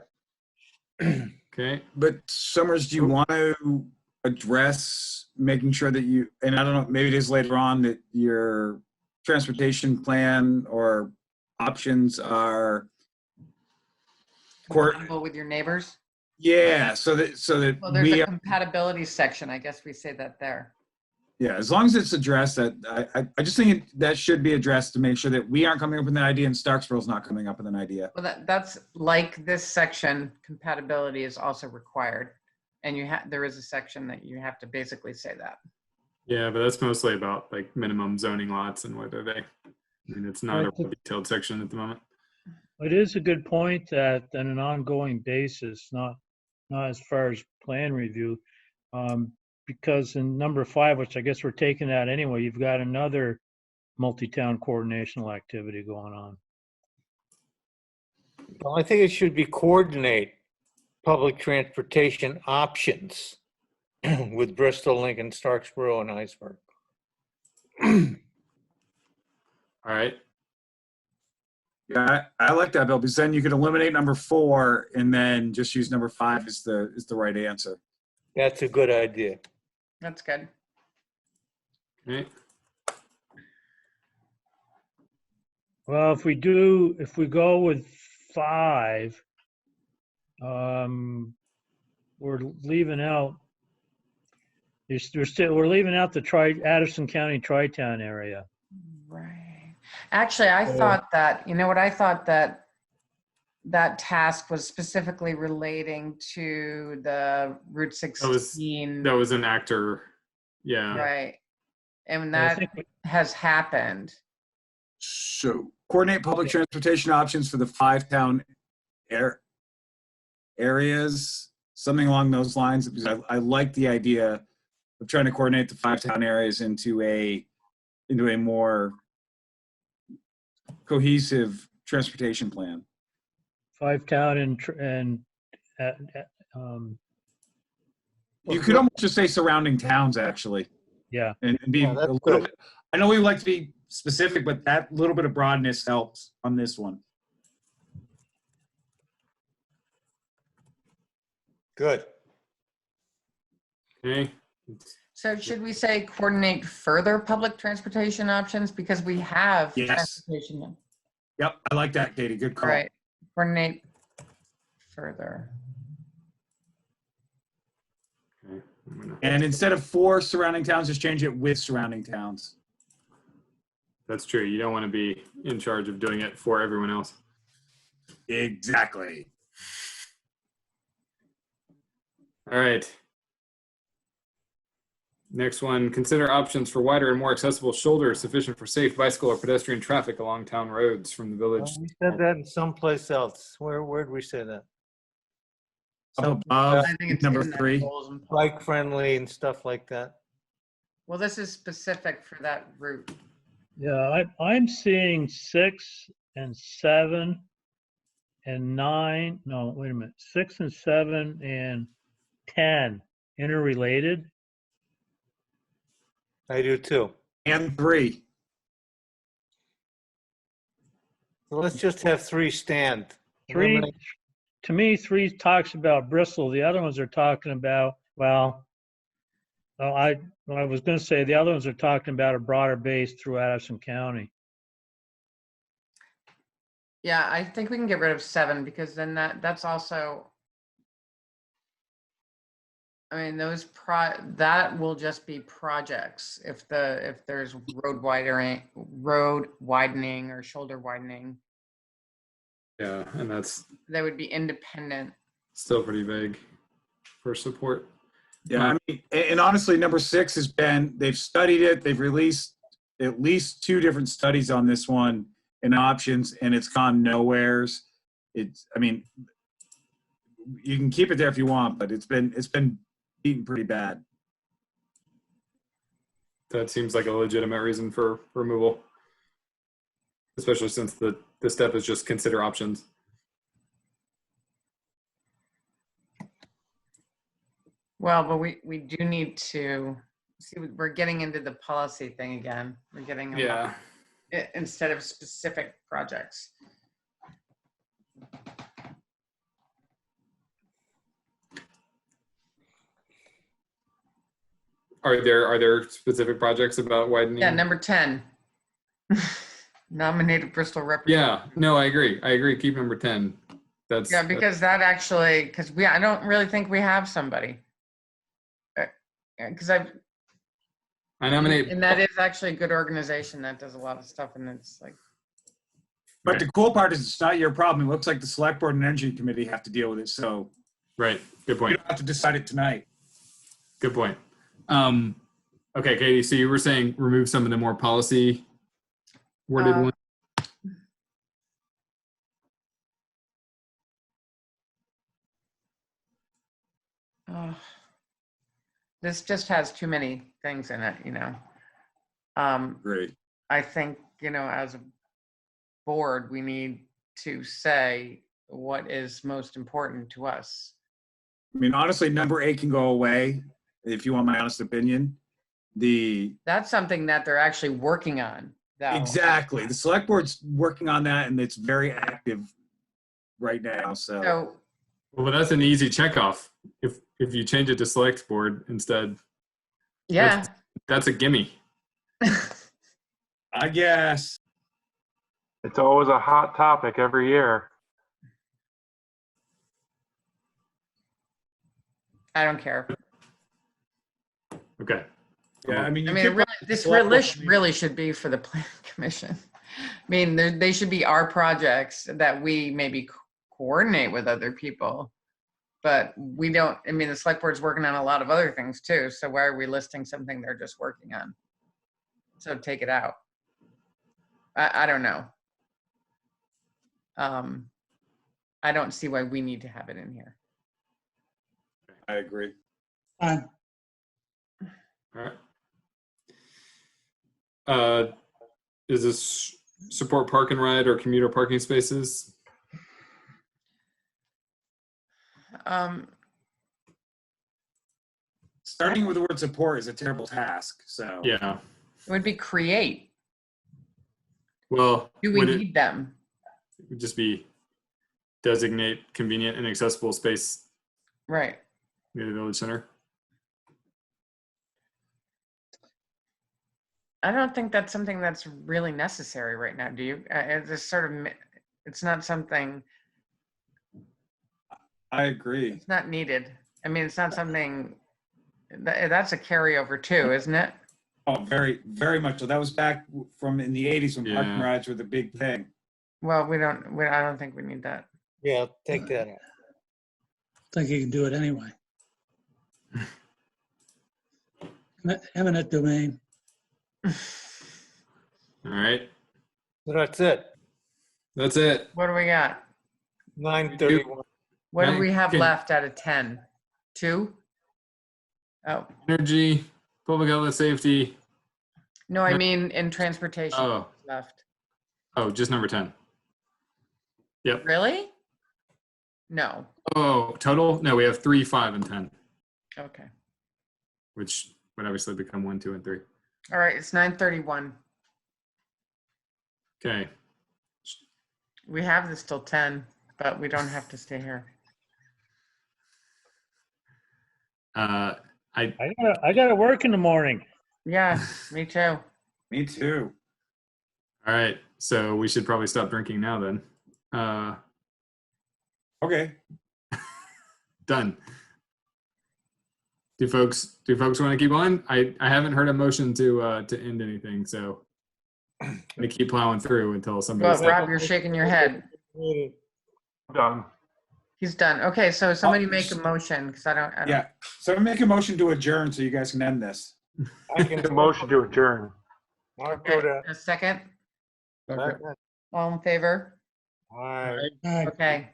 Okay. But Summers, do you want to address making sure that you, and I don't know, maybe it is later on, that your transportation plan or options are Compatible with your neighbors? yeah, so that Well, there's we a are, compatibility section. I guess we say that there. yeah, as long as it's addressed, that I just think that should be addressed to make sure that we aren't coming up with an idea and Starksville's not coming up with an idea. Well, that's like this section, compatibility is also required. And there is a section that you have to basically say that. Yeah, but that's mostly about like minimum zoning lots and whether they, I mean, it's not a real detailed section at the moment. It is a good point that on an ongoing basis, not as far as plan review, because in number 5, which I guess we're taking that anyway, you've got another multi-town coordinational activity going on. Well, I think it should be coordinate public transportation options with Bristol, Lincoln, Starksboro, and Iceberg. All right. Yeah, I like that, Bill, because then you could eliminate number 4 and then just use number 5 as the right answer. That's a good idea. That's good. Okay. Well, if we go with 5, we're leaving out, we're leaving out the Addison County Tri-Town area. Right. Actually, I thought that, you know what, I thought that task was specifically relating to the Route 16. That was an actor. Yeah. Right. And that has happened. So coordinate public transportation options for the 5 town areas, something along those lines. Because I like the idea of trying to coordinate the 5 town areas into a more cohesive transportation plan. 5 town and you could almost just say surrounding towns, actually. Yeah. And be a little bit, I know we like to be specific, but that little bit of broadness helps on this one. Good. Okay. So should we say coordinate further public transportation options because we have transportation? Yep, I like that, Katie. Good call. All right. Coordinate further. Okay. And instead of 4 surrounding towns, just change it with surrounding towns. That's true. You don't want to be in charge of doing it for everyone else. Exactly. All right. Next one, consider options for wider and more accessible shoulders sufficient for safe bicycle or pedestrian traffic along town roads from the village. We said that in someplace else. Where did we say that? Above, I think it's number in that 3. goals and- Bike friendly and stuff like that. Well, this is specific for that route. yeah, I'm seeing 6 and 7 and 9. No, wait a minute. 6 and 7 and 10 interrelated. I do too. And 3. So let's just have 3 stand. 3, Eliminate- to me, 3 talks about Bristol. The other ones are talking about, well, I was going to say the other ones are talking about a broader base through Addison County. Yeah, I think we can get rid of 7 because then that's also, I mean, that will just be projects if there's road widening or shoulder widening, Yeah, and that's they would be independent. still pretty vague for support. Yeah, I mean, and honestly, number 6 has been, they've studied it, they've released at least 2 different studies on this one and options, and it's gone nowheres. I mean, you can keep it there if you want, but it's been beaten pretty bad. That seems like a legitimate reason for removal, especially since the step is just consider options. Well, but we do need to see, we're getting into the policy thing again. We're getting a lot, instead of specific projects. Are there specific projects about widening? Yeah, number 10. Nominated Bristol representative. Yeah, no, I agree. Keep number 10. That's Yeah, because that actually, because I don't really think we have somebody. Because I nominate. and that is actually a good organization that does a lot of stuff, and it's like. But the cool part is it's not your problem. It looks like the select board and energy committee have to deal with it. So Right. Good you point. don't have to decide it tonight. Good point. Okay, Katie, so you were saying remove some of the more policy worded ones? This just has too many things in it, you know. Great. I think, you know, as a board, we need to say what is most important to us. I mean, honestly, number 8 can go away, if you want my honest opinion. That's something that they're actually working on, though. Exactly. The select board's working on that, and it's very active right now. So Well, that's an easy checkoff. If you change it to select board instead. Yeah. That's a gimme. I guess. It's always a hot topic every year. I don't care. Okay. Yeah, I mean, this really should be for the planning commission. I mean, they should be our projects that we maybe coordinate with other people, but we don't. I mean, the select board's working on a lot of other things too. So why are we listing something they're just working on? So take it out. I don't know. I don't see why we need to have it in here. I agree. Fine. All right. Is this support park and ride or commuter parking spaces? Starting with the word support is a terrible task. So Yeah. It would be create. Well, Do we need them? It would just be designate convenient and accessible space Right. near the village center. I don't think that's something that's really necessary right now. Do you? It's not something. I agree. It's not needed. I mean, it's not something. That's a carryover too, isn't it? Oh, very, very much so. That was back from in the 80s when park and rides were the big thing. Well, I don't think we need that. Yeah, take that out. I think you can do it anyway. Eminent domain. All right. So that's it. That's it. What do we got? 9:31. What do we have Okay. left out of 10? 2? Oh. Energy, public health and safety. No, I mean in transportation. Oh. Left. Oh, just number 10. Yep. Really? No. Oh, total? No, we have 3, 5, and 10, Okay. which would obviously become 1, 2, and 3. All right. It's 9:31. Okay. We have this till 10, but we don't have to stay here. I got to work in the morning. Yeah, me too. Me too. All right. So we should probably stop drinking now then. Okay. Done. Do folks want to keep on? I haven't heard a motion to end anything, so I'm gonna keep plowing through until somebody Well, steps. Rob, you're shaking your head. Done. He's done. Okay, so somebody make a motion, because I don't. Yeah. So make a motion to adjourn so you guys can end this. I can The motion to adjourn. I'll Okay, go to. a second. Second. All in favor? All right. All right. Okay.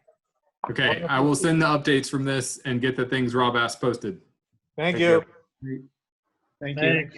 Okay, I will send the updates from this and get the things Rob asked posted. Thank you. Thank you. Thanks.